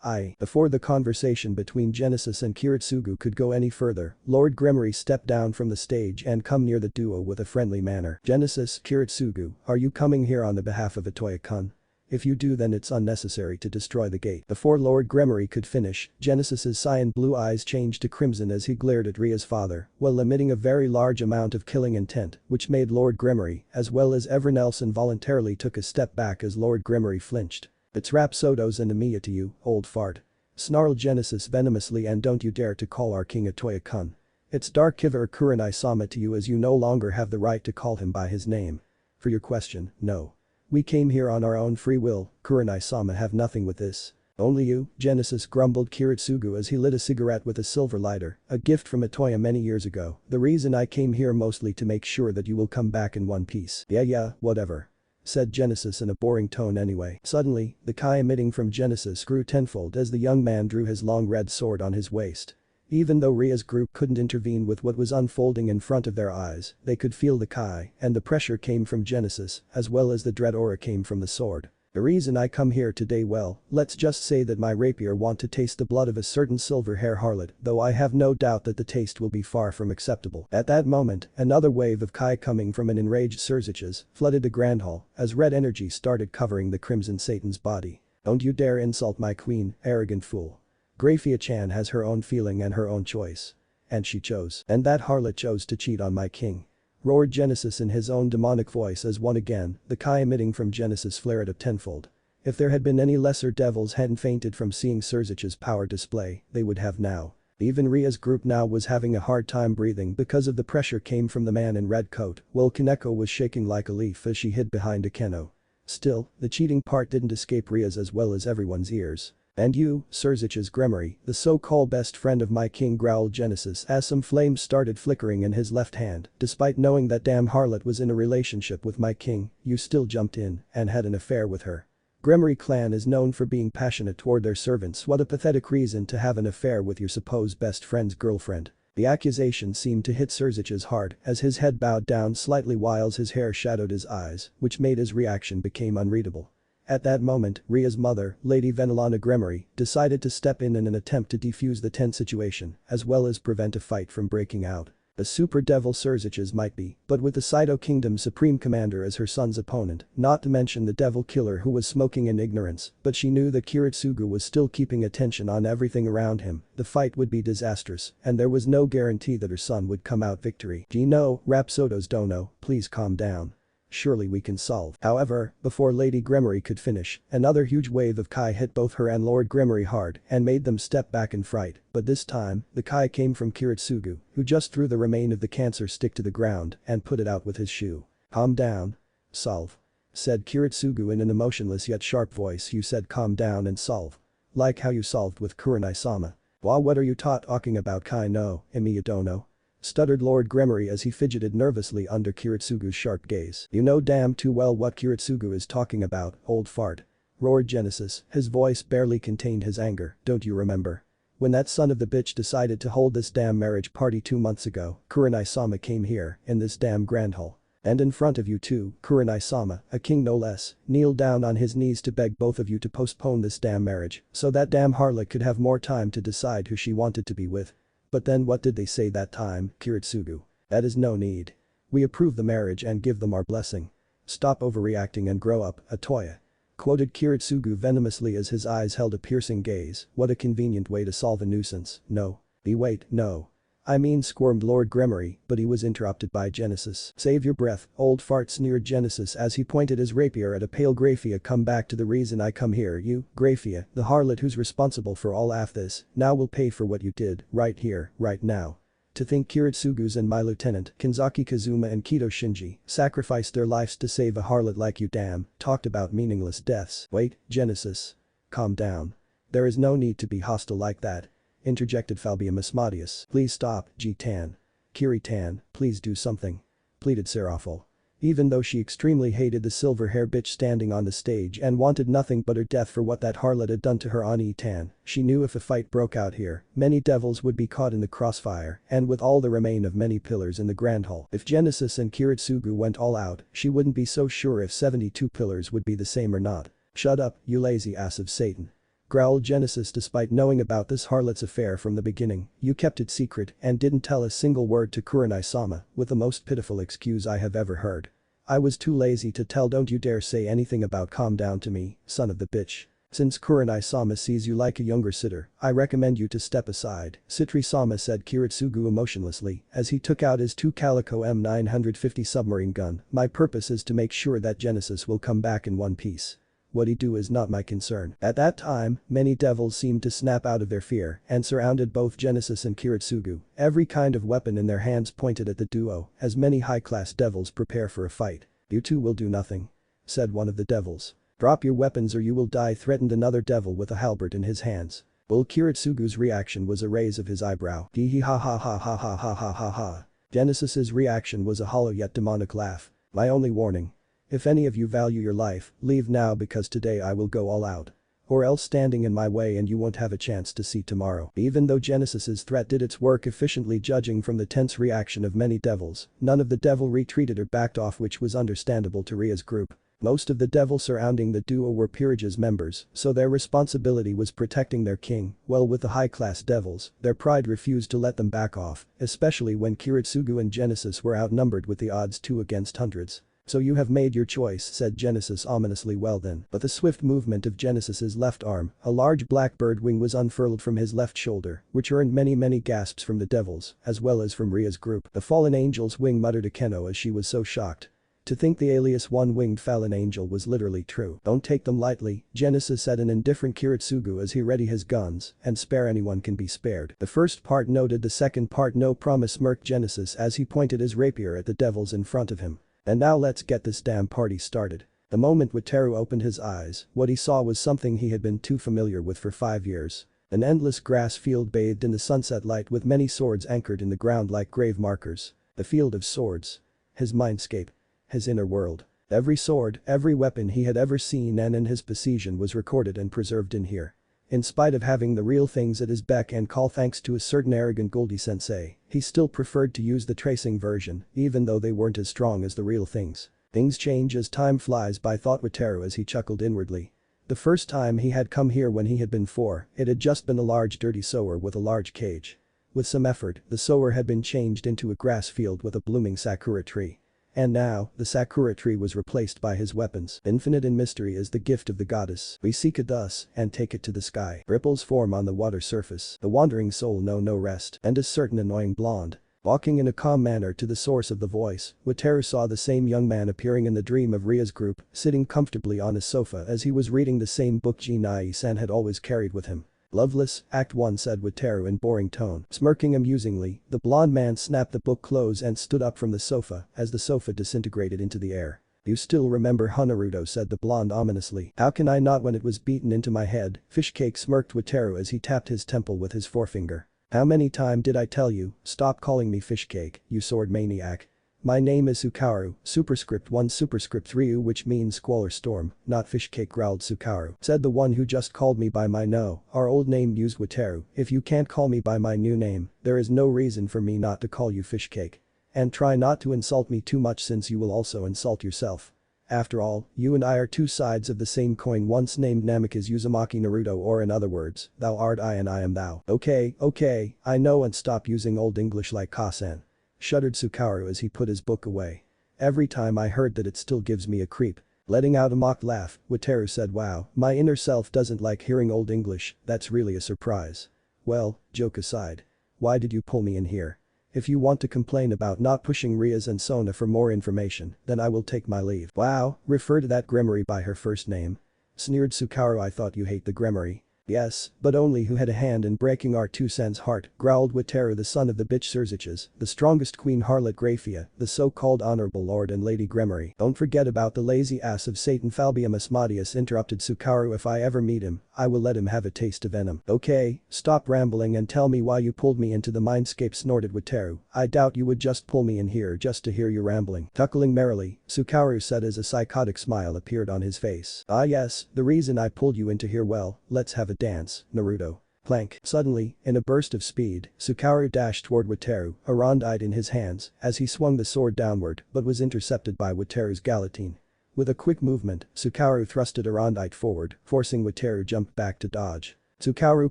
Before the conversation between Genesis and Kiritsugu could go any further, Lord Gremory stepped down from the stage and come near the duo with a friendly manner. Genesis, Kiritsugu, are you coming here on the behalf of Toya-kun? If you do, then it's unnecessary to destroy the gate. Before Lord Gremory could finish, Genesis's cyan blue eyes changed to crimson as he glared at Ria's father, while emitting a very large amount of killing intent, which made Lord Gremory, as well as everyone else, involuntarily took a step back as Lord Gremory flinched. It's Rhapsodos and Emiya to you, old fart. Snarled Genesis venomously, and don't you dare to call our king a Toya-kun. It's Dark Kiva or Kuranai-sama to you, as you no longer have the right to call him by his name. For your question, no. We came here on our own free will, Kuranai-sama have nothing with this. Only you, Genesis, grumbled Kiritsugu as he lit a cigarette with a silver lighter, a gift from a Toya many years ago. The reason I came here mostly to make sure that you will come back in one piece. Yeah, whatever, said Genesis in a boring tone anyway. Suddenly, the Kai emitting from Genesis grew tenfold as the young man drew his long red sword on his waist. Even though Ria's group couldn't intervene with what was unfolding in front of their eyes, they could feel the Kai, and the pressure came from Genesis, as well as the dread aura came from the sword. The reason I come here today, well, let's just say that my rapier want to taste the blood of a certain silver-hair harlot, though I have no doubt that the taste will be far from acceptable. At that moment, another wave of Kai coming from an enraged Surziches flooded the Grand Hall, as red energy started covering the Crimson Satan's body. Don't you dare insult my queen, arrogant fool. Graia-chan has her own feeling and her own choice. And she chose. And that harlot chose to cheat on my king. Roared Genesis in his own demonic voice as one again, the Kai emitting from Genesis flared up tenfold. If there had been any lesser devils hadn't fainted from seeing Surzich's power display, they would have now. Even Ria's group now was having a hard time breathing because of the pressure came from the man in red coat, while Kaneko was shaking like a leaf as she hid behind a keno. Still, the cheating part didn't escape Ria's as well as everyone's ears. And you, Surzich's Gremory, the so-called best friend of my king, growled Genesis as some flames started flickering in his left hand. Despite knowing that damn harlot was in a relationship with my king, you still jumped in and had an affair with her. Gremory clan is known for being passionate toward their servants. What a pathetic reason to have an affair with your supposed best friend's girlfriend. The accusation seemed to hit Surzich's heart as his head bowed down slightly whilst his hair shadowed his eyes, which made his reaction become unreadable. At that moment, Ria's mother, Lady Venelana Gremory, decided to step in an attempt to defuse the tense situation, as well as prevent a fight from breaking out. The super devil Surziches might be, but with the Saito Kingdom's supreme commander as her son's opponent, not to mention the devil killer who was smoking in ignorance, but she knew that Kiritsugu was still keeping attention on everything around him, the fight would be disastrous, and there was no guarantee that her son would come out victory. No, Rapsodos Dono, please calm down. Surely we can solve. However, before Lady Gremory could finish, another huge wave of Kai hit both her and Lord Gremory hard and made them step back in fright, but this time, the Kai came from Kiritsugu, who just threw the remain of the cancer stick to the ground and put it out with his shoe. Calm down. Solve. Said Kiritsugu in an emotionless yet sharp voice. You said calm down and solve. Like how you solved with Kurenai-sama. What are you talking about? Kai no, Emiya dono? Stuttered Lord Gremory as he fidgeted nervously under Kiritsugu's sharp gaze. You know damn too well what Kiritsugu is talking about, old fart. Roared Genesis, his voice barely contained his anger. Don't you remember? When that son of the bitch decided to hold this damn marriage party 2 months ago, Kurenai-sama came here, in this damn grand hall. And in front of you too, Kurenai-sama, a king no less, kneeled down on his knees to beg both of you to postpone this damn marriage, so that damn harlot could have more time to decide who she wanted to be with. But then what did they say that time, Kiritsugu? That is no need. We approve the marriage and give them our blessing. Stop overreacting and grow up, a Toya. Quoted Kiritsugu venomously as his eyes held a piercing gaze. What a convenient way to solve a nuisance. No. Wait, no. I mean, squirmed Lord Gremory, but he was interrupted by Genesis. Save your breath, old fart, sneered Genesis as he pointed his rapier at a pale Graia. Come back to the reason I come here. You, Graia, the harlot who's responsible for all of this, now will pay for what you did, right here, right now. To think Kiritsugu's and my lieutenant, Kanzaki Kazuma and Kido Shinji, sacrificed their lives to save a harlot like you. Damn, talked about meaningless deaths. Wait, Genesis. Calm down. There is no need to be hostile like that. Interjected Fabian Asmodeus. Please stop, G-Tan. Kiri-Tan, please do something. Pleaded Seraphil. Even though she extremely hated the silver hair bitch standing on the stage and wanted nothing but her death for what that harlot had done to her on E-Tan, she knew if a fight broke out here, many devils would be caught in the crossfire and with all the remain of many pillars in the Grand Hall. If Genesis and Kiritsugu went all out, she wouldn't be so sure if 72 pillars would be the same or not. Shut up, you lazy ass of Satan. Growled Genesis despite knowing about this harlot's affair from the beginning. You kept it secret and didn't tell a single word to Kurenai-sama, with the most pitiful excuse I have ever heard. I was too lazy to tell. Don't you dare say anything about calm down to me, son of the bitch. Since Kurenai-sama sees you like a younger sitter, I recommend you to step aside, Sitri-sama said Kiritsugu emotionlessly as he took out his 2 Calico M950 submarine gun. My purpose is to make sure that Genesis will come back in one piece. What he do is not my concern. At that time, many devils seemed to snap out of their fear and surrounded both Genesis and Kiritsugu, every kind of weapon in their hands pointed at the duo as many high-class devils prepare for a fight. You two will do nothing. Said one of the devils. Drop your weapons or you will die, threatened another devil with a halberd in his hands. Well, Kiritsugu's reaction was a raise of his eyebrow. Hee ha ha ha ha ha ha ha ha ha. Genesis's reaction was a hollow yet demonic laugh. My only warning. If any of you value your life, leave now because today I will go all out. Or else standing in my way and you won't have a chance to see tomorrow. Even though Genesis's threat did its work efficiently, judging from the tense reaction of many devils, none of the devil retreated or backed off, which was understandable to Ria's group. Most of the devils surrounding the duo were peerage's members, so their responsibility was protecting their king, while with the high-class devils, their pride refused to let them back off, especially when Kiritsugu and Genesis were outnumbered with the odds 2 against hundreds. So you have made your choice, said Genesis ominously. Well then. But the swift movement of Genesis's left arm, a large black bird wing was unfurled from his left shoulder, which earned many gasps from the devils, as well as from Ria's group. The fallen angel's wing, muttered Akeno as she was so shocked. To think the alias one-winged fallen angel was literally true. Don't take them lightly, Genesis said an indifferent Kiritsugu as he readied his guns, and spare anyone can be spared. The first part noted, the second part no promise, smirked Genesis as he pointed his rapier at the devils in front of him. And now let's get this damn party started. The moment Wataru opened his eyes, what he saw was something he had been too familiar with for 5 years. An endless grass field bathed in the sunset light with many swords anchored in the ground like grave markers. The field of swords. His mindscape. His inner world. Every sword, every weapon he had ever seen and in his possession was recorded and preserved in here. In spite of having the real things at his beck and call thanks to a certain arrogant Goldie sensei, he still preferred to use the tracing version, even though they weren't as strong as the real things. Things change as time flies by, thought Wataru as he chuckled inwardly. The first time he had come here when he had been 4, it had just been a large dirty sewer with a large cage. With some effort, the sower had been changed into a grass field with a blooming sakura tree. And now, the sakura tree was replaced by his weapons. Infinite in mystery is the gift of the goddess. We seek it thus, and take it to the sky. Ripples form on the water surface. The wandering soul know no rest. And a certain annoying blonde. Walking in a calm manner to the source of the voice, Wataru saw the same young man appearing in the dream of Ria's group, sitting comfortably on his sofa as he was reading the same book Jinai-san had always carried with him. Loveless, Act 1, said Wataru in boring tone. Smirking amusingly, the blond man snapped the book close and stood up from the sofa as the sofa disintegrated into the air. You still remember Naruto, said the blonde ominously. How can I not when it was beaten into my head? Fishcake smirked Wataru as he tapped his temple with his forefinger. How many times did I tell you, stop calling me Fishcake, you sword maniac. My name is Sukaru, superscript 1 superscript 3 which means squall or storm, not Fishcake, growled Sukaru. Said the one who just called me by my our old name, used Wataru. If you can't call me by my new name, there is no reason for me not to call you Fishcake. And try not to insult me too much since you will also insult yourself. After all, you and I are two sides of the same coin, once named Namikaze Uzumaki Naruto, or in other words, thou art I and I am thou. Okay, I know, and stop using old English like Kasan. Shuddered Sukaru as he put his book away. Every time I heard that it still gives me a creep. Letting out a mock laugh, Wataru said, wow, my inner self doesn't like hearing old English, that's really a surprise. Well, joke aside. Why did you pull me in here? If you want to complain about not pushing Rias and Sona for more information, then I will take my leave. Wow, refer to that Gremory by her first name. Sneered Sukaru, I thought you hate the Gremory. Yes, but only who had a hand in breaking our two-sen's heart, growled Wataru, the son of the bitch Surziches, the strongest queen harlot Graia, the so-called honorable lord and lady Gremory. Don't forget about the lazy ass of Satan Falbium Asmodeus, interrupted Sukaru. If I ever meet him, I will let him have a taste of venom. Okay, stop rambling and tell me why you pulled me into the mindscape, snorted Wataru. I doubt you would just pull me in here just to hear you rambling. Chuckling merrily, Sukaru said as a psychotic smile appeared on his face. Ah yes, the reason I pulled you into here, well, let's have a dance, Naruto. Plank. Suddenly, in a burst of speed, Sukaru dashed toward Wataru, a rondite in his hands, as he swung the sword downward but was intercepted by Wataru's guillotine. With a quick movement, Sukaru thrusted a rondite forward, forcing Wataru jump back to dodge. Sukaru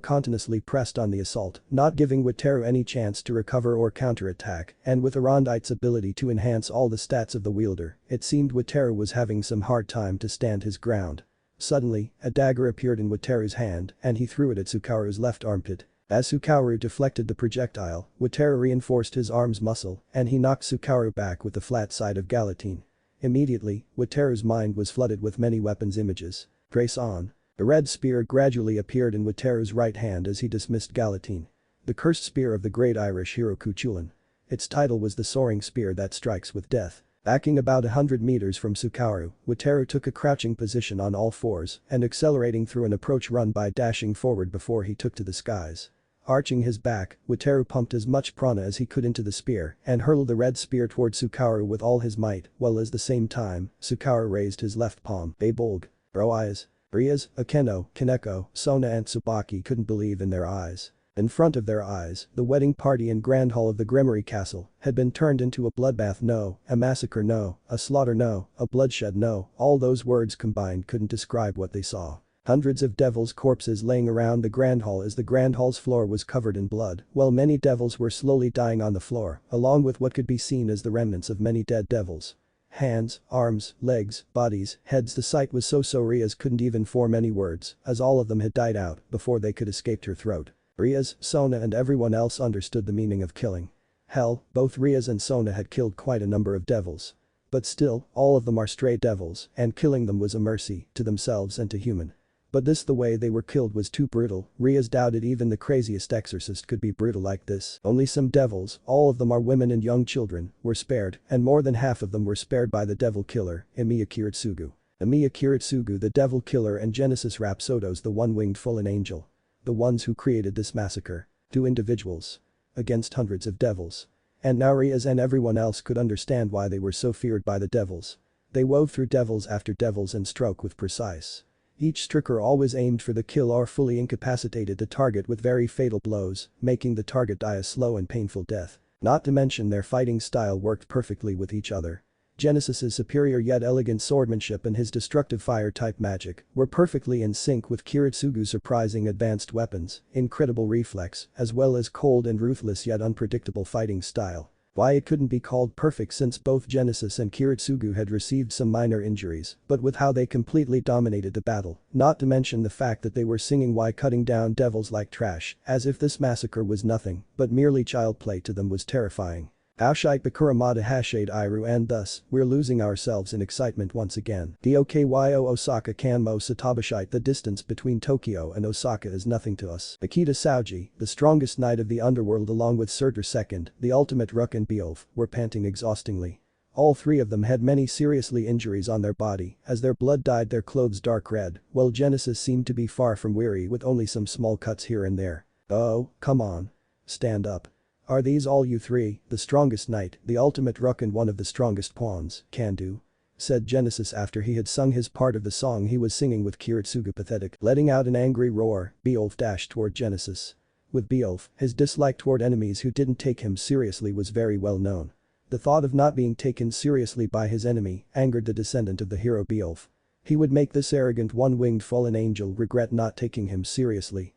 continuously pressed on the assault, not giving Wataru any chance to recover or counterattack, and with a rondite's ability to enhance all the stats of the wielder, it seemed Wataru was having some hard time to stand his ground. Suddenly, a dagger appeared in Wataru's hand and he threw it at Sukaru's left armpit. As Sukaru deflected the projectile, Wataru reinforced his arm's muscle and he knocked Sukaru back with the flat side of guillotine. Immediately, Wataru's mind was flooded with many weapons images. Trace on. A red spear gradually appeared in Wataru's right hand as he dismissed guillotine. The cursed spear of the great Irish hero Cuchulainn. Its title was the soaring spear that strikes with death. Backing about 100 meters from Sukaru, Wataru took a crouching position on all fours and accelerating through an approach run by dashing forward before he took to the skies. Arching his back, Wataru pumped as much prana as he could into the spear and hurled the red spear toward Sukaru with all his might, while at the same time, Sukaru raised his left palm. Bebolg. Bro eyes. Rias, Akeno, Kaneko, Sona and Tsubaki couldn't believe in their eyes. In front of their eyes, the wedding party in Grand Hall of the Gremory Castle had been turned into a bloodbath, no, a massacre, no, a slaughter, no, a bloodshed, no. All those words combined couldn't describe what they saw. Hundreds of devils' corpses laying around the Grand Hall as the Grand Hall's floor was covered in blood, while many devils were slowly dying on the floor, along with what could be seen as the remnants of many dead devils. Hands, arms, legs, bodies, heads. The sight was so Rias couldn't even form any words, as all of them had died out before they could escape her throat. Rias, Sona and everyone else understood the meaning of killing. Hell, both Rias and Sona had killed quite a number of devils. But still, all of them are stray devils, and killing them was a mercy to themselves and to human. But the way they were killed was too brutal. Rias doubted even the craziest exorcist could be brutal like this. Only some devils, all of them are women and young children, were spared, and more than half of them were spared by the devil killer, Kiritsugu. Kiritsugu, the devil killer, and Genesis Rhapsodos, the one-winged fallen angel. The ones who created this massacre. 2 individuals. Against hundreds of devils. And now Rias and everyone else could understand why they were so feared by the devils. They wove through devils after devils and struck with precise. Each striker always aimed for the kill or fully incapacitated the target with very fatal blows, making the target die a slow and painful death. Not to mention their fighting style worked perfectly with each other. Genesis's superior yet elegant swordmanship and his destructive fire-type magic were perfectly in sync with Kiritsugu's surprising advanced weapons, incredible reflex, as well as cold and ruthless yet unpredictable fighting style. Why it couldn't be called perfect since both Genesis and Kiritsugu had received some minor injuries, but with how they completely dominated the battle, not to mention the fact that they were singing "Why cutting down devils like trash," as if this massacre was nothing but merely child play to them was terrifying. Aoshite Bakuramata Hashade Iru and thus, we're losing ourselves in excitement once again. Dokyo Osaka Kanmo Satabashite. The distance between Tokyo and Osaka is nothing to us. Akita Saoji, the strongest knight of the underworld along with Surtur II, the ultimate Rook and Beowulf, were panting exhaustingly. All three of them had many seriously injuries on their body as their blood dyed their clothes dark red, while Genesis seemed to be far from weary with only some small cuts here and there. Oh, come on. Stand up. Are these all you three, the strongest knight, the ultimate Rook and one of the strongest pawns, can do? Said Genesis after he had sung his part of the song he was singing with Kiritsugu pathetic. Letting out an angry roar, Beowulf dashed toward Genesis. With Beowulf, his dislike toward enemies who didn't take him seriously was very well known. The thought of not being taken seriously by his enemy angered the descendant of the hero Beowulf. He would make this arrogant one-winged fallen angel regret not taking him seriously.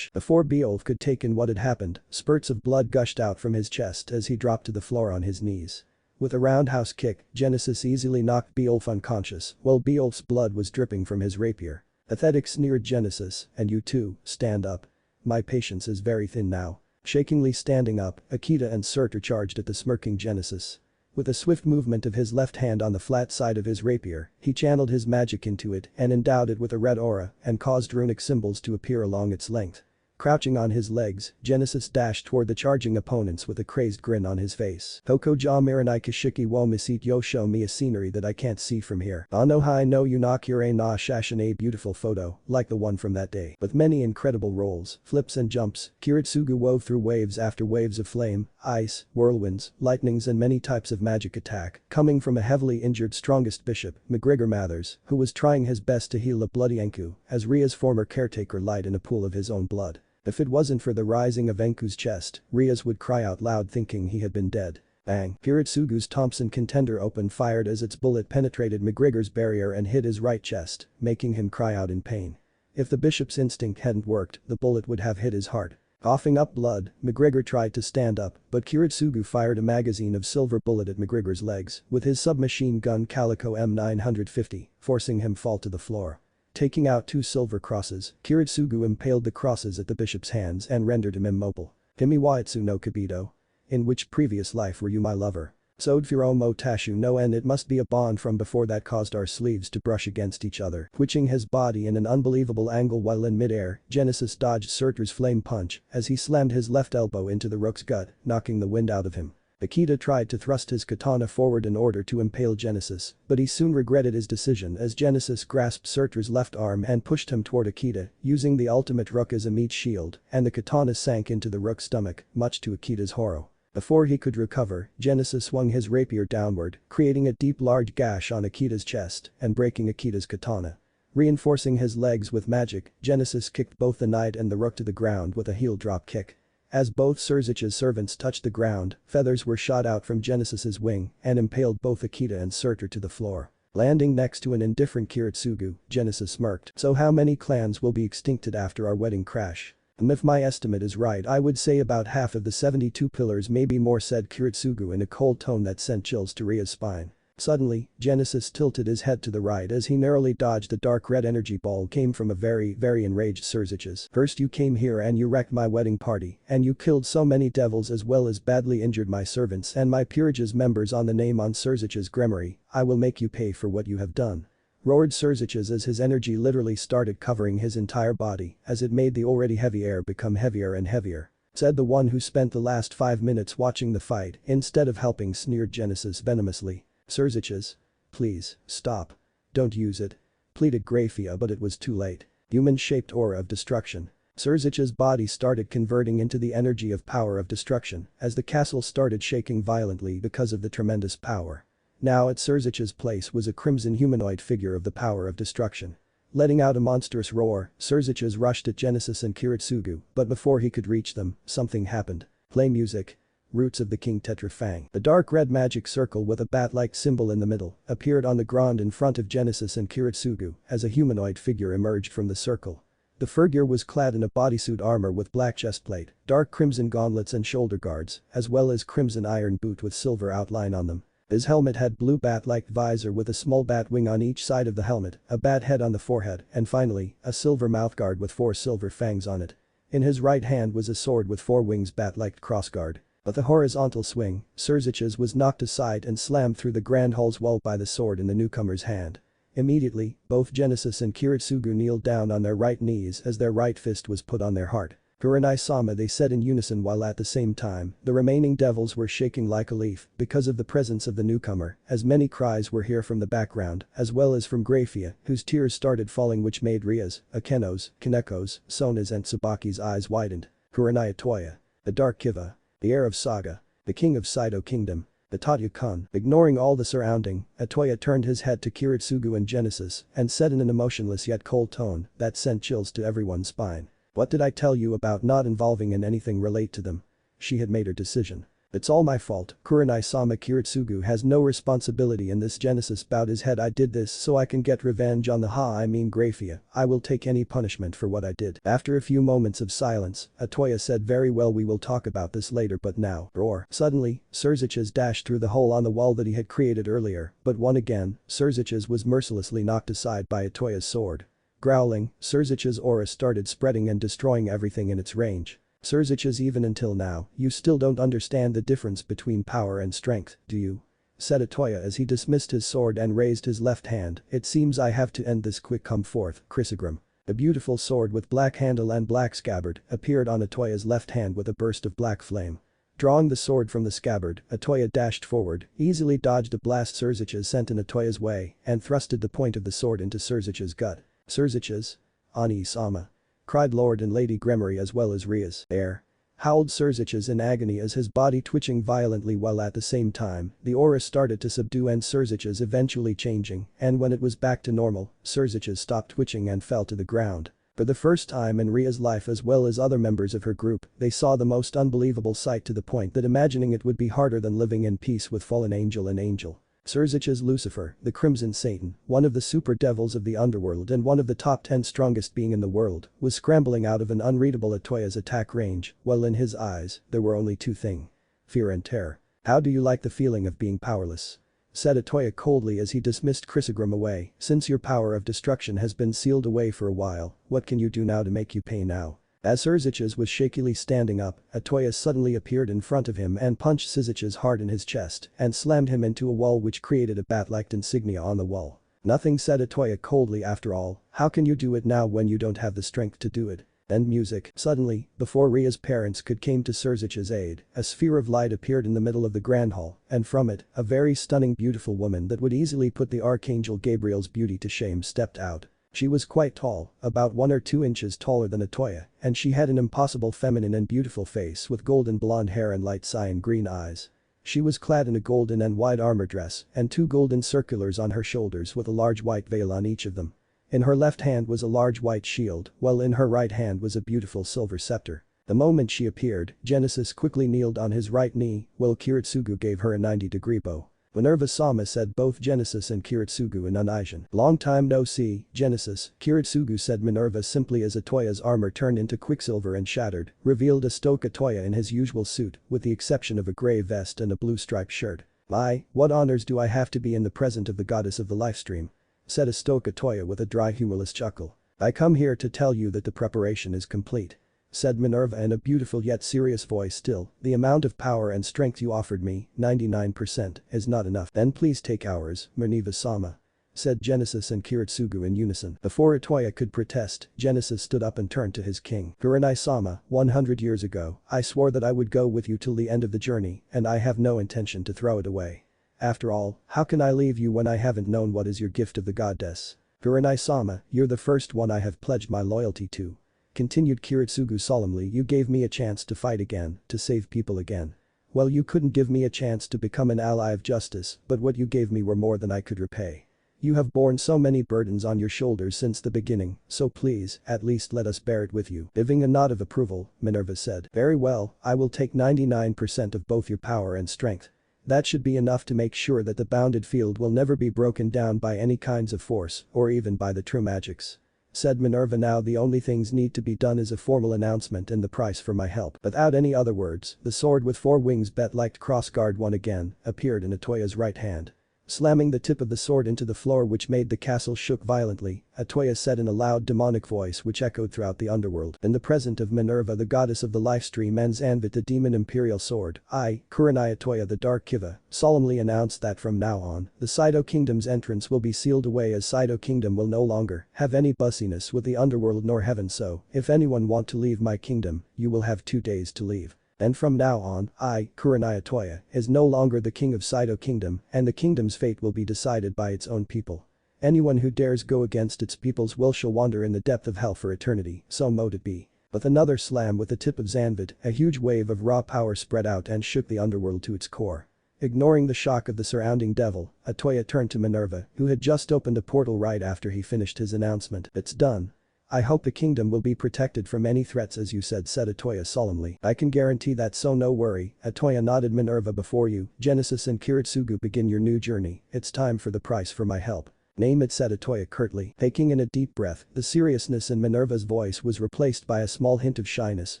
Before Beowulf could take in what had happened, spurts of blood gushed out from his chest as he dropped to the floor on his knees. With a roundhouse kick, Genesis easily knocked Beowulf unconscious while Beowulf's blood was dripping from his rapier. Pathetic sneered Genesis, and you too, stand up. My patience is very thin now. Shakingly standing up, Akita and Surtur charged at the smirking Genesis. With a swift movement of his left hand on the flat side of his rapier, he channeled his magic into it and endowed it with a red aura and caused runic symbols to appear along its length. Crouching on his legs, Genesis dashed toward the charging opponents with a crazed grin on his face. Hokoja Miranai Kashiki wo Misit yo show me a scenery that I can't see from here. Ano hai no Yunakure na Shashin. A beautiful photo, like the one from that day. With many incredible rolls, flips and jumps, Kiritsugu wove through waves after waves of flame, ice, whirlwinds, lightnings and many types of magic attack, coming from a heavily injured strongest bishop, McGregor Mathers, who was trying his best to heal a bloody Enku, as Ria's former caretaker lied in a pool of his own blood. If it wasn't for the rising of Enku's chest, Rias would cry out loud thinking he had been dead. Bang! Kiritsugu's Thompson contender opened fired as its bullet penetrated McGregor's barrier and hit his right chest, making him cry out in pain. If the bishop's instinct hadn't worked, the bullet would have hit his heart. Coughing up blood, McGregor tried to stand up, but Kiritsugu fired a magazine of silver bullet at McGregor's legs with his submachine gun Calico M950, forcing him fall to the floor. Taking out two silver crosses, Kiritsugu impaled the crosses at the bishop's hands and rendered him immobile. Himi waitsu no Kabido. In which previous life were you my lover? Sodfuro mo tashu no, and it must be a bond from before that caused our sleeves to brush against each other. Twitching his body in an unbelievable angle while in midair, Genesis dodged Surtur's flame punch as he slammed his left elbow into the Rook's gut, knocking the wind out of him. Akita tried to thrust his katana forward in order to impale Genesis, but he soon regretted his decision as Genesis grasped Surtur's left arm and pushed him toward Akita, using the ultimate Rook as a meat shield, and the katana sank into the Rook's stomach, much to Akita's horror. Before he could recover, Genesis swung his rapier downward, creating a deep large gash on Akita's chest and breaking Akita's katana. Reinforcing his legs with magic, Genesis kicked both the knight and the Rook to the ground with a heel drop kick. As both Surzich's servants touched the ground, feathers were shot out from Genesis's wing and impaled both Akita and Surtur to the floor. Landing next to an indifferent Kiritsugu, Genesis smirked. So how many clans will be extincted after our wedding crash? If my estimate is right, I would say about half of the 72 pillars, maybe more, said Kiritsugu in a cold tone that sent chills to Ria's spine. Suddenly, Genesis tilted his head to the right as he narrowly dodged a dark red energy ball came from a very enraged Surzich's. First you came here and you wrecked my wedding party, and you killed so many devils as well as badly injured my servants and my peerage's members on the name on Surzich's Gremory. I will make you pay for what you have done. Roared Surzich's as his energy literally started covering his entire body as it made the already heavy air become heavier and heavier. Said the one who spent the last 5 minutes watching the fight instead of helping, sneered Genesis venomously. Surzich's? Please, stop. Don't use it. Pleaded Graia, but it was too late. Human-shaped aura of destruction. Surzich's body started converting into the energy of power of destruction as the castle started shaking violently because of the tremendous power. Now at Surzich's place was a crimson humanoid figure of the power of destruction. Letting out a monstrous roar, Surzich's rushed at Genesis and Kiritsugu, but before he could reach them, something happened. Play music. roots of the King Tetrafang. The dark red magic circle with a bat-like symbol in the middle appeared on the ground in front of Genesis and Kiritsugu as a humanoid figure emerged from the circle. The figure was clad in a bodysuit armor with black chestplate, dark crimson gauntlets and shoulder guards, as well as crimson iron boot with silver outline on them. His helmet had blue bat-like visor with a small bat wing on each side of the helmet, a bat head on the forehead, and finally, a silver mouthguard with 4 silver fangs on it. In his right hand was a sword with 4 wings bat-like crossguard. But the horizontal swing, Surzich's was knocked aside and slammed through the grand hall's wall by the sword in the newcomer's hand. Immediately, both Genesis and Kiritsugu kneeled down on their right knees as their right fist was put on their heart. Kurenai-sama, they said in unison, while at the same time, the remaining devils were shaking like a leaf because of the presence of the newcomer, as many cries were heard from the background, as well as from Graia, whose tears started falling, which made Rias, Akeno's, Kaneko's, Sona's and Tsubaki's eyes widened. Kurenai Toya. The Dark Kiva. The heir of Saga. The king of Saido Kingdom. The Tatyu-kun. Ignoring all the surrounding, Toya turned his head to Kiritsugu and Genesis and said in an emotionless yet cold tone that sent chills to everyone's spine. "What did I tell you about not involving in anything relate to them?" She had made her decision. "It's all my fault." Kurenai-sama, Kiritsugu has no responsibility in this. Genesis bowed his head. "I did this so I can get revenge on the Graia. I will take any punishment for what I did." After a few moments of silence, Toya said, "Very well, we will talk about this later, but now." Roar. Suddenly, Surzich's dashed through the hole on the wall that he had created earlier, but once again, Surzich's was mercilessly knocked aside by Toya's sword. Growling, Surzich's aura started spreading and destroying everything in its range. "Surzich's, even until now, you still don't understand the difference between power and strength, do you?" said Toya as he dismissed his sword and raised his left hand. "It seems I have to end this quick. Come forth, Kiritsugu." A beautiful sword with black handle and black scabbard appeared on Toya's left hand with a burst of black flame. Drawing the sword from the scabbard, Toya dashed forward, easily dodged a blast Surzich's sent in Toya's way, and thrusted the point of the sword into Surzich's gut. "Surzich's? Ani-sama," cried Lord and Lady Gremory as well as Rias. "There!" howled Surzich's in agony as his body twitching violently, while at the same time, the aura started to subdue and Surzich's eventually changing, and when it was back to normal, Surzich's stopped twitching and fell to the ground. For the first time in Ria's life as well as other members of her group, they saw the most unbelievable sight, to the point that imagining it would be harder than living in peace with fallen angel and angel. Surzich's Lucifer, the Crimson Satan, one of the super devils of the underworld and one of the top 10 strongest being in the world, was scrambling out of an unreadable Toya's attack range, while in his eyes, there were only 2 things: fear and terror. "How do you like the feeling of being powerless?" said Toya coldly as he dismissed Kiritsugu away. "Since your power of destruction has been sealed away for a while, what can you do now to make you pay now?" As Surzich's was shakily standing up, Toya suddenly appeared in front of him and punched Surzich's hard in his chest and slammed him into a wall, which created a bat-like insignia on the wall. "Nothing," said Toya coldly. "After all, how can you do it now when you don't have the strength to do it?" End music. Suddenly, before Ria's parents could came to Surzich's aid, a sphere of light appeared in the middle of the grand hall, and from it, a very stunning beautiful woman that would easily put the Archangel Gabriel's beauty to shame stepped out. She was quite tall, about 1 or 2 inches taller than Toya, and she had an impossible feminine and beautiful face with golden blonde hair and light cyan green eyes. She was clad in a golden and white armor dress and 2 golden circulars on her shoulders with a large white veil on each of them. In her left hand was a large white shield, while in her right hand was a beautiful silver scepter. The moment she appeared, Genesis quickly kneeled on his right knee, while Kiritsugu gave her a 90-degree bow. Minerva-sama, said both Genesis and Kiritsugu in unison. "Long time no see, Genesis." Kiritsugu, said Minerva simply as Toya's armor turned into quicksilver and shattered, revealed a Toya in his usual suit, with the exception of a grey vest and a blue striped shirt. "My, what honors do I have to be in the presence of the goddess of the livestream?" said Toya with a dry humorless chuckle. "I come here to tell you that the preparation is complete," said Minerva in a beautiful yet serious voice. "Still, the amount of power and strength you offered me, 99%, is not enough." "Then please take ours, Minerva-sama," said Genesis and Kiritsugu in unison. Before Toya could protest, Genesis stood up and turned to his king. "Kurenai-sama, 100 years ago, I swore that I would go with you till the end of the journey, and I have no intention to throw it away. After all, how can I leave you when I haven't known what is your gift of the goddess? Kurenai-sama, you're the first one I have pledged my loyalty to," continued Kiritsugu solemnly. "You gave me a chance to fight again, to save people again. Well, you couldn't give me a chance to become an ally of justice, but what you gave me were more than I could repay. You have borne so many burdens on your shoulders since the beginning, so please, at least let us bear it with you. Giving a nod of approval, Minerva said. Very well, I will take 99% of both your power and strength. That should be enough to make sure that the bounded field will never be broken down by any kinds of force, or even by the true magics. Said Minerva. Now the only things need to be done is a formal announcement and the price for my help. Without any other words, the sword with 4 wings bat-like crossguard one again, appeared in Toya's right hand. Slamming the tip of the sword into the floor which made the castle shook violently, Toya said in a loud demonic voice which echoed throughout the underworld. In the presence of Minerva, the goddess of the lifestream and Zanvit, the demon imperial sword, I, Kurenaya Toya the Dark Kiva, solemnly announce that from now on, the Saido Kingdom's entrance will be sealed away, as Saido Kingdom will no longer have any bussiness with the underworld nor heaven. So, if anyone want to leave my kingdom, you will have 2 days to leave. And from now on, I, Kurenaya Toya, is no longer the king of Saido Kingdom, and the kingdom's fate will be decided by its own people. Anyone who dares go against its people's will shall wander in the depth of hell for eternity, so mote it be. With another slam with the tip of Zanvid, a huge wave of raw power spread out and shook the underworld to its core. Ignoring the shock of the surrounding devil, Toya turned to Minerva, who had just opened a portal right after he finished his announcement. It's done. I hope the kingdom will be protected from any threats as you said Toya solemnly. I can guarantee that, so no worry. Toya nodded. Minerva, before you, Genesis and Kiritsugu begin your new journey, it's time for the price for my help. Name it, said Toya curtly. Taking in a deep breath, the seriousness in Minerva's voice was replaced by a small hint of shyness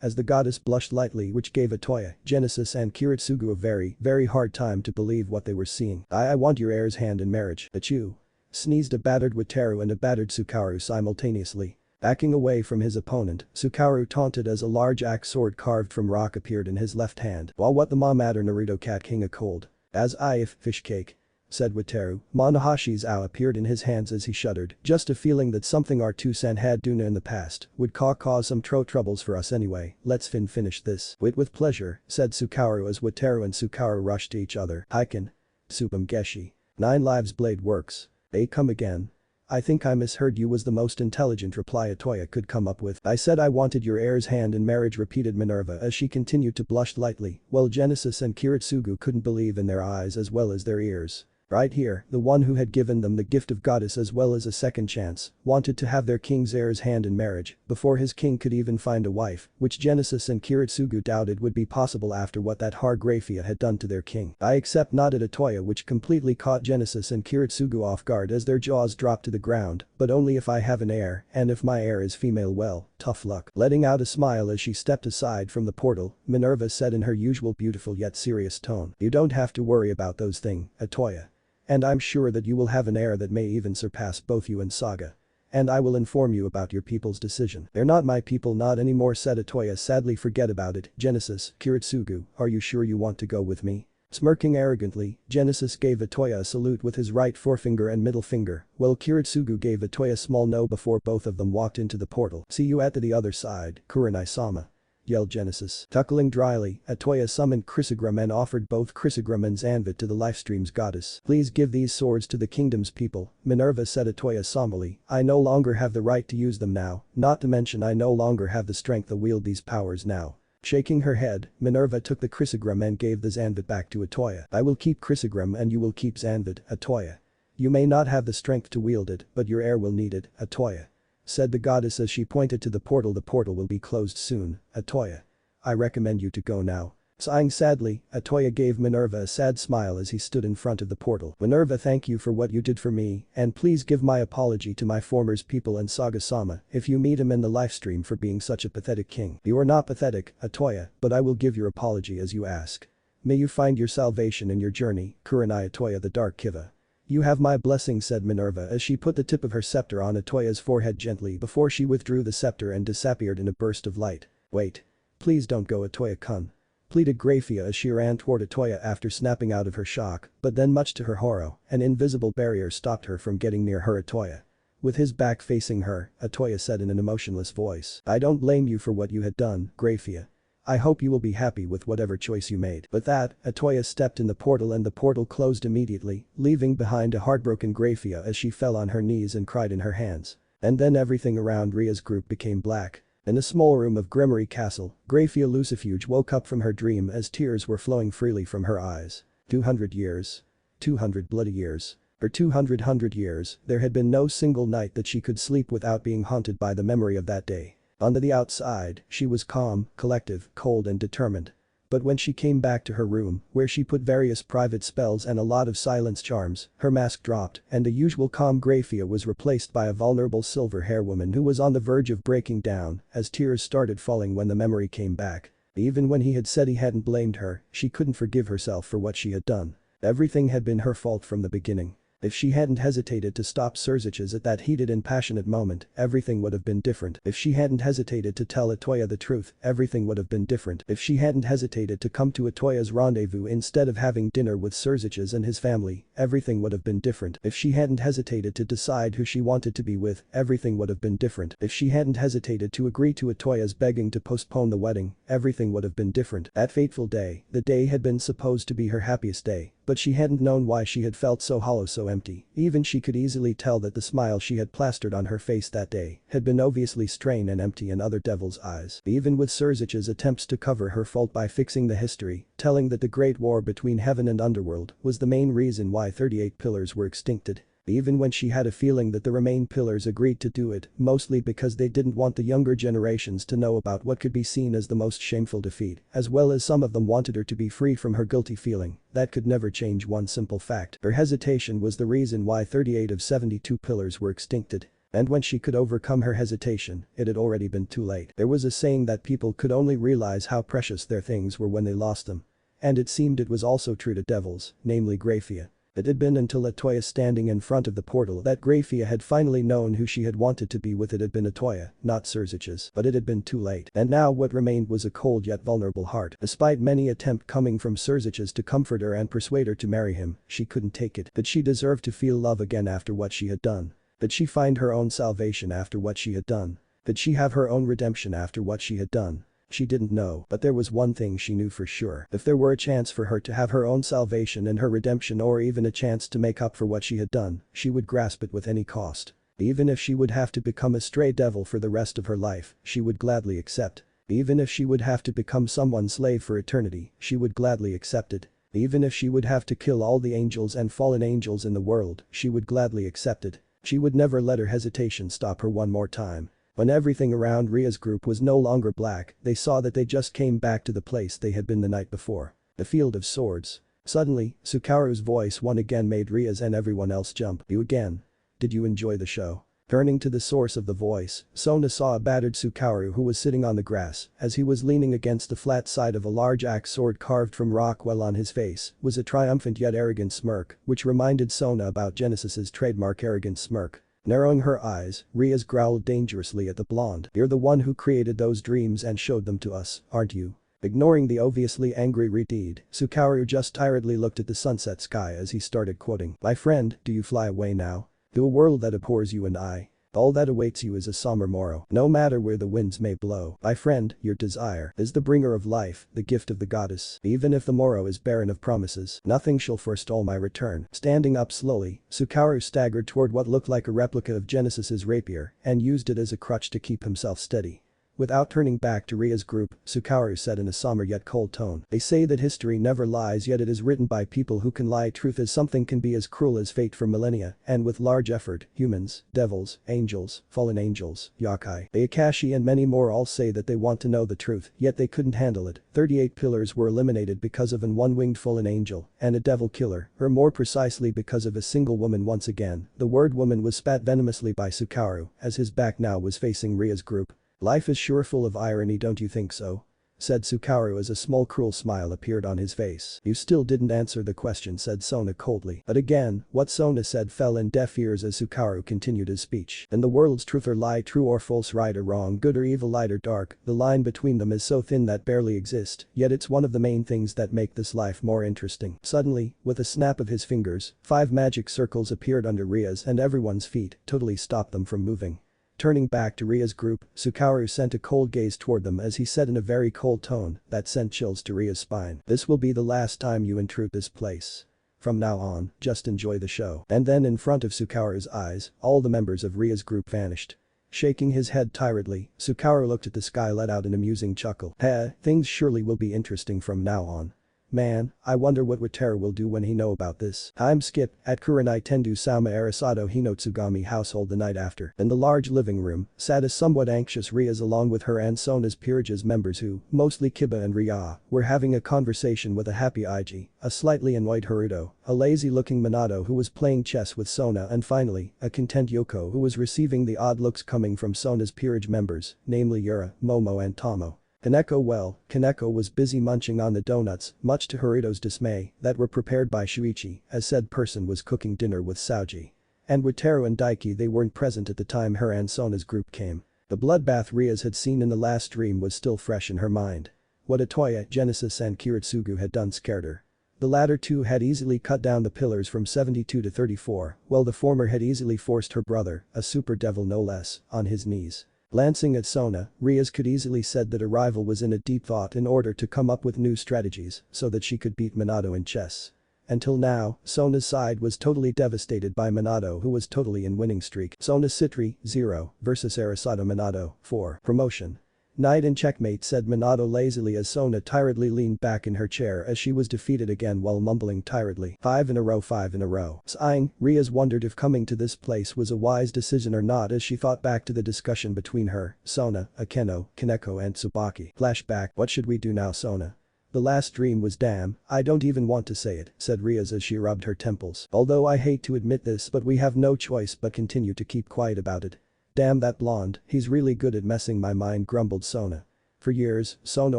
as the goddess blushed lightly, which gave Toya, Genesis and Kiritsugu a very hard time to believe what they were seeing. I want your heir's hand in marriage. Achoo. Sneezed a battered Wataru and a battered Sukaru simultaneously. Backing away from his opponent, Sukaru taunted as a large axe sword carved from rock appeared in his left hand. While what the ma matter Naruto cat king a cold. As if fish cake. Said Wataru. Monahashi's ow appeared in his hands as he shuddered. Just a feeling that something R2-san had done in the past would cause some troubles for us anyway. Let's finish this. With pleasure, said Sukaru as Wataru and Sukaru rushed to each other. Hiken. Supam Geshi. 9 lives blade works. They come again. I think I misheard you, was the most intelligent reply Toya could come up with. I said I wanted your heir's hand in marriage, repeated Minerva as she continued to blush lightly, while Genesis and Kiritsugu couldn't believe in their eyes as well as their ears. Right here, the one who had given them the gift of goddess as well as a second chance, wanted to have their king's heir's hand in marriage before his king could even find a wife, which Genesis and Kiritsugu doubted would be possible after what that Graia had done to their king. I accept, nodded Toya, which completely caught Genesis and Kiritsugu off guard as their jaws dropped to the ground, but only if I have an heir, and if my heir is female, well, tough luck. Letting out a smile as she stepped aside from the portal, Minerva said in her usual beautiful yet serious tone. You don't have to worry about those things, Toya. And I'm sure that you will have an heir that may even surpass both you and Saga. And I will inform you about your people's decision. They're not my people, not anymore, said Toya sadly. Forget about it. Genesis, Kiritsugu, are you sure you want to go with me? Smirking arrogantly, Genesis gave Toya a salute with his right forefinger and middle finger, while Kiritsugu gave Toya a small no before both of them walked into the portal. See you at the other side, Kurenai-sama. Yelled Genesis. Chuckling dryly, Toya summoned Kiritsugu and offered both Kiritsugu and Zanvit to the lifestream's goddess. Please give these swords to the kingdom's people, Minerva said Toya somberly. I no longer have the right to use them now, not to mention I no longer have the strength to wield these powers now. Shaking her head, Minerva took the Kiritsugu and gave the Zanvit back to Toya. I will keep Kiritsugu and you will keep Zanvit, Toya. You may not have the strength to wield it, but your heir will need it, Toya. Said the goddess as she pointed to the portal. The portal will be closed soon, Toya. I recommend you to go now. Sighing sadly, Toya gave Minerva a sad smile as he stood in front of the portal. Minerva, thank you for what you did for me, and please give my apology to my former's people and Saga-sama if you meet him in the livestream for being such a pathetic king. You are not pathetic, Toya, but I will give your apology as you ask. May you find your salvation in your journey, Kurenai Toya the Dark Kiva. You have my blessing, said Minerva as she put the tip of her scepter on Toya's forehead gently before she withdrew the scepter and disappeared in a burst of light. Wait. Please don't go, Toya-kun. Pleaded Graia as she ran toward Toya after snapping out of her shock, but then much to her horror, an invisible barrier stopped her from getting near her. Toya. With his back facing her, Toya said in an emotionless voice. I don't blame you for what you had done, Graia. I hope you will be happy with whatever choice you made. With that, Toya stepped in the portal and the portal closed immediately, leaving behind a heartbroken Graia as she fell on her knees and cried in her hands. And then everything around Ria's group became black. In a small room of Grimory Castle, Graia Lucifuge woke up from her dream as tears were flowing freely from her eyes. 200 years. 200 bloody years. For 200 years, there had been no single night that she could sleep without being haunted by the memory of that day. On the outside, she was calm, collective, cold and determined. But when she came back to her room, where she put various private spells and a lot of silence charms, her mask dropped and the usual calm Graia was replaced by a vulnerable silver hair woman who was on the verge of breaking down as tears started falling when the memory came back. Even when he had said he hadn't blamed her, she couldn't forgive herself for what she had done. Everything had been her fault from the beginning. If she hadn't hesitated to stop Surziches at that heated and passionate moment, everything would have been different. If she hadn't hesitated to tell Toya the truth, everything would have been different. If she hadn't hesitated to come to Toya's rendezvous instead of having dinner with Surziches and his family, everything would have been different. If she hadn't hesitated to decide who she wanted to be with, everything would have been different. If she hadn't hesitated to agree to Toya's begging to postpone the wedding, everything would have been different. That fateful day, the day had been supposed to be her happiest day. But she hadn't known why she had felt so hollow, so empty. Even she could easily tell that the smile she had plastered on her face that day had been obviously strained and empty in other devil's eyes. Even with Surzich's attempts to cover her fault by fixing the history, telling that the great war between heaven and underworld was the main reason why 38 pillars were extincted. Even when she had a feeling that the remaining pillars agreed to do it, mostly because they didn't want the younger generations to know about what could be seen as the most shameful defeat, as well as some of them wanted her to be free from her guilty feeling, that could never change one simple fact. Her hesitation was the reason why 38 of 72 pillars were extincted. And when she could overcome her hesitation, it had already been too late. There was a saying that people could only realize how precious their things were when they lost them. And it seemed it was also true to devils, namely Graia. It had been until Toya standing in front of the portal that Graia had finally known who she had wanted to be with. It had been Toya, not Surziches. But it had been too late. And now what remained was a cold yet vulnerable heart. Despite many attempts coming from Surziches to comfort her and persuade her to marry him, she couldn't take it. That she deserved to feel love again after what she had done. That she find her own salvation after what she had done. That she have her own redemption after what she had done. She didn't know, but there was one thing she knew for sure. If there were a chance for her to have her own salvation and her redemption, or even a chance to make up for what she had done, she would grasp it with any cost. Even if she would have to become a stray devil for the rest of her life, she would gladly accept. Even if she would have to become someone's slave for eternity, she would gladly accept it. Even if she would have to kill all the angels and fallen angels in the world, she would gladly accept it. She would never let her hesitation stop her one more time. When everything around Ria's group was no longer black, they saw that they just came back to the place they had been the night before. The field of swords. Suddenly, Sukaru's voice once again made Rias and everyone else jump. You again? Did you enjoy the show? Turning to the source of the voice, Sona saw a battered Sukaru who was sitting on the grass, as he was leaning against the flat side of a large axe sword carved from rock, while on his face was a triumphant yet arrogant smirk, which reminded Sona about Genesis's trademark arrogant smirk. Narrowing her eyes, Rias growled dangerously at the blonde. You're the one who created those dreams and showed them to us, aren't you? Ignoring the obviously angry Redeed, Sukaru just tiredly looked at the sunset sky as he started quoting. My friend, do you fly away now? To a world that abhors you and I. All that awaits you is a somber morrow. No matter where the winds may blow. My friend, your desire is the bringer of life, the gift of the goddess. Even if the morrow is barren of promises, nothing shall forestall my return. Standing up slowly, Sukaru staggered toward what looked like a replica of Genesis's rapier and used it as a crutch to keep himself steady. Without turning back to Ria's group, Sukaru said in a somber yet cold tone. They say that history never lies, yet it is written by people who can lie. Truth is something can be as cruel as fate for millennia, and with large effort, humans, devils, angels, fallen angels, yokai, Akashi and many more all say that they want to know the truth, yet they couldn't handle it. 38 pillars were eliminated because of an one-winged fallen angel and a devil killer, or more precisely because of a single woman. Once again, the word woman was spat venomously by Sukaru as his back now was facing Ria's group. Life is sure full of irony, don't you think so? Said Sukaru as a small cruel smile appeared on his face. You still didn't answer the question, said Sona coldly. But again, what Sona said fell in deaf ears as Sukaru continued his speech. In the world's truth or lie, true or false, right or wrong, good or evil, light or dark, the line between them is so thin that barely exists, yet it's one of the main things that make this life more interesting. Suddenly, with a snap of his fingers, 5 magic circles appeared under Ria's and everyone's feet, totally stopped them from moving. Turning back to Ria's group, Sukaru sent a cold gaze toward them as he said in a very cold tone that sent chills to Ria's spine. This will be the last time you intrude this place. From now on, just enjoy the show. And then in front of Sukaru's eyes, all the members of Ria's group vanished. Shaking his head tiredly, Sukaru looked at the sky, let out an amusing chuckle. Things surely will be interesting from now on. Man, I wonder what Wataru will do when he know about this. Time skip, at Kurenai Tendu Sama Arasado Hinotsugami household the night after. In the large living room, sat a somewhat anxious Rias along with her and Sona's peerage's members who, mostly Kiba and Ria, were having a conversation with a happy Iji, a slightly annoyed Haruto, a lazy-looking Minato who was playing chess with Sona and finally, a content Yoko who was receiving the odd looks coming from Sona's peerage members, namely Yura, Momo and Tomo. Kaneko was busy munching on the donuts, much to Haruto's dismay, that were prepared by Shuichi, as said person was cooking dinner with Saoji. And Wataru and Daiki they weren't present at the time her and Sona's group came. The bloodbath Rias had seen in the last dream was still fresh in her mind. What Toya, Genesis and Kiritsugu had done scared her. The latter two had easily cut down the pillars from 72 to 34, while the former had easily forced her brother, a super devil no less, on his knees. Glancing at Sona, Rias could easily said that a rival was in a deep thought in order to come up with new strategies so that she could beat Minato in chess. Until now, Sona's side was totally devastated by Minato who was totally in winning streak. Sona Citri, 0, versus Arasado Minato, 4. Promotion. Knight in checkmate said Minato lazily as Sona tiredly leaned back in her chair as she was defeated again while mumbling tiredly. 5 in a row 5 in a row. Sighing, Rias wondered if coming to this place was a wise decision or not as she thought back to the discussion between her, Sona, Akeno, Kaneko and Tsubaki. Flashback, what should we do now Sona? The last dream was damn, I don't even want to say it, said Rias as she rubbed her temples. Although I hate to admit this but we have no choice but continue to keep quiet about it. Damn that blonde, he's really good at messing my mind grumbled Sona. For years, Sona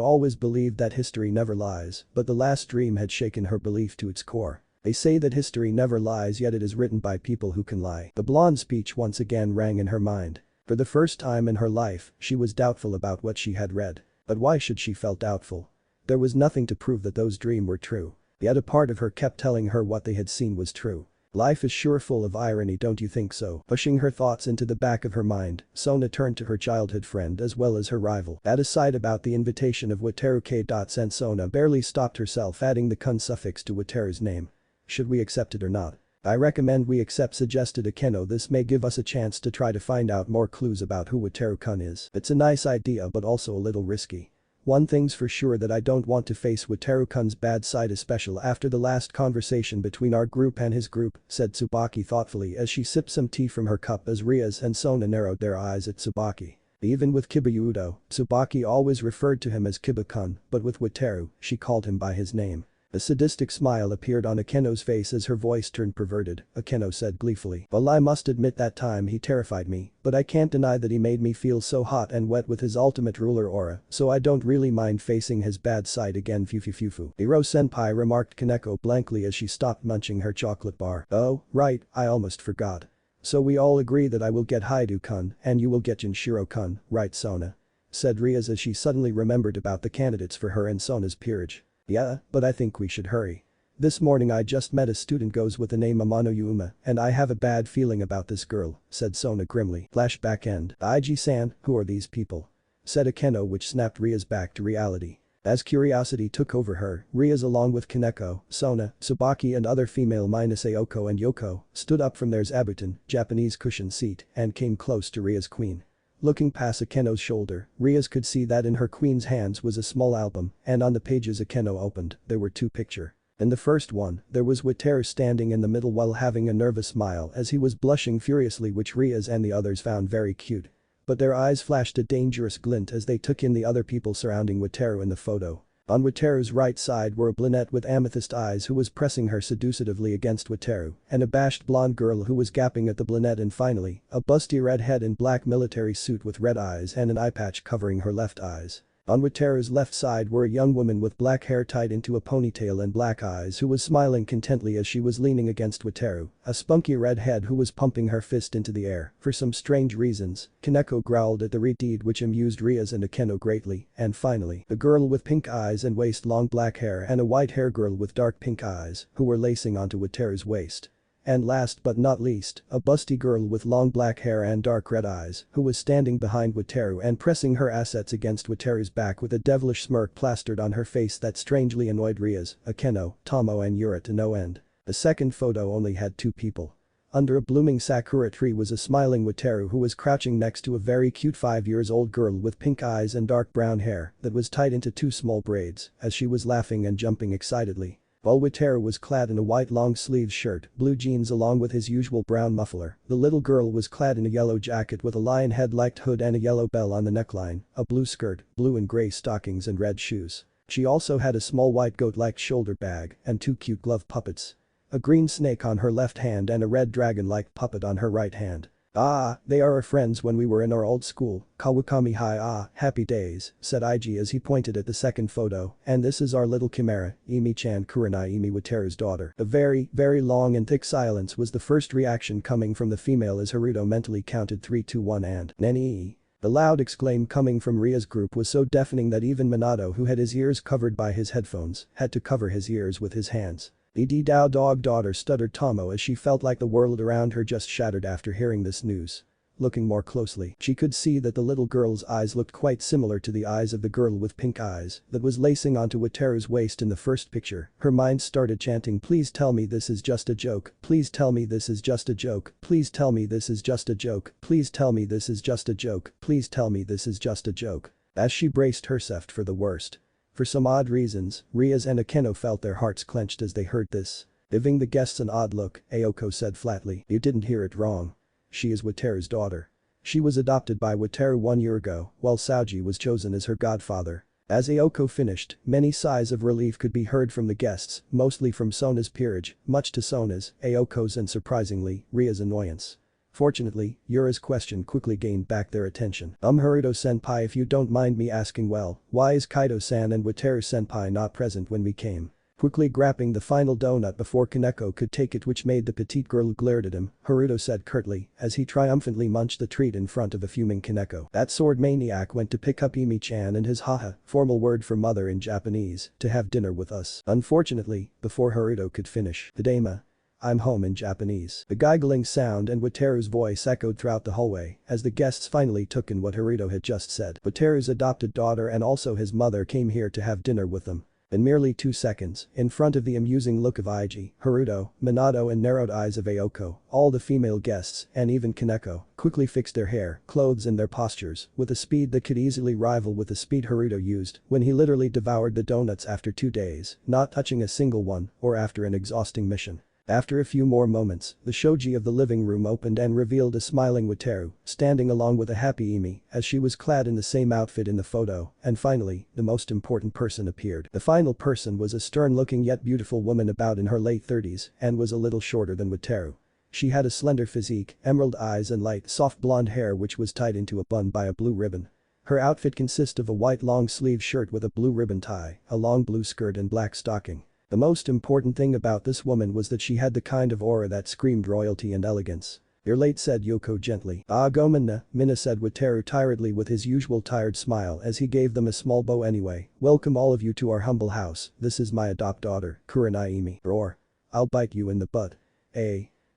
always believed that history never lies, but the last dream had shaken her belief to its core. They say that history never lies yet it is written by people who can lie. The blonde's speech once again rang in her mind. For the first time in her life, she was doubtful about what she had read. But why should she felt doubtful? There was nothing to prove that those dreams were true. Yet a part of her kept telling her what they had seen was true. Life is sure full of irony don't you think so? Pushing her thoughts into the back of her mind, Sona turned to her childhood friend as well as her rival. At a side about the invitation of Wataru K. And Sona barely stopped herself adding the kun suffix to Wataru's name. Should we accept it or not? I recommend we accept suggested Akeno this may give us a chance to try to find out more clues about who Wataru-kun is. It's a nice idea but also a little risky. One thing's for sure that I don't want to face Wataru-kun's bad side especially after the last conversation between our group and his group, said Tsubaki thoughtfully as she sipped some tea from her cup as Rias and Sona narrowed their eyes at Tsubaki. Even with Kiba Tsubaki always referred to him as Kiba-kun, but with Wataru, she called him by his name. A sadistic smile appeared on Akeno's face as her voice turned perverted, Akeno said gleefully. Well I must admit that time he terrified me, but I can't deny that he made me feel so hot and wet with his ultimate ruler aura, so I don't really mind facing his bad side again fufu. Hiro-senpai remarked Kaneko blankly as she stopped munching her chocolate bar. Oh, right, I almost forgot. So we all agree that I will get Haidu-kun and you will get Jinshiro-kun, right Sona? Said Rias as she suddenly remembered about the candidates for her and Sona's peerage. Yeah, but I think we should hurry. This morning I just met a student goes with the name Amano Yuma and I have a bad feeling about this girl, said Sona grimly. Flashback end. Iji-san, who are these people? Said Akeno which snapped Rias back to reality. As curiosity took over her, Rias along with Kaneko, Sona, Tsubaki and other female minus Aoko and Yoko, stood up from their zabuton, Japanese cushion seat, and came close to Rias' queen. Looking past Akeno's shoulder, Rias could see that in her queen's hands was a small album, and on the pages Akeno opened, there were two pictures. In the first one, there was Wataru standing in the middle while having a nervous smile as he was blushing furiously which Rias and the others found very cute. But their eyes flashed a dangerous glint as they took in the other people surrounding Wataru in the photo. On Wataru's right side were a brunette with amethyst eyes who was pressing her seductively against Wataru, and a bashed blonde girl who was gapping at the brunette and finally, a busty redhead in black military suit with red eyes and an eye patch covering her left eyes. On Wataru's left side were a young woman with black hair tied into a ponytail and black eyes who was smiling contently as she was leaning against Wataru, a spunky redhead who was pumping her fist into the air. For some strange reasons, Kaneko growled at the deed which amused Rias and Akeno greatly, and finally, the girl with pink eyes and waist-long black hair and a white hair girl with dark pink eyes who were lacing onto Wataru's waist. And last but not least, a busty girl with long black hair and dark red eyes who was standing behind Wataru and pressing her assets against Wataru's back with a devilish smirk plastered on her face that strangely annoyed Rias, Akeno, Tomo and Yura to no end. The second photo only had two people. Under a blooming sakura tree was a smiling Wataru who was crouching next to a very cute 5-year-old girl with pink eyes and dark brown hair that was tied into 2 small braids as she was laughing and jumping excitedly. While Wataru was clad in a white long-sleeved shirt, blue jeans along with his usual brown muffler, the little girl was clad in a yellow jacket with a lion head-like hood and a yellow bell on the neckline, a blue skirt, blue and gray stockings and red shoes. She also had a small white goat-like shoulder bag and 2 cute glove puppets. A green snake on her left hand and a red dragon-like puppet on her right hand. "Ah, they are our friends when we were in our old school, Kawakami High. Ah, happy days," said Ig as he pointed at the second photo, "and this is our little chimera, Imi-chan Kurenai Imi Wataru's daughter." A very, very long and thick silence was the first reaction coming from the female as Haruto mentally counted 3, 2, 1 and "Nani?" The loud exclaim coming from Ria's group was so deafening that even Minato, who had his ears covered by his headphones, had to cover his ears with his hands. "Dee Dao dog daughter," stuttered Tomo as she felt like the world around her just shattered after hearing this news. Looking more closely, she could see that the little girl's eyes looked quite similar to the eyes of the girl with pink eyes that was lacing onto Wataru's waist in the first picture. Her mind started chanting, "Please tell me this is just a joke, please tell me this is just a joke, please tell me this is just a joke, please tell me this is just a joke, please tell me this is just a joke," as she braced herself for the worst. For some odd reasons, Rias and Akeno felt their hearts clenched as they heard this. Giving the guests an odd look, Ayoko said flatly, "You didn't hear it wrong. She is Wataru's daughter. She was adopted by Wataru 1 year ago, while Saoji was chosen as her godfather." As Ayoko finished, many sighs of relief could be heard from the guests, mostly from Sona's peerage, much to Sona's, Ayoko's and surprisingly, Ria's annoyance. Fortunately, Yura's question quickly gained back their attention. Haruto-senpai, if you don't mind me asking, well, why is Kaido-san and Wataru-senpai not present when we came?" Quickly grabbing the final donut before Kaneko could take it, which made the petite girl glared at him, Haruto said curtly as he triumphantly munched the treat in front of a fuming Kaneko. "That sword maniac went to pick up Imi-chan and his haha, formal word for mother in Japanese, to have dinner with us." Unfortunately, before Haruto could finish, "Tadaima. I'm home" in Japanese. The giggling sound and Wataru's voice echoed throughout the hallway as the guests finally took in what Haruto had just said. Wataru's adopted daughter and also his mother came here to have dinner with them. In merely 2 seconds, in front of the amusing look of Ig, Haruto, Minato and narrowed eyes of Ayoko, all the female guests, and even Kaneko, quickly fixed their hair, clothes and their postures with a speed that could easily rival with the speed Haruto used when he literally devoured the donuts after 2 days, not touching a single one, or after an exhausting mission. After a few more moments, the shoji of the living room opened and revealed a smiling Wataru, standing along with a happy Imi, as she was clad in the same outfit in the photo, and finally, the most important person appeared. The final person was a stern-looking yet beautiful woman about in her late 30s and was a little shorter than Wataru. She had a slender physique, emerald eyes and light, soft blonde hair which was tied into a bun by a blue ribbon. Her outfit consists of a white long-sleeve shirt with a blue ribbon tie, a long blue skirt and black stocking. The most important thing about this woman was that she had the kind of aura that screamed royalty and elegance. "You're late," said Yoko gently. "Ah, go Mina," said Wataru tiredly with his usual tired smile as he gave them a small bow anyway. "Welcome all of you to our humble house. This is my adopt daughter, Kurenai Imi." "Roar. I'll bite you in the butt."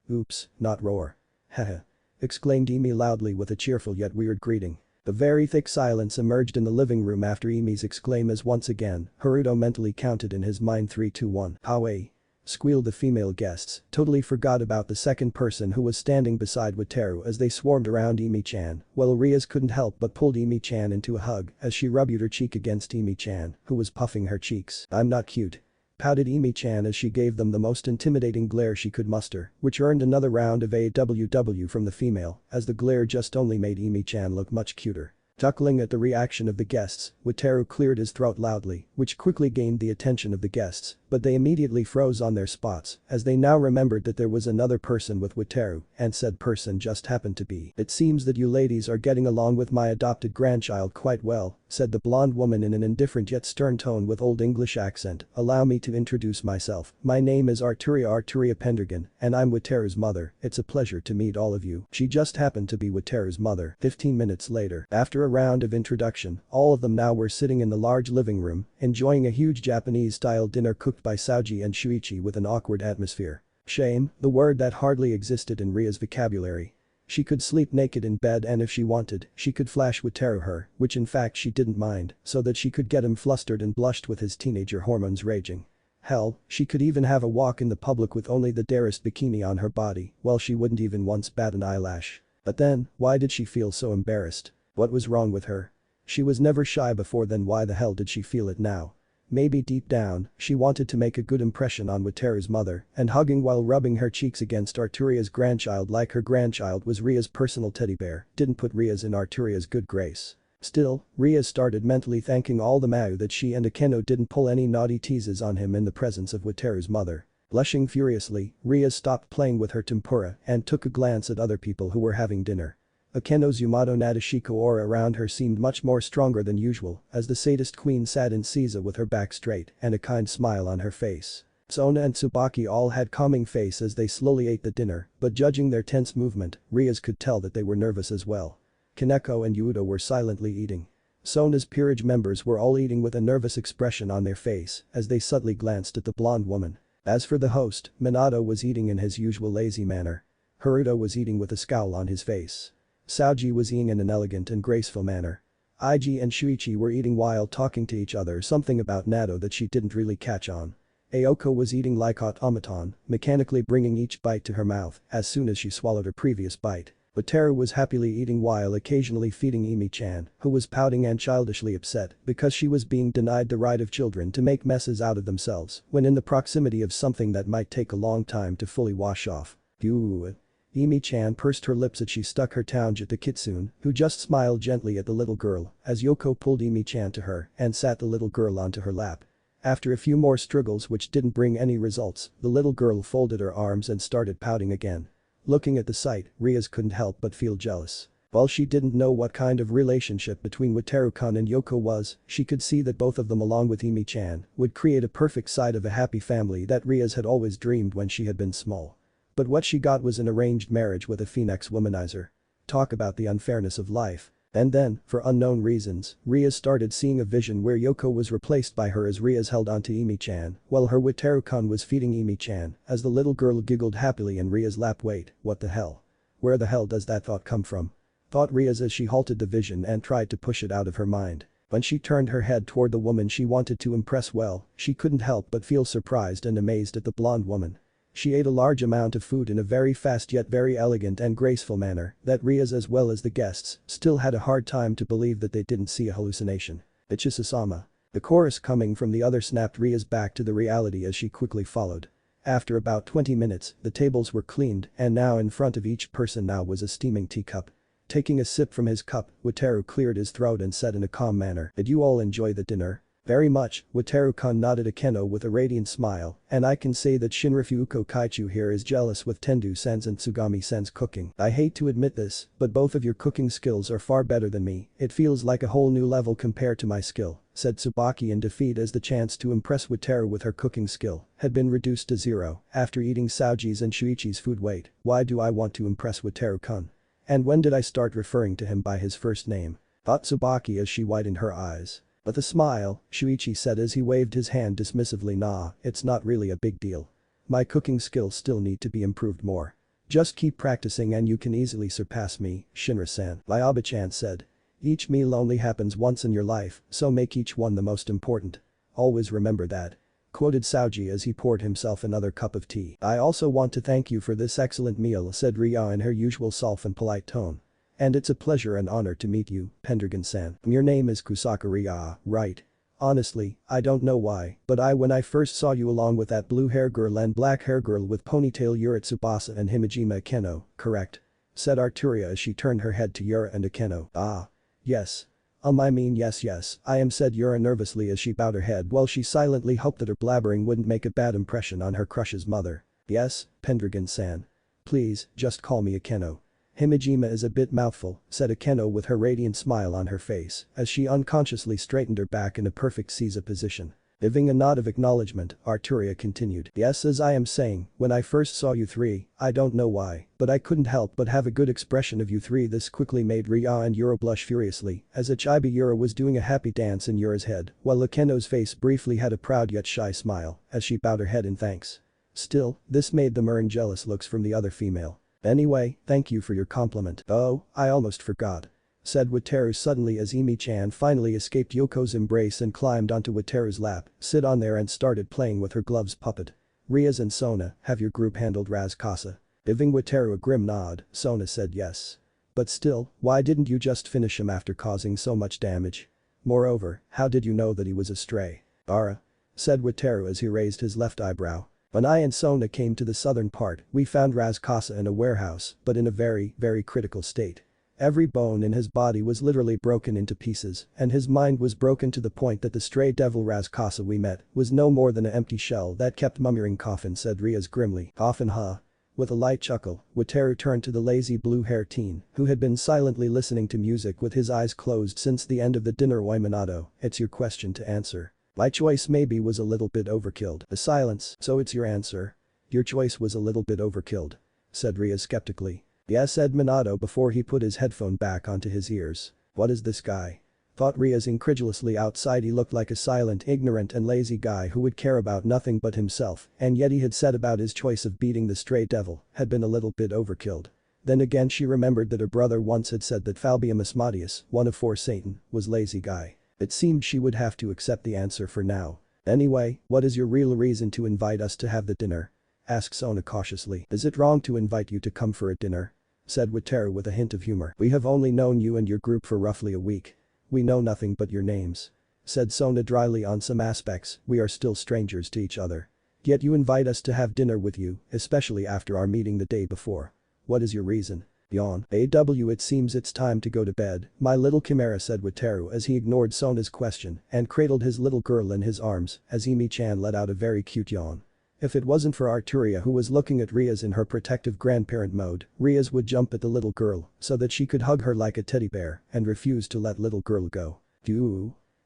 Oops, not roar. Haha. Exclaimed Imi loudly with a cheerful yet weird greeting. The very thick silence emerged in the living room after Imi's exclaim as once again, Haruto mentally counted in his mind 3, 2, 1. "Away!" squealed the female guests, totally forgot about the second person who was standing beside Wataru as they swarmed around Imi-chan, while Rias couldn't help but pulled Imi-chan into a hug as she rubbed her cheek against Imi-chan, who was puffing her cheeks. "I'm not cute," pouted Imi-chan as she gave them the most intimidating glare she could muster, which earned another round of AWW from the female, as the glare just only made Imi-chan look much cuter. Chuckling at the reaction of the guests, Wataru cleared his throat loudly, which quickly gained the attention of the guests, but they immediately froze on their spots as they now remembered that there was another person with Wataru, and said person just happened to be. "It seems that you ladies are getting along with my adopted grandchild quite well," said the blonde woman in an indifferent yet stern tone with Old English accent. "Allow me to introduce myself. My name is Arturia Pendergan, and I'm Wataru's mother. It's a pleasure to meet all of you." She just happened to be Wataru's mother. 15 minutes later, after a round of introduction, all of them now were sitting in the large living room, enjoying a huge Japanese-style dinner cooked by Saoji and Shuichi with an awkward atmosphere. Shame, the word that hardly existed in Ria's vocabulary. She could sleep naked in bed, and if she wanted, she could flash Wataru her, which in fact she didn't mind, so that she could get him flustered and blushed with his teenager hormones raging. Hell, she could even have a walk in the public with only the dearest bikini on her body, well she wouldn't even once bat an eyelash. But then, why did she feel so embarrassed? What was wrong with her? She was never shy before, then why the hell did she feel it now? Maybe deep down, she wanted to make a good impression on Wataru's mother, and hugging while rubbing her cheeks against Arturia's grandchild like her grandchild was Ria's personal teddy bear didn't put Ria's in Arturia's good grace. Still, Rias started mentally thanking all the Mau that she and Akeno didn't pull any naughty teases on him in the presence of Wataru's mother. Blushing furiously, Rias stopped playing with her tempura and took a glance at other people who were having dinner. Akeno's Yamato Nadeshiko aura around her seemed much more stronger than usual as the sadist queen sat in Seiza with her back straight and a kind smile on her face. Sona and Tsubaki all had calming face as they slowly ate the dinner, but judging their tense movement, Rias could tell that they were nervous as well. Kaneko and Yuta were silently eating. Sona's peerage members were all eating with a nervous expression on their face as they subtly glanced at the blonde woman. As for the host, Minato was eating in his usual lazy manner. Haruto was eating with a scowl on his face. Saoji was eating in an elegant and graceful manner. Iji and Shuichi were eating while talking to each other something about Nato that she didn't really catch on. Aoko was eating like automaton, mechanically bringing each bite to her mouth as soon as she swallowed her previous bite. Wataru was happily eating while occasionally feeding Imi-chan, who was pouting and childishly upset because she was being denied the right of children to make messes out of themselves when in the proximity of something that might take a long time to fully wash off. Imi-chan pursed her lips as she stuck her tongue at the kitsune, who just smiled gently at the little girl as Yoko pulled Imi-chan to her and sat the little girl onto her lap. After a few more struggles which didn't bring any results, the little girl folded her arms and started pouting again. Looking at the sight, Rias couldn't help but feel jealous. While she didn't know what kind of relationship between Wataru-kun and Yoko was, she could see that both of them along with Imi-chan would create a perfect side of a happy family that Rias had always dreamed when she had been small. But what she got was an arranged marriage with a Phoenix womanizer. Talk about the unfairness of life. And then, for unknown reasons, Rias started seeing a vision where Yoko was replaced by her as Rias held onto Imi-chan while her Wataru-kun was feeding Imi-chan as the little girl giggled happily in Rias' lap. Wait, what the hell? Where the hell does that thought come from? Thought Rias as she halted the vision and tried to push it out of her mind. When she turned her head toward the woman she wanted to impress, well, she couldn't help but feel surprised and amazed at the blonde woman. She ate a large amount of food in a very fast yet very elegant and graceful manner that Rias as well as the guests still had a hard time to believe that they didn't see a hallucination. Ichisasama. The chorus coming from the other snapped Rias back to the reality as she quickly followed. After about 20 minutes, the tables were cleaned and now in front of each person now was a steaming teacup. Taking a sip from his cup, Wataru cleared his throat and said in a calm manner, "Did you all enjoy the dinner?" "Very much," Wataru-kun nodded Akeno with a radiant smile, "and I can say that Shinrifuuko Kaichu here is jealous with Tendu-sen's and Tsugami-sen's cooking. I hate to admit this, but both of your cooking skills are far better than me, it feels like a whole new level compared to my skill," said Tsubaki in defeat as the chance to impress Wataru with her cooking skill had been reduced to zero after eating Saoji's and Shuichi's food. Wait, why do I want to impress Wataru-kun? And when did I start referring to him by his first name? Thought Tsubaki as she widened her eyes. With a smile, Shuichi said as he waved his hand dismissively, "Nah, it's not really a big deal. My cooking skills still need to be improved more. Just keep practicing and you can easily surpass me, Shinra-san," Ryaba-chan said. "Each meal only happens once in your life, so make each one the most important. Always remember that," quoted Saoji as he poured himself another cup of tea. "I also want to thank you for this excellent meal," said Ria in her usual soft and polite tone. "And it's a pleasure and honor to meet you, Pendragon-san. Your name is Kusaka Ria, right? Honestly, I don't know why, but when I first saw you along with that blue hair girl and black hair girl with ponytail Yura Tsubasa and Himejima Akeno, correct?" said Arturia as she turned her head to Yura and Akeno. "Ah. Yes. I mean yes, I am," said Yura nervously as she bowed her head while she silently hoped that her blabbering wouldn't make a bad impression on her crush's mother. "Yes, Pendragon-san. Please, just call me Akeno." "Himejima is a bit mouthful," said Akeno with her radiant smile on her face as she unconsciously straightened her back in a perfect Seiza position. Giving a nod of acknowledgement, Arturia continued, "Yes, as I am saying, when I first saw you three, I don't know why, but I couldn't help but have a good expression of you three." This quickly made Ria and Yura blush furiously as a chibi Yura was doing a happy dance in Yura's head while Akeno's face briefly had a proud yet shy smile as she bowed her head in thanks. Still, this made them earn jealous looks from the other female. "Anyway, thank you for your compliment. Oh, I almost forgot. said Wataru suddenly as Emi-chan finally escaped Yoko's embrace and climbed onto Wataru's lap, sit on there and started playing with her gloves puppet. Rias and Sona, have your group handled Raz Kasa? Giving Wataru a grim nod, Sona said yes. But still, why didn't you just finish him after causing so much damage? Moreover, how did you know that he was a stray? Ara? Said Wataru as he raised his left eyebrow. When I and Sona came to the southern part, we found Raz Kasa in a warehouse, but in a very, very critical state. Every bone in his body was literally broken into pieces, and his mind was broken to the point that the stray devil Raz Kasa we met was no more than an empty shell that kept murmuring coffin, said Rias grimly. Coffin, huh? With a light chuckle, Wataru turned to the lazy blue-haired teen, who had been silently listening to music with his eyes closed since the end of the dinner. Oi Minato, it's your question to answer. My choice maybe was a little bit overkilled. A silence, so it's your answer? Your choice was a little bit overkilled. Said Rias skeptically. Yes, said Minato before he put his headphone back onto his ears. What is this guy? Thought Rias incredulously. Outside he looked like a silent, ignorant and lazy guy who would care about nothing but himself, and yet he had said about his choice of beating the stray devil had been a little bit overkilled. Then again she remembered that her brother once had said that Falbium Asmodeus, one of four Satan, was lazy guy. It seemed she would have to accept the answer for now. Anyway, what is your real reason to invite us to have the dinner? Asked Sona cautiously. Is it wrong to invite you to come for a dinner? Said Wataru with a hint of humor. We have only known you and your group for roughly a week. We know nothing but your names. Said Sona dryly. On some aspects, we are still strangers to each other. Yet you invite us to have dinner with you, especially after our meeting the day before. What is your reason? Yawn. It seems it's time to go to bed, my little chimera, said Wataru as he ignored Sona's question and cradled his little girl in his arms as Emi-chan let out a very cute yawn. If it wasn't for Arturia who was looking at Rias in her protective grandparent mode, Rias would jump at the little girl so that she could hug her like a teddy bear and refuse to let little girl go.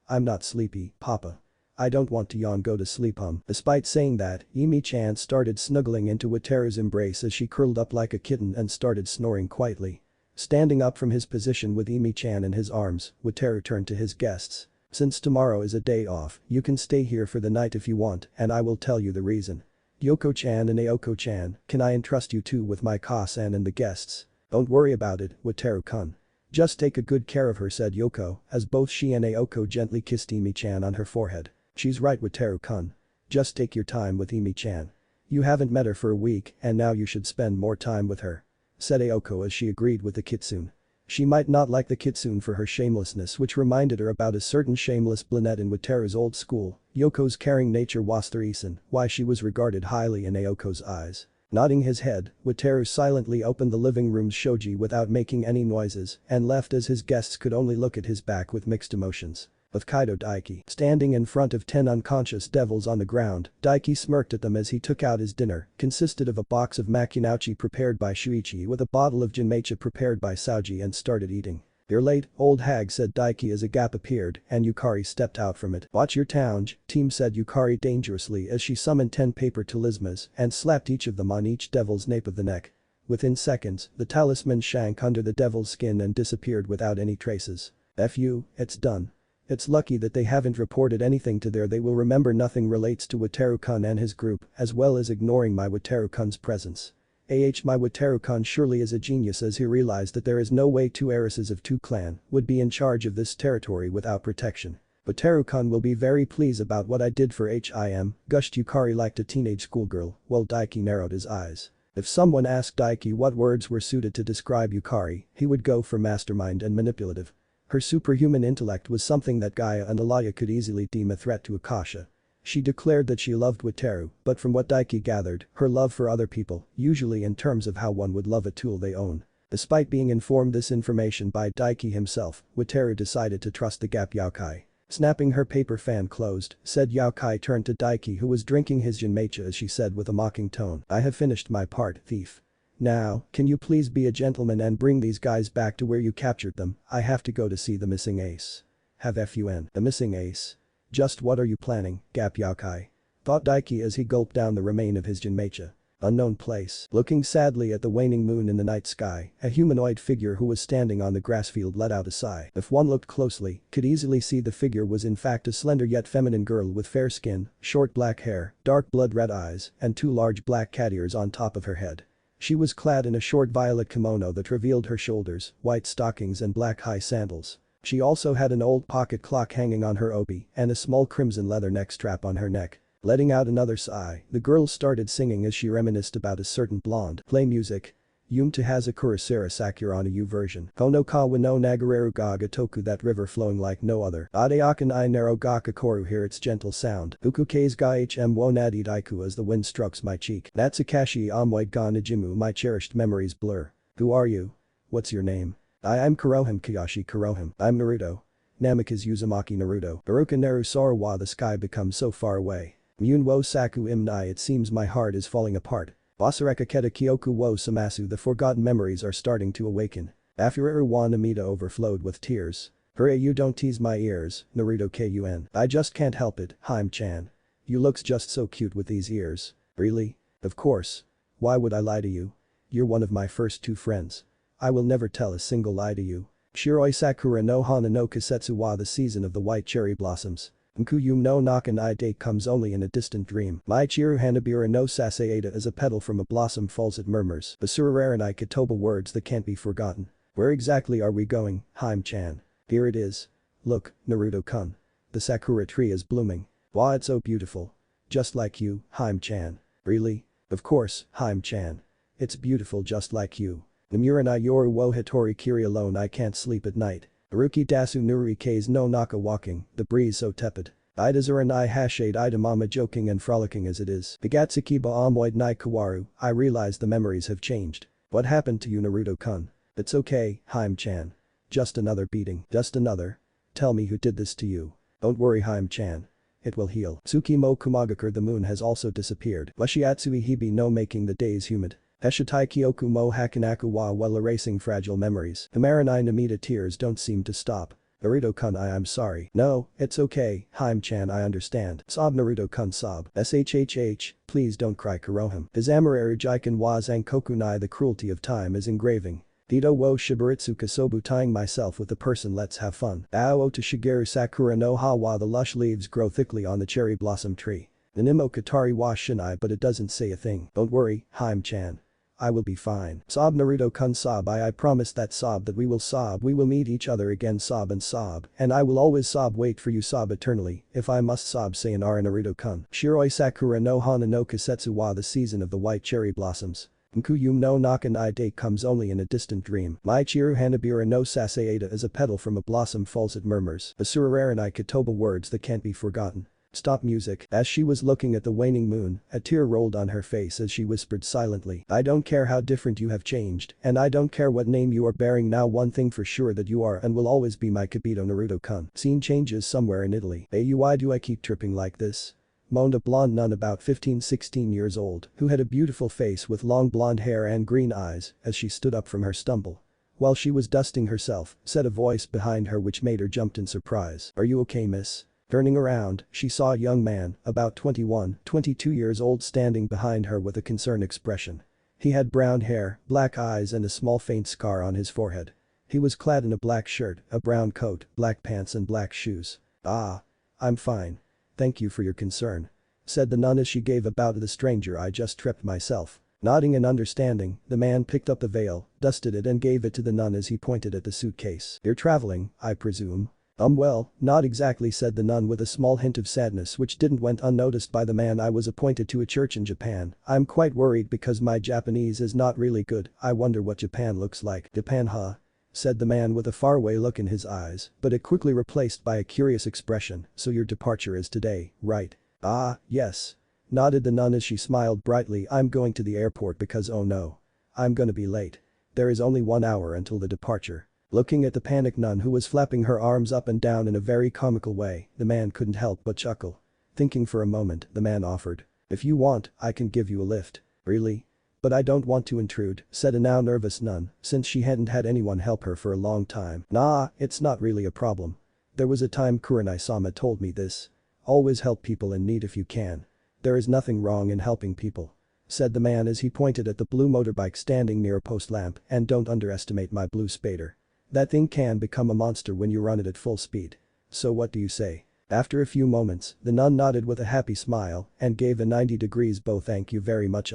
I'm not sleepy, Papa. I don't want to yawn. Go to sleep. Despite saying that, Emi-chan started snuggling into Wataru's embrace as she curled up like a kitten and started snoring quietly. Standing up from his position with Emi-chan in his arms, Wataru turned to his guests. Since tomorrow is a day off, you can stay here for the night if you want, and I will tell you the reason. Yoko-chan and Aoko-chan, can I entrust you two with my Ka-san and the guests? Don't worry about it, Wataru-kun. Just take a good care of her, said Yoko, as both she and Aoko gently kissed Emi-chan on her forehead. She's right, Wataru-kun. Just take your time with Emi-chan. You haven't met her for a week and now you should spend more time with her. Said Aoko as she agreed with the kitsune. She might not like the kitsune for her shamelessness, which reminded her about a certain shameless brunette in Wataru's old school. Yoko's caring nature was the reason why she was regarded highly in Aoko's eyes. Nodding his head, Wataru silently opened the living room's shoji without making any noises and left as his guests could only look at his back with mixed emotions. With Kaido Daiki standing in front of 10 unconscious devils on the ground, Daiki smirked at them as he took out his dinner, consisted of a box of makinouchi prepared by Shuichi with a bottle of jinmeicha prepared by Saoji, and started eating. You're late, old hag, said Daiki as a gap appeared and Yukari stepped out from it. Watch your townge, team, said Yukari dangerously as she summoned 10 paper talismans and slapped each of them on each devil's nape of the neck. Within seconds, the talisman sank under the devil's skin and disappeared without any traces. Fu, it's done. It's lucky that they haven't reported anything to there. They will remember nothing relates to Wataru-kun and his group, as well as ignoring my Wataru-kun's presence. My Wataru-kun surely is a genius, as he realized that there is no way 2 heiresses of 2 clan would be in charge of this territory without protection. Wataru-kun will be very pleased about what I did for him, gushed Yukari like a teenage schoolgirl, while Daiki narrowed his eyes. If someone asked Daiki what words were suited to describe Yukari, he would go for mastermind and manipulative. Her superhuman intellect was something that Graia and Alaya could easily deem a threat to Akasha. She declared that she loved Wataru, but from what Daiki gathered, her love for other people, usually in terms of how one would love a tool they own. Despite being informed this information by Daiki himself, Wataru decided to trust the Gap Yaokai. Snapping her paper fan closed, said Yaokai turned to Daiki, who was drinking his jinmeicha, as she said with a mocking tone. I have finished my part, thief. Now, can you please be a gentleman and bring these guys back to where you captured them? I have to go to see the missing ace. Have fun. The missing ace? Just what are you planning, Gap Yaokai? Thought Daiki as he gulped down the remain of his jinmeicha. Unknown place. Looking sadly at the waning moon in the night sky, a humanoid figure who was standing on the grass field let out a sigh. If one looked closely, could easily see the figure was in fact a slender yet feminine girl with fair skin, short black hair, dark blood red eyes, and 2 large black cat ears on top of her head. She was clad in a short violet kimono that revealed her shoulders, white stockings and black high sandals. She also had an old pocket clock hanging on her obi and a small crimson leather neck strap on her neck. Letting out another sigh, the girl started singing as she reminisced about a certain blonde. Play music. Yum to Hazakura Sara Sakura U version. Kono ka wa no nagareru ga gatoku, that river flowing like no other. Adeakan I naro ga kakoru, hear its gentle sound. Ukukaze ga hm wo nadi daiku as the wind strokes my cheek. Natsukashii amoid ga najimu, my cherished memories blur. Who are you? What's your name? I'm Kurohim Kiyoshi Kurohim. I'm Naruto. Namikaze Uzumaki Naruto. Baruka Neru Sarawa, the sky becomes so far away. Myun wo saku imnai, it seems my heart is falling apart. Basareka keta kyoku wo samasu, the forgotten memories are starting to awaken. Afuraru wa namita overflowed with tears. Hurray, you don't tease my ears, Naruto kun. I just can't help it, Haim-chan. You looks just so cute with these ears. Really? Of course. Why would I lie to you? You're one of my first two friends. I will never tell a single lie to you. Shiroi Sakura no Hana no Kasetsu wa, the season of the white cherry blossoms. Nkuyum no Nakan I date comes only in a distant dream. My Chiru Hanabira no Saseada, as a petal from a blossom falls it murmurs. Basurararanai Katoba, words that can't be forgotten. Where exactly are we going, Haim-chan? Here it is. Look, Naruto-kun. The sakura tree is blooming. Wow, it's so beautiful. Just like you, Haim-chan. Really? Of course, Haim-chan. It's beautiful just like you. Namuranai yoru wo hitori kiri, alone I can't sleep at night. Aruki dasu nuri kaze no naka, walking, the breeze so tepid. Idazuranai hashade idamama, joking and frolicking as it is. Bigatsukiba amoid nai kawaru, I realize the memories have changed. What happened to you, Naruto-kun? It's okay, Haim-chan. Just another beating. Just another? Tell me who did this to you. Don't worry, Haim-chan. It will heal. Tsukimo Kumagakure, the moon has also disappeared. Washiatsui hibi no, making the days humid. Heshitai Kyoku mo Hakanaku wa, while erasing fragile memories. Hamaranai Namita, tears don't seem to stop. Naruto-kun, I'm sorry. No, it's okay, Haim-chan, I understand. Sob Naruto-kun, sob. Shhh, please don't cry, Kurohim. Hizamuraru Jiken wa Zankoku nai, the cruelty of time is engraving. Dido wo Shiburitsu Kasobu, tying myself with a person, let's have fun. Ao to Shigeru Sakura no ha wa, the lush leaves grow thickly on the cherry blossom tree. Nanimo Katari wa Shinai, but it doesn't say a thing. Don't worry, Haim-chan. I will be fine. Sob Naruto-kun, sob. I promise that, sob, that we will sob, we will meet each other again, sob and sob. And I will always sob, wait for you, sob eternally, if I must sob, sayonara Naruto-kun. Shiroi Sakura no Hana no Kasetsu wa, the season of the white cherry blossoms. Nkuyum no Nakan I date comes only in a distant dream. My Chiru Hanabira no Saseada, as a petal from a blossom falls it murmurs. Basurararanai Katoba, words that can't be forgotten. Stop music. As she was looking at the waning moon, a tear rolled on her face as she whispered silently. I don't care how different you have changed, and I don't care what name you are bearing now, one thing for sure that you are and will always be my Kibito Naruto-kun. Scene changes somewhere in Italy. Hey, why do I keep tripping like this? Moaned a blonde nun about 15-16 years old, who had a beautiful face with long blonde hair and green eyes, as she stood up from her stumble. While she was dusting herself, said a voice behind her which made her jump in surprise. Are you okay, miss? Turning around, she saw a young man, about 21-22 years old, standing behind her with a concerned expression. He had brown hair, black eyes and a small faint scar on his forehead. He was clad in a black shirt, a brown coat, black pants and black shoes. Ah. I'm fine. Thank you for your concern. Said the nun as she gave a bow to the stranger. I just tripped myself. Nodding in understanding, the man picked up the veil, dusted it and gave it to the nun as he pointed at the suitcase. You're traveling, I presume? Well, not exactly, said the nun with a small hint of sadness which didn't went unnoticed by the man. I was appointed to a church in Japan. I'm quite worried because my Japanese is not really good. I wonder what Japan looks like. Japan, huh? Said the man with a faraway look in his eyes, but it quickly replaced by a curious expression. So your departure is today, right? Ah, yes. Nodded the nun as she smiled brightly. I'm going to the airport because oh no. I'm gonna be late. There is only 1 hour until the departure. Looking at the panicked nun who was flapping her arms up and down in a very comical way, the man couldn't help but chuckle. Thinking for a moment, the man offered. If you want, I can give you a lift. Really? But I don't want to intrude, said a now nervous nun, since she hadn't had anyone help her for a long time. Nah, it's not really a problem. There was a time Kurenai-sama told me this. Always help people in need if you can. There is nothing wrong in helping people. Said the man as he pointed at the blue motorbike standing near a post lamp, and don't underestimate my blue spader. That thing can become a monster when you run it at full speed. So what do you say? After a few moments, the nun nodded with a happy smile and gave a 90 degrees bow. Thank you very much.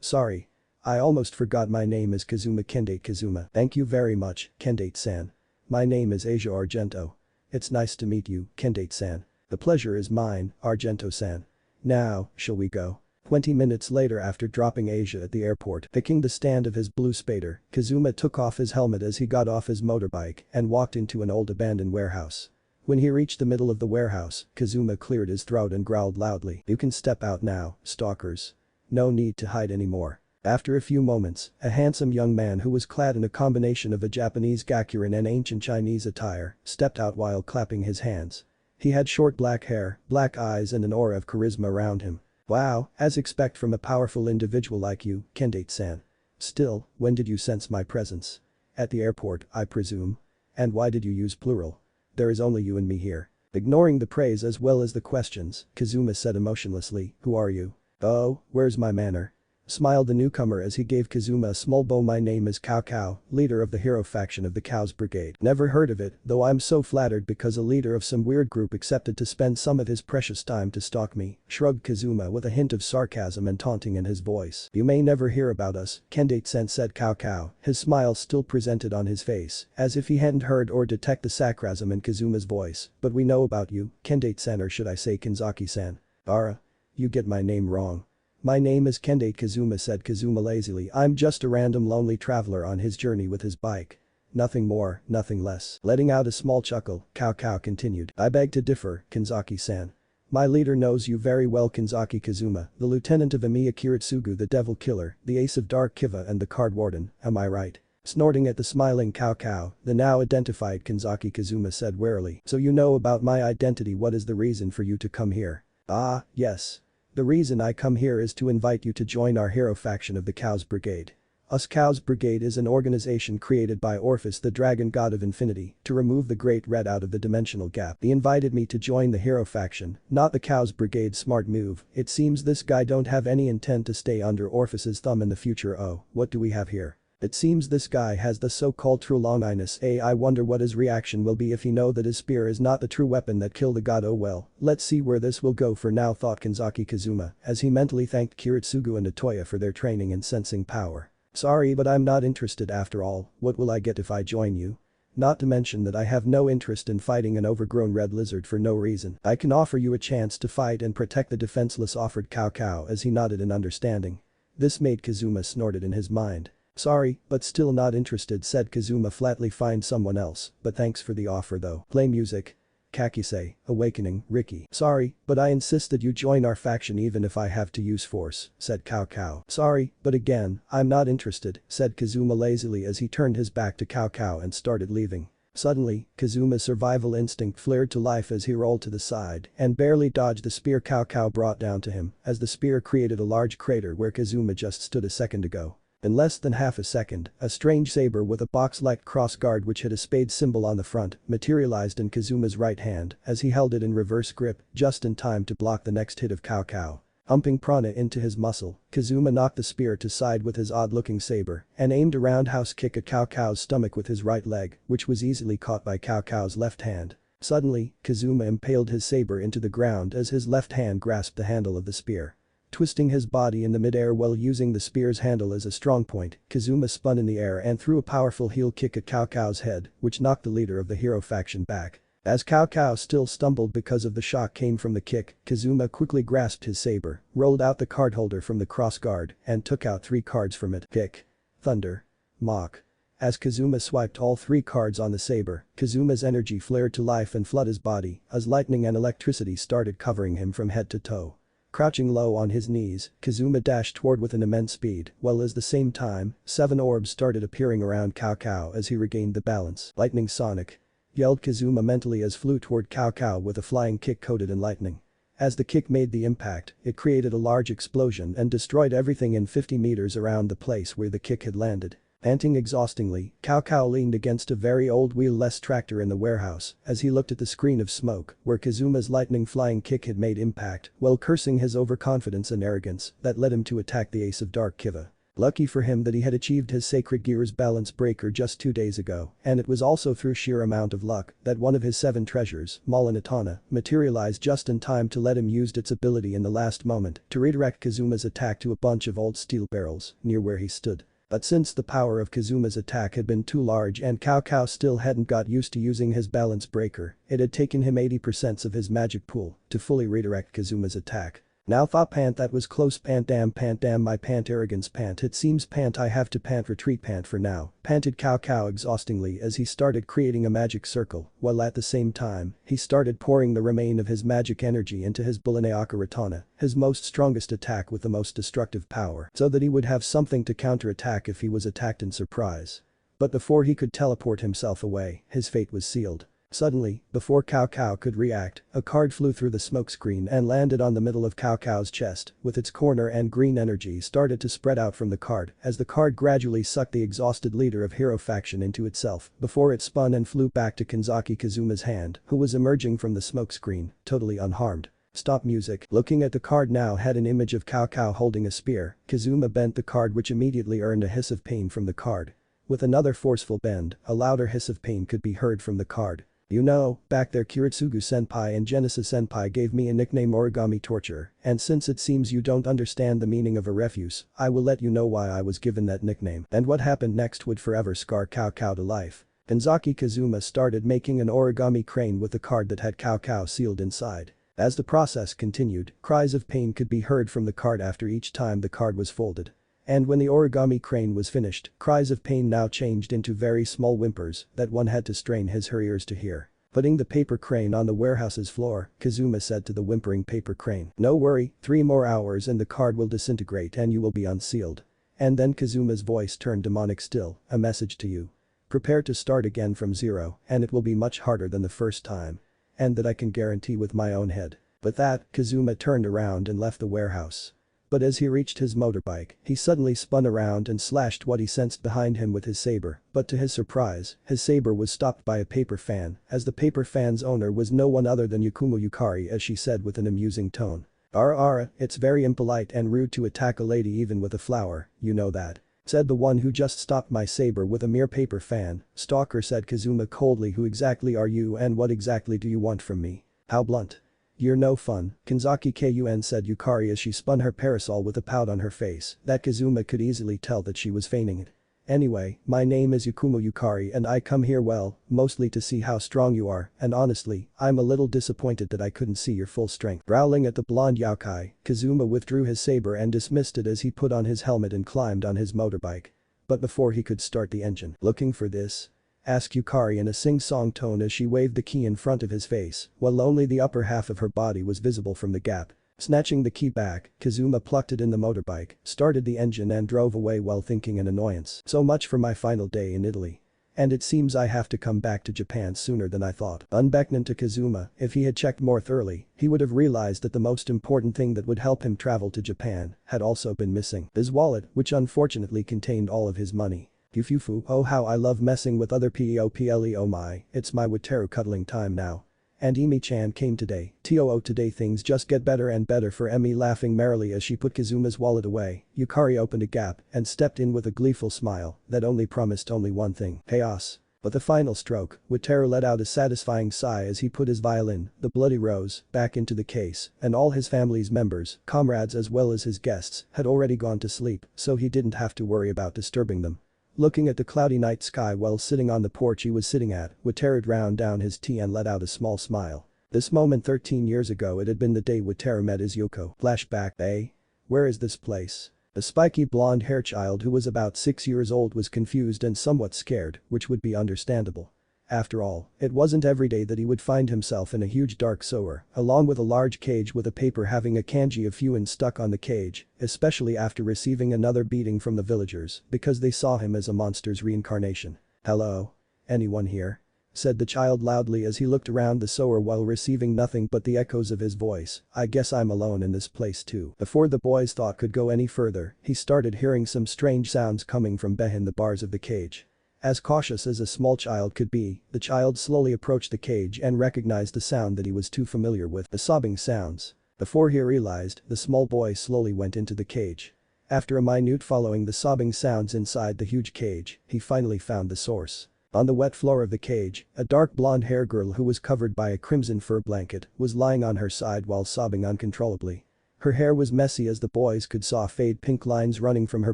Sorry. I almost forgot my name is Kazuma Kendate Kazuma. Thank you very much, Kendate-san. My name is Asia Argento. It's nice to meet you, Kendate-san. The pleasure is mine, Argento-san. Now, shall we go? 20 minutes later after dropping Asia at the airport, picking the stand of his blue Spader, Kazuma took off his helmet as he got off his motorbike and walked into an old abandoned warehouse. When he reached the middle of the warehouse, Kazuma cleared his throat and growled loudly, "You can step out now, stalkers. No need to hide anymore." After a few moments, a handsome young man who was clad in a combination of a Japanese gakurin and ancient Chinese attire stepped out while clapping his hands. He had short black hair, black eyes and an aura of charisma around him. Wow, as expect from a powerful individual like you, Kendate-san. Still, when did you sense my presence? At the airport, I presume. And why did you use plural? There is only you and me here. Ignoring the praise as well as the questions, Kazuma said emotionlessly, "Who are you?" "Oh, where's my manner?" Smiled the newcomer as he gave Kazuma a small bow. "My name is Kuoh, leader of the hero faction of the Kuoh's brigade. Never heard of it, though I'm so flattered because a leader of some weird group accepted to spend some of his precious time to stalk me," shrugged Kazuma with a hint of sarcasm and taunting in his voice. "You may never hear about us," Kendate-san said Kuoh, his smile still presented on his face, as if he hadn't heard or detect the sarcasm in Kazuma's voice, "but we know about you, Kendate-san, or should I say Kinzaki-san. Ara. You get my name wrong. My name is Kendate Kazuma," said Kazuma lazily. "I'm just a random lonely traveler on his journey with his bike. Nothing more, nothing less." Letting out a small chuckle, Kuoh continued, "I beg to differ, Kinzaki-san. My leader knows you very well, Kinzaki Kazuma, the lieutenant of Emiya Kiritsugu, the devil killer, the ace of dark Kiva and the card warden, am I right?" Snorting at the smiling Kuoh, the now identified Kinzaki Kazuma said warily, "So you know about my identity. What is the reason for you to come here?" "Ah, yes. The reason I come here is to invite you to join our hero faction of the Kuoh's Brigade. Us Kuoh's Brigade is an organization created by Orpheus, the dragon god of infinity, to remove the Great Red out of the dimensional gap. He invited me to join the hero faction, not the Kuoh's Brigade. Smart move. It seems this guy don't have any intent to stay under Orpheus's thumb in the future. Oh, what do we have here? It seems this guy has the so-called true longiness. I wonder what his reaction will be if he know that his spear is not the true weapon that killed the god. Oh well, let's see where this will go for now," thought Kinzaki Kazuma, as he mentally thanked Kiritsugu and Toya for their training in sensing power. "Sorry, but I'm not interested after all. What will I get if I join you? Not to mention that I have no interest in fighting an overgrown red lizard for no reason. I can offer you a chance to fight and protect the defenseless," offered Kuoh as he nodded in understanding. This made Kazuma snorted in his mind. "Sorry, but still not interested," said Kazuma flatly. "Find someone else, but thanks for the offer though. Play music." Kakisei, awakening, Ricky. "Sorry, but I insist that you join our faction even if I have to use force," said Kuoh. "Sorry, but again, I'm not interested," said Kazuma lazily as he turned his back to Kuoh and started leaving. Suddenly, Kazuma's survival instinct flared to life as he rolled to the side and barely dodged the spear Kuoh brought down to him, as the spear created a large crater where Kazuma just stood a second ago. In less than half a second, a strange saber with a box-like crossguard which had a spade symbol on the front materialized in Kazuma's right hand as he held it in reverse grip, just in time to block the next hit of Kuoh. Pumping prana into his muscle, Kazuma knocked the spear to side with his odd-looking saber and aimed a roundhouse kick at Kuoh's stomach with his right leg, which was easily caught by Kuoh's left hand. Suddenly, Kazuma impaled his saber into the ground as his left hand grasped the handle of the spear. Twisting his body in the midair while using the spear's handle as a strong point, Kazuma spun in the air and threw a powerful heel kick at Kuoh's head, which knocked the leader of the hero faction back. As Kuoh still stumbled because of the shock came from the kick, Kazuma quickly grasped his saber, rolled out the card holder from the crossguard, and took out 3 cards from it. Kick. Thunder. Mock. As Kazuma swiped all 3 cards on the saber, Kazuma's energy flared to life and flooded his body as lightning and electricity started covering him from head to toe. Crouching low on his knees, Kazuma dashed toward with an immense speed, while at the same time, 7 orbs started appearing around Kuoh as he regained the balance. "Lightning Sonic!" yelled Kazuma mentally as flew toward Kuoh with a flying kick coated in lightning. As the kick made the impact, it created a large explosion and destroyed everything in 50 meters around the place where the kick had landed. Panting exhaustingly, Kuoh leaned against a very old wheel-less tractor in the warehouse as he looked at the screen of smoke where Kazuma's lightning flying kick had made impact while cursing his overconfidence and arrogance that led him to attack the ace of dark Kiva. Lucky for him that he had achieved his sacred gear's balance breaker just 2 days ago, and it was also through sheer amount of luck that one of his 7 treasures, Malinatana, materialized just in time to let him use its ability in the last moment to redirect Kazuma's attack to a bunch of old steel barrels near where he stood. But since the power of Kazuma's attack had been too large and Kuoh still hadn't got used to using his balance breaker, it had taken him 80% of his magic pool to fully redirect Kazuma's attack. Now thought pant that was close pant damn my pant arrogance pant it seems pant I have to pant retreat pant for now, panted Kuoh exhaustingly as he started creating a magic circle, while at the same time, he started pouring the remain of his magic energy into his Bulineaka Ratana, his most strongest attack with the most destructive power, so that he would have something to counterattack if he was attacked in surprise. But before he could teleport himself away, his fate was sealed. Suddenly, before Kuoh could react, a card flew through the smokescreen and landed on the middle of Kuoh's chest, with its corner and green energy started to spread out from the card as the card gradually sucked the exhausted leader of Hero Faction into itself before it spun and flew back to Kanzaki Kazuma's hand, who was emerging from the smokescreen, totally unharmed. Stop music. Looking at the card now had an image of Kuoh holding a spear, Kazuma bent the card which immediately earned a hiss of pain from the card. With another forceful bend, a louder hiss of pain could be heard from the card. You know, back there Kiritsugu senpai and Genesis senpai gave me a nickname Origami Torture, and since it seems you don't understand the meaning of a refuse, I will let you know why I was given that nickname, and what happened next would forever scar Kuoh to life. Kanzaki Kazuma started making an origami crane with the card that had Kuoh sealed inside. As the process continued, cries of pain could be heard from the card after each time the card was folded. And when the origami crane was finished, cries of pain now changed into very small whimpers that one had to strain her ears to hear. Putting the paper crane on the warehouse's floor, Kazuma said to the whimpering paper crane, "No worry, 3 more hours and the card will disintegrate and you will be unsealed." And then Kazuma's voice turned demonic still, "A message to you. Prepare to start again from zero and it will be much harder than the first time. And that I can guarantee with my own head." With that, Kazuma turned around and left the warehouse. But as he reached his motorbike, he suddenly spun around and slashed what he sensed behind him with his saber, but to his surprise, his saber was stopped by a paper fan, as the paper fan's owner was no one other than Yukari as she said with an amusing tone. Ara, it's very impolite and rude to attack a lady even with a flower, you know that," said the one who just stopped my saber with a mere paper fan. "Stalker," said Kazuma coldly, "who exactly are you and what exactly do you want from me? How blunt. You're no fun," Kanzaki Kun said Yukari as she spun her parasol with a pout on her face that Kazuma could easily tell that she was feigning it. "Anyway, my name is Yukari and I come here mostly to see how strong you are, and honestly, I'm a little disappointed that I couldn't see your full strength." Growling at the blonde yokai, Kazuma withdrew his saber and dismissed it as he put on his helmet and climbed on his motorbike. But before he could start the engine, "Looking for this?" asked Yukari in a sing-song tone as she waved the key in front of his face, while only the upper half of her body was visible from the gap. Snatching the key back, Kazuma plucked it in the motorbike, started the engine and drove away while thinking in annoyance. "So much for my final day in Italy. And it seems I have to come back to Japan sooner than I thought." Unbeknown to Kazuma, if he had checked more thoroughly, he would have realized that the most important thing that would help him travel to Japan had also been missing. His wallet, which unfortunately contained all of his money. Fufu, oh how I love messing with other people, oh my, it's my Teru cuddling time now. And Emi-chan came today. Today things just get better and better for Emi, laughing merrily as she put Kazuma's wallet away. Yukari opened a gap and stepped in with a gleeful smile that only promised only one thing: chaos. With the final stroke, Teru let out a satisfying sigh as he put his violin, the Bloody Rose, back into the case, and all his family's members, comrades as well as his guests, had already gone to sleep, so he didn't have to worry about disturbing them. Looking at the cloudy night sky while sitting on the porch he was sitting at, Teru ground down his tea and let out a small smile. This moment 13 years ago it had been the day Teru met his Yoko. Flashback, eh? Where is this place? The spiky blonde hair child who was about 6 years old was confused and somewhat scared, which would be understandable. After all, it wasn't every day that he would find himself in a huge dark sewer, along with a large cage with a paper having a kanji of Fuin stuck on the cage, especially after receiving another beating from the villagers because they saw him as a monster's reincarnation. "Hello? Anyone here?" said the child loudly as he looked around the sewer while receiving nothing but the echoes of his voice. "I guess I'm alone in this place too." Before the boy's thought could go any further, he started hearing some strange sounds coming from behind the bars of the cage. As cautious as a small child could be, the child slowly approached the cage and recognized the sound that he was too familiar with, the sobbing sounds. Before he realized, the small boy slowly went into the cage. After a minute following the sobbing sounds inside the huge cage, he finally found the source. On the wet floor of the cage, a dark blonde-haired girl who was covered by a crimson fur blanket was lying on her side while sobbing uncontrollably. Her hair was messy as the boys could saw fade pink lines running from her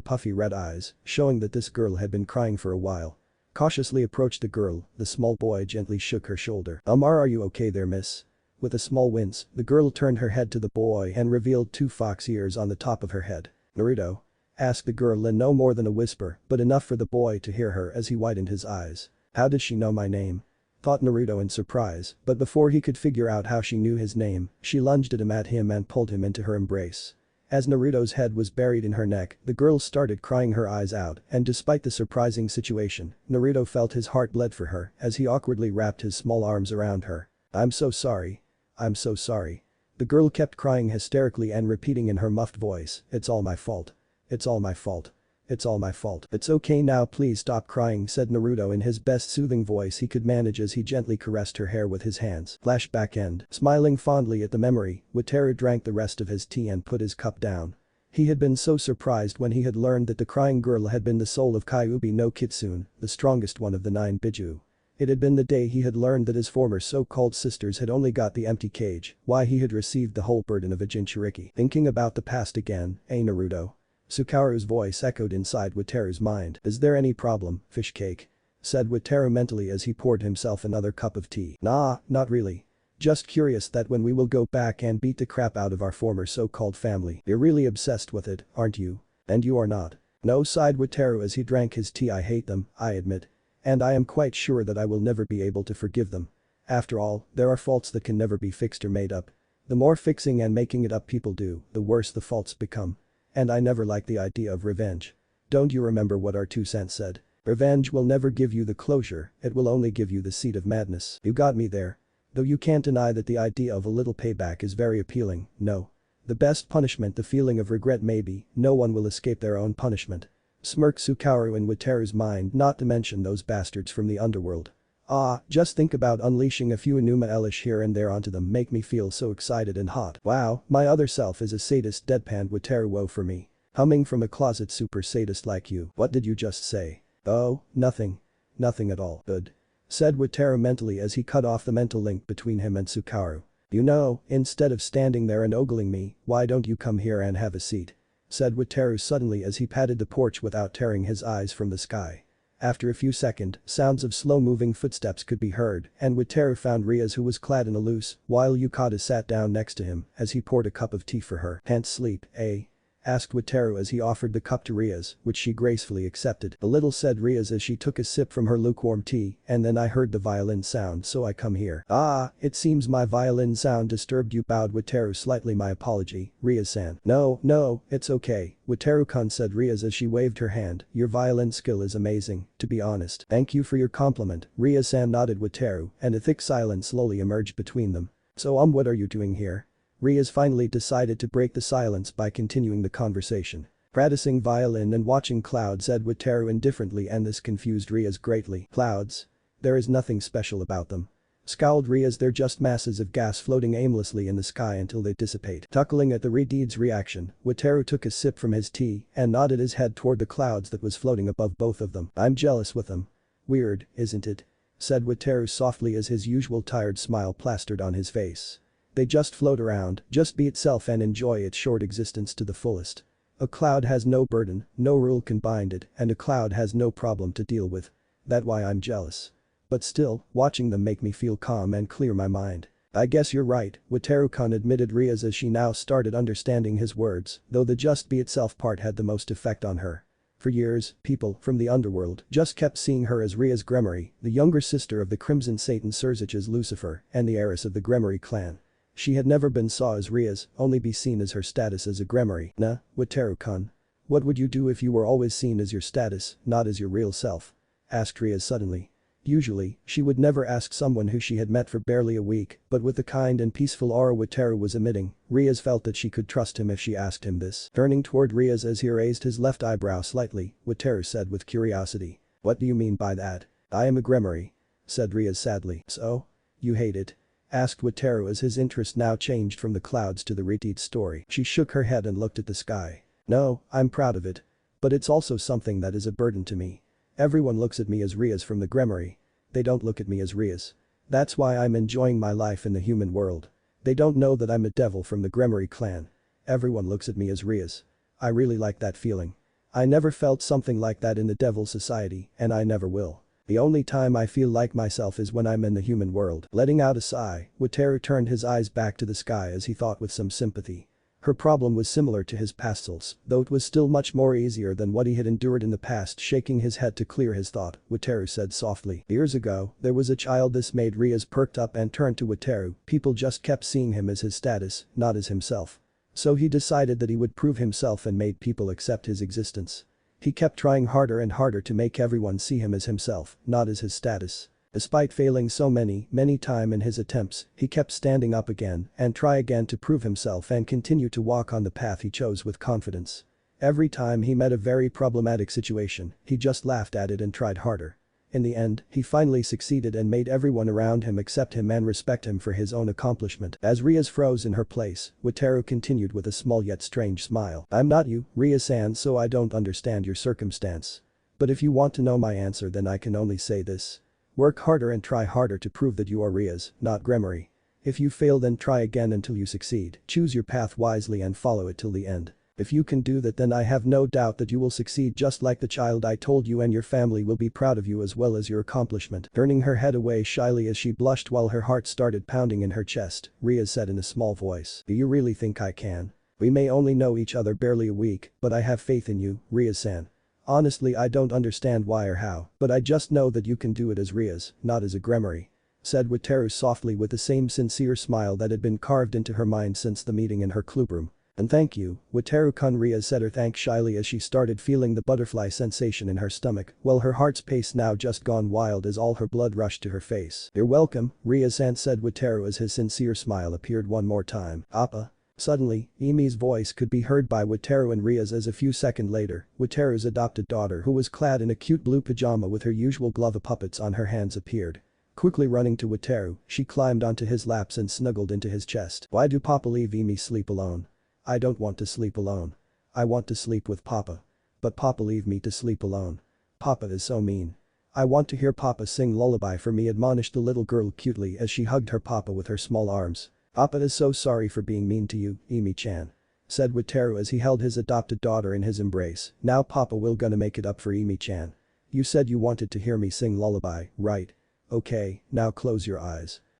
puffy red eyes, showing that this girl had been crying for a while. Cautiously approached the girl, the small boy gently shook her shoulder. Are you okay there, miss? With a small wince, the girl turned her head to the boy and revealed 2 fox ears on the top of her head. Naruto? Asked the girl in no more than a whisper, but enough for the boy to hear her as he widened his eyes. How does she know my name? Thought Naruto in surprise, but before he could figure out how she knew his name, she lunged at him and pulled him into her embrace. As Naruto's head was buried in her neck, the girl started crying her eyes out, and despite the surprising situation, Naruto felt his heart bled for her as he awkwardly wrapped his small arms around her. I'm so sorry. I'm so sorry. The girl kept crying hysterically and repeating in her muffled voice, it's all my fault. It's all my fault. It's all my fault. It's okay now, please stop crying, said Naruto in his best soothing voice he could manage as he gently caressed her hair with his hands. Flashback end. Smiling fondly at the memory, Wataru drank the rest of his tea and put his cup down. He had been so surprised when he had learned that the crying girl had been the soul of Kyuubi no Kitsune, the strongest one of the 9 Biju. It had been the day he had learned that his former so-called sisters had only got the empty cage, why he had received the whole burden of a Jinchuriki. Thinking about the past again, Naruto? Sukaru's voice echoed inside Wataru's mind. Is there any problem, fish cake? Said Wataru mentally as he poured himself another cup of tea. Nah, not really. Just curious that when we will go back and beat the crap out of our former so-called family. You're really obsessed with it, aren't you? And you are not. No, sighed Wataru as he drank his tea. I hate them, I admit. And I am quite sure that I will never be able to forgive them. After all, there are faults that can never be fixed or made up. The more fixing and making it up people do, the worse the faults become. And I never liked the idea of revenge. Don't you remember what our 2 cents said? Revenge will never give you the closure, it will only give you the seed of madness. You got me there. Though you can't deny that the idea of a little payback is very appealing, no. The best punishment, the feeling of regret maybe, no one will escape their own punishment. Smirked Sukaru in Wataru's mind, not to mention those bastards from the underworld. Ah, just think about unleashing a few Enuma Elish here and there onto them make me feel so excited and hot. Wow, my other self is a sadist, deadpanned Wataru. Woe for me. Humming from a closet, super sadist like you. What did you just say? Oh, nothing. Nothing at all. Good. Said Wataru mentally as he cut off the mental link between him and Sukaru. You know, instead of standing there and ogling me, why don't you come here and have a seat? Said Wataru suddenly as he patted the porch without tearing his eyes from the sky. After a few seconds, sounds of slow-moving footsteps could be heard, and Wataru found Rias, who was clad in a loose, while Yukari sat down next to him as he poured a cup of tea for her. Can't sleep, eh? Asked Wataru as he offered the cup to Rias, which she gracefully accepted. A little, said Rias as she took a sip from her lukewarm tea, and then I heard the violin sound, so I come here. Ah, it seems my violin sound disturbed you, bowed Wataru slightly. My apology, Rias-san. No, it's okay, Wataru-kun, said Rias as she waved her hand. Your violin skill is amazing, to be honest. Thank you for your compliment, Rias-san, nodded Wataru, and a thick silence slowly emerged between them. So what are you doing here? Rias finally decided to break the silence by continuing the conversation. Practicing violin and watching clouds, said Wataru indifferently, and this confused Rias greatly. Clouds? There is nothing special about them. Scowled Rias. They're just masses of gas floating aimlessly in the sky until they dissipate. Chuckling at the Redeed's reaction, Wataru took a sip from his tea and nodded his head toward the clouds that was floating above both of them. I'm jealous with them. Weird, isn't it? Said Wataru softly as his usual tired smile plastered on his face. They just float around, just be itself and enjoy its short existence to the fullest. A cloud has no burden, no rule can bind it, and a cloud has no problem to deal with. That's why I'm jealous. But still, watching them make me feel calm and clear my mind. I guess you're right, Wataru-kun, admitted Rias as she now started understanding his words, though the just be itself part had the most effect on her. For years, people from the underworld just kept seeing her as Rias Gremory, the younger sister of the Crimson Satan Surzich's Lucifer and the heiress of the Gremory clan. She had never been saw as Rias, only be seen as her status as a Gremory. Nah, Wataru-kun. What would you do if you were always seen as your status, not as your real self? Asked Rias suddenly. Usually, she would never ask someone who she had met for barely a week, but with the kind and peaceful aura Wataru was emitting, Rias felt that she could trust him if she asked him this. Turning toward Rias as he raised his left eyebrow slightly, Wataru said with curiosity. What do you mean by that? I am a Gremory. Said Rias sadly. So? You hate it? Asked Wataru as his interest now changed from the clouds to the Redeed story. She shook her head and looked at the sky. No, I'm proud of it. But it's also something that is a burden to me. Everyone looks at me as Rias from the Gremory. They don't look at me as Rias. That's why I'm enjoying my life in the human world. They don't know that I'm a devil from the Gremory clan. Everyone looks at me as Rias. I really like that feeling. I never felt something like that in the devil society, and I never will. The only time I feel like myself is when I'm in the human world. Letting out a sigh, Wataru turned his eyes back to the sky as he thought with some sympathy. Her problem was similar to his past selves, though it was still much more easier than what he had endured in the past. Shaking his head to clear his thought, Wataru said softly. Years ago, there was a child. This made Rias perked up and turned to Wataru. People just kept seeing him as his status, not as himself. So he decided that he would prove himself and made people accept his existence. He kept trying harder and harder to make everyone see him as himself, not as his status. Despite failing so many times in his attempts, he kept standing up again and try again to prove himself and continue to walk on the path he chose with confidence. Every time he met a very problematic situation, he just laughed at it and tried harder. In the end, he finally succeeded and made everyone around him accept him and respect him for his own accomplishment. As Rias froze in her place, Wataru continued with a small yet strange smile. I'm not you, Rias-san, so I don't understand your circumstance. But if you want to know my answer, then I can only say this. Work harder and try harder to prove that you are Rias, not Gremory. If you fail, then try again until you succeed. Choose your path wisely and follow it till the end. If you can do that, then I have no doubt that you will succeed just like the child I told you, and your family will be proud of you as well as your accomplishment. Turning her head away shyly as she blushed while her heart started pounding in her chest, Rias said in a small voice. Do you really think I can? We may only know each other barely a week, but I have faith in you, Rias-san. Honestly, I don't understand why or how, but I just know that you can do it as Rias, not as a Gremory. Said Wataru softly with the same sincere smile that had been carved into her mind since the meeting in her clubroom. And thank you, Wataru-kun. Rias said her thanks shyly as she started feeling the butterfly sensation in her stomach, while her heart's pace now just gone wild as all her blood rushed to her face. You're welcome, Rias-san, said Wataru as his sincere smile appeared one more time. Appa. Suddenly, Imi's voice could be heard by Wataru and Rias as a few seconds later, Wataru's adopted daughter, who was clad in a cute blue pajama with her usual glove of puppets on her hands, appeared. Quickly running to Wataru, she climbed onto his laps and snuggled into his chest. Why do Papa leave Imi sleep alone? I don't want to sleep alone. I want to sleep with Papa. But Papa leave me to sleep alone. Papa is so mean. I want to hear Papa sing lullaby for me, admonished the little girl cutely as she hugged her Papa with her small arms. Papa is so sorry for being mean to you, Imi-chan. Said Wataru as he held his adopted daughter in his embrace. Now Papa will gonna make it up for Imi-chan. You said you wanted to hear me sing lullaby, right? Okay, now close your eyes.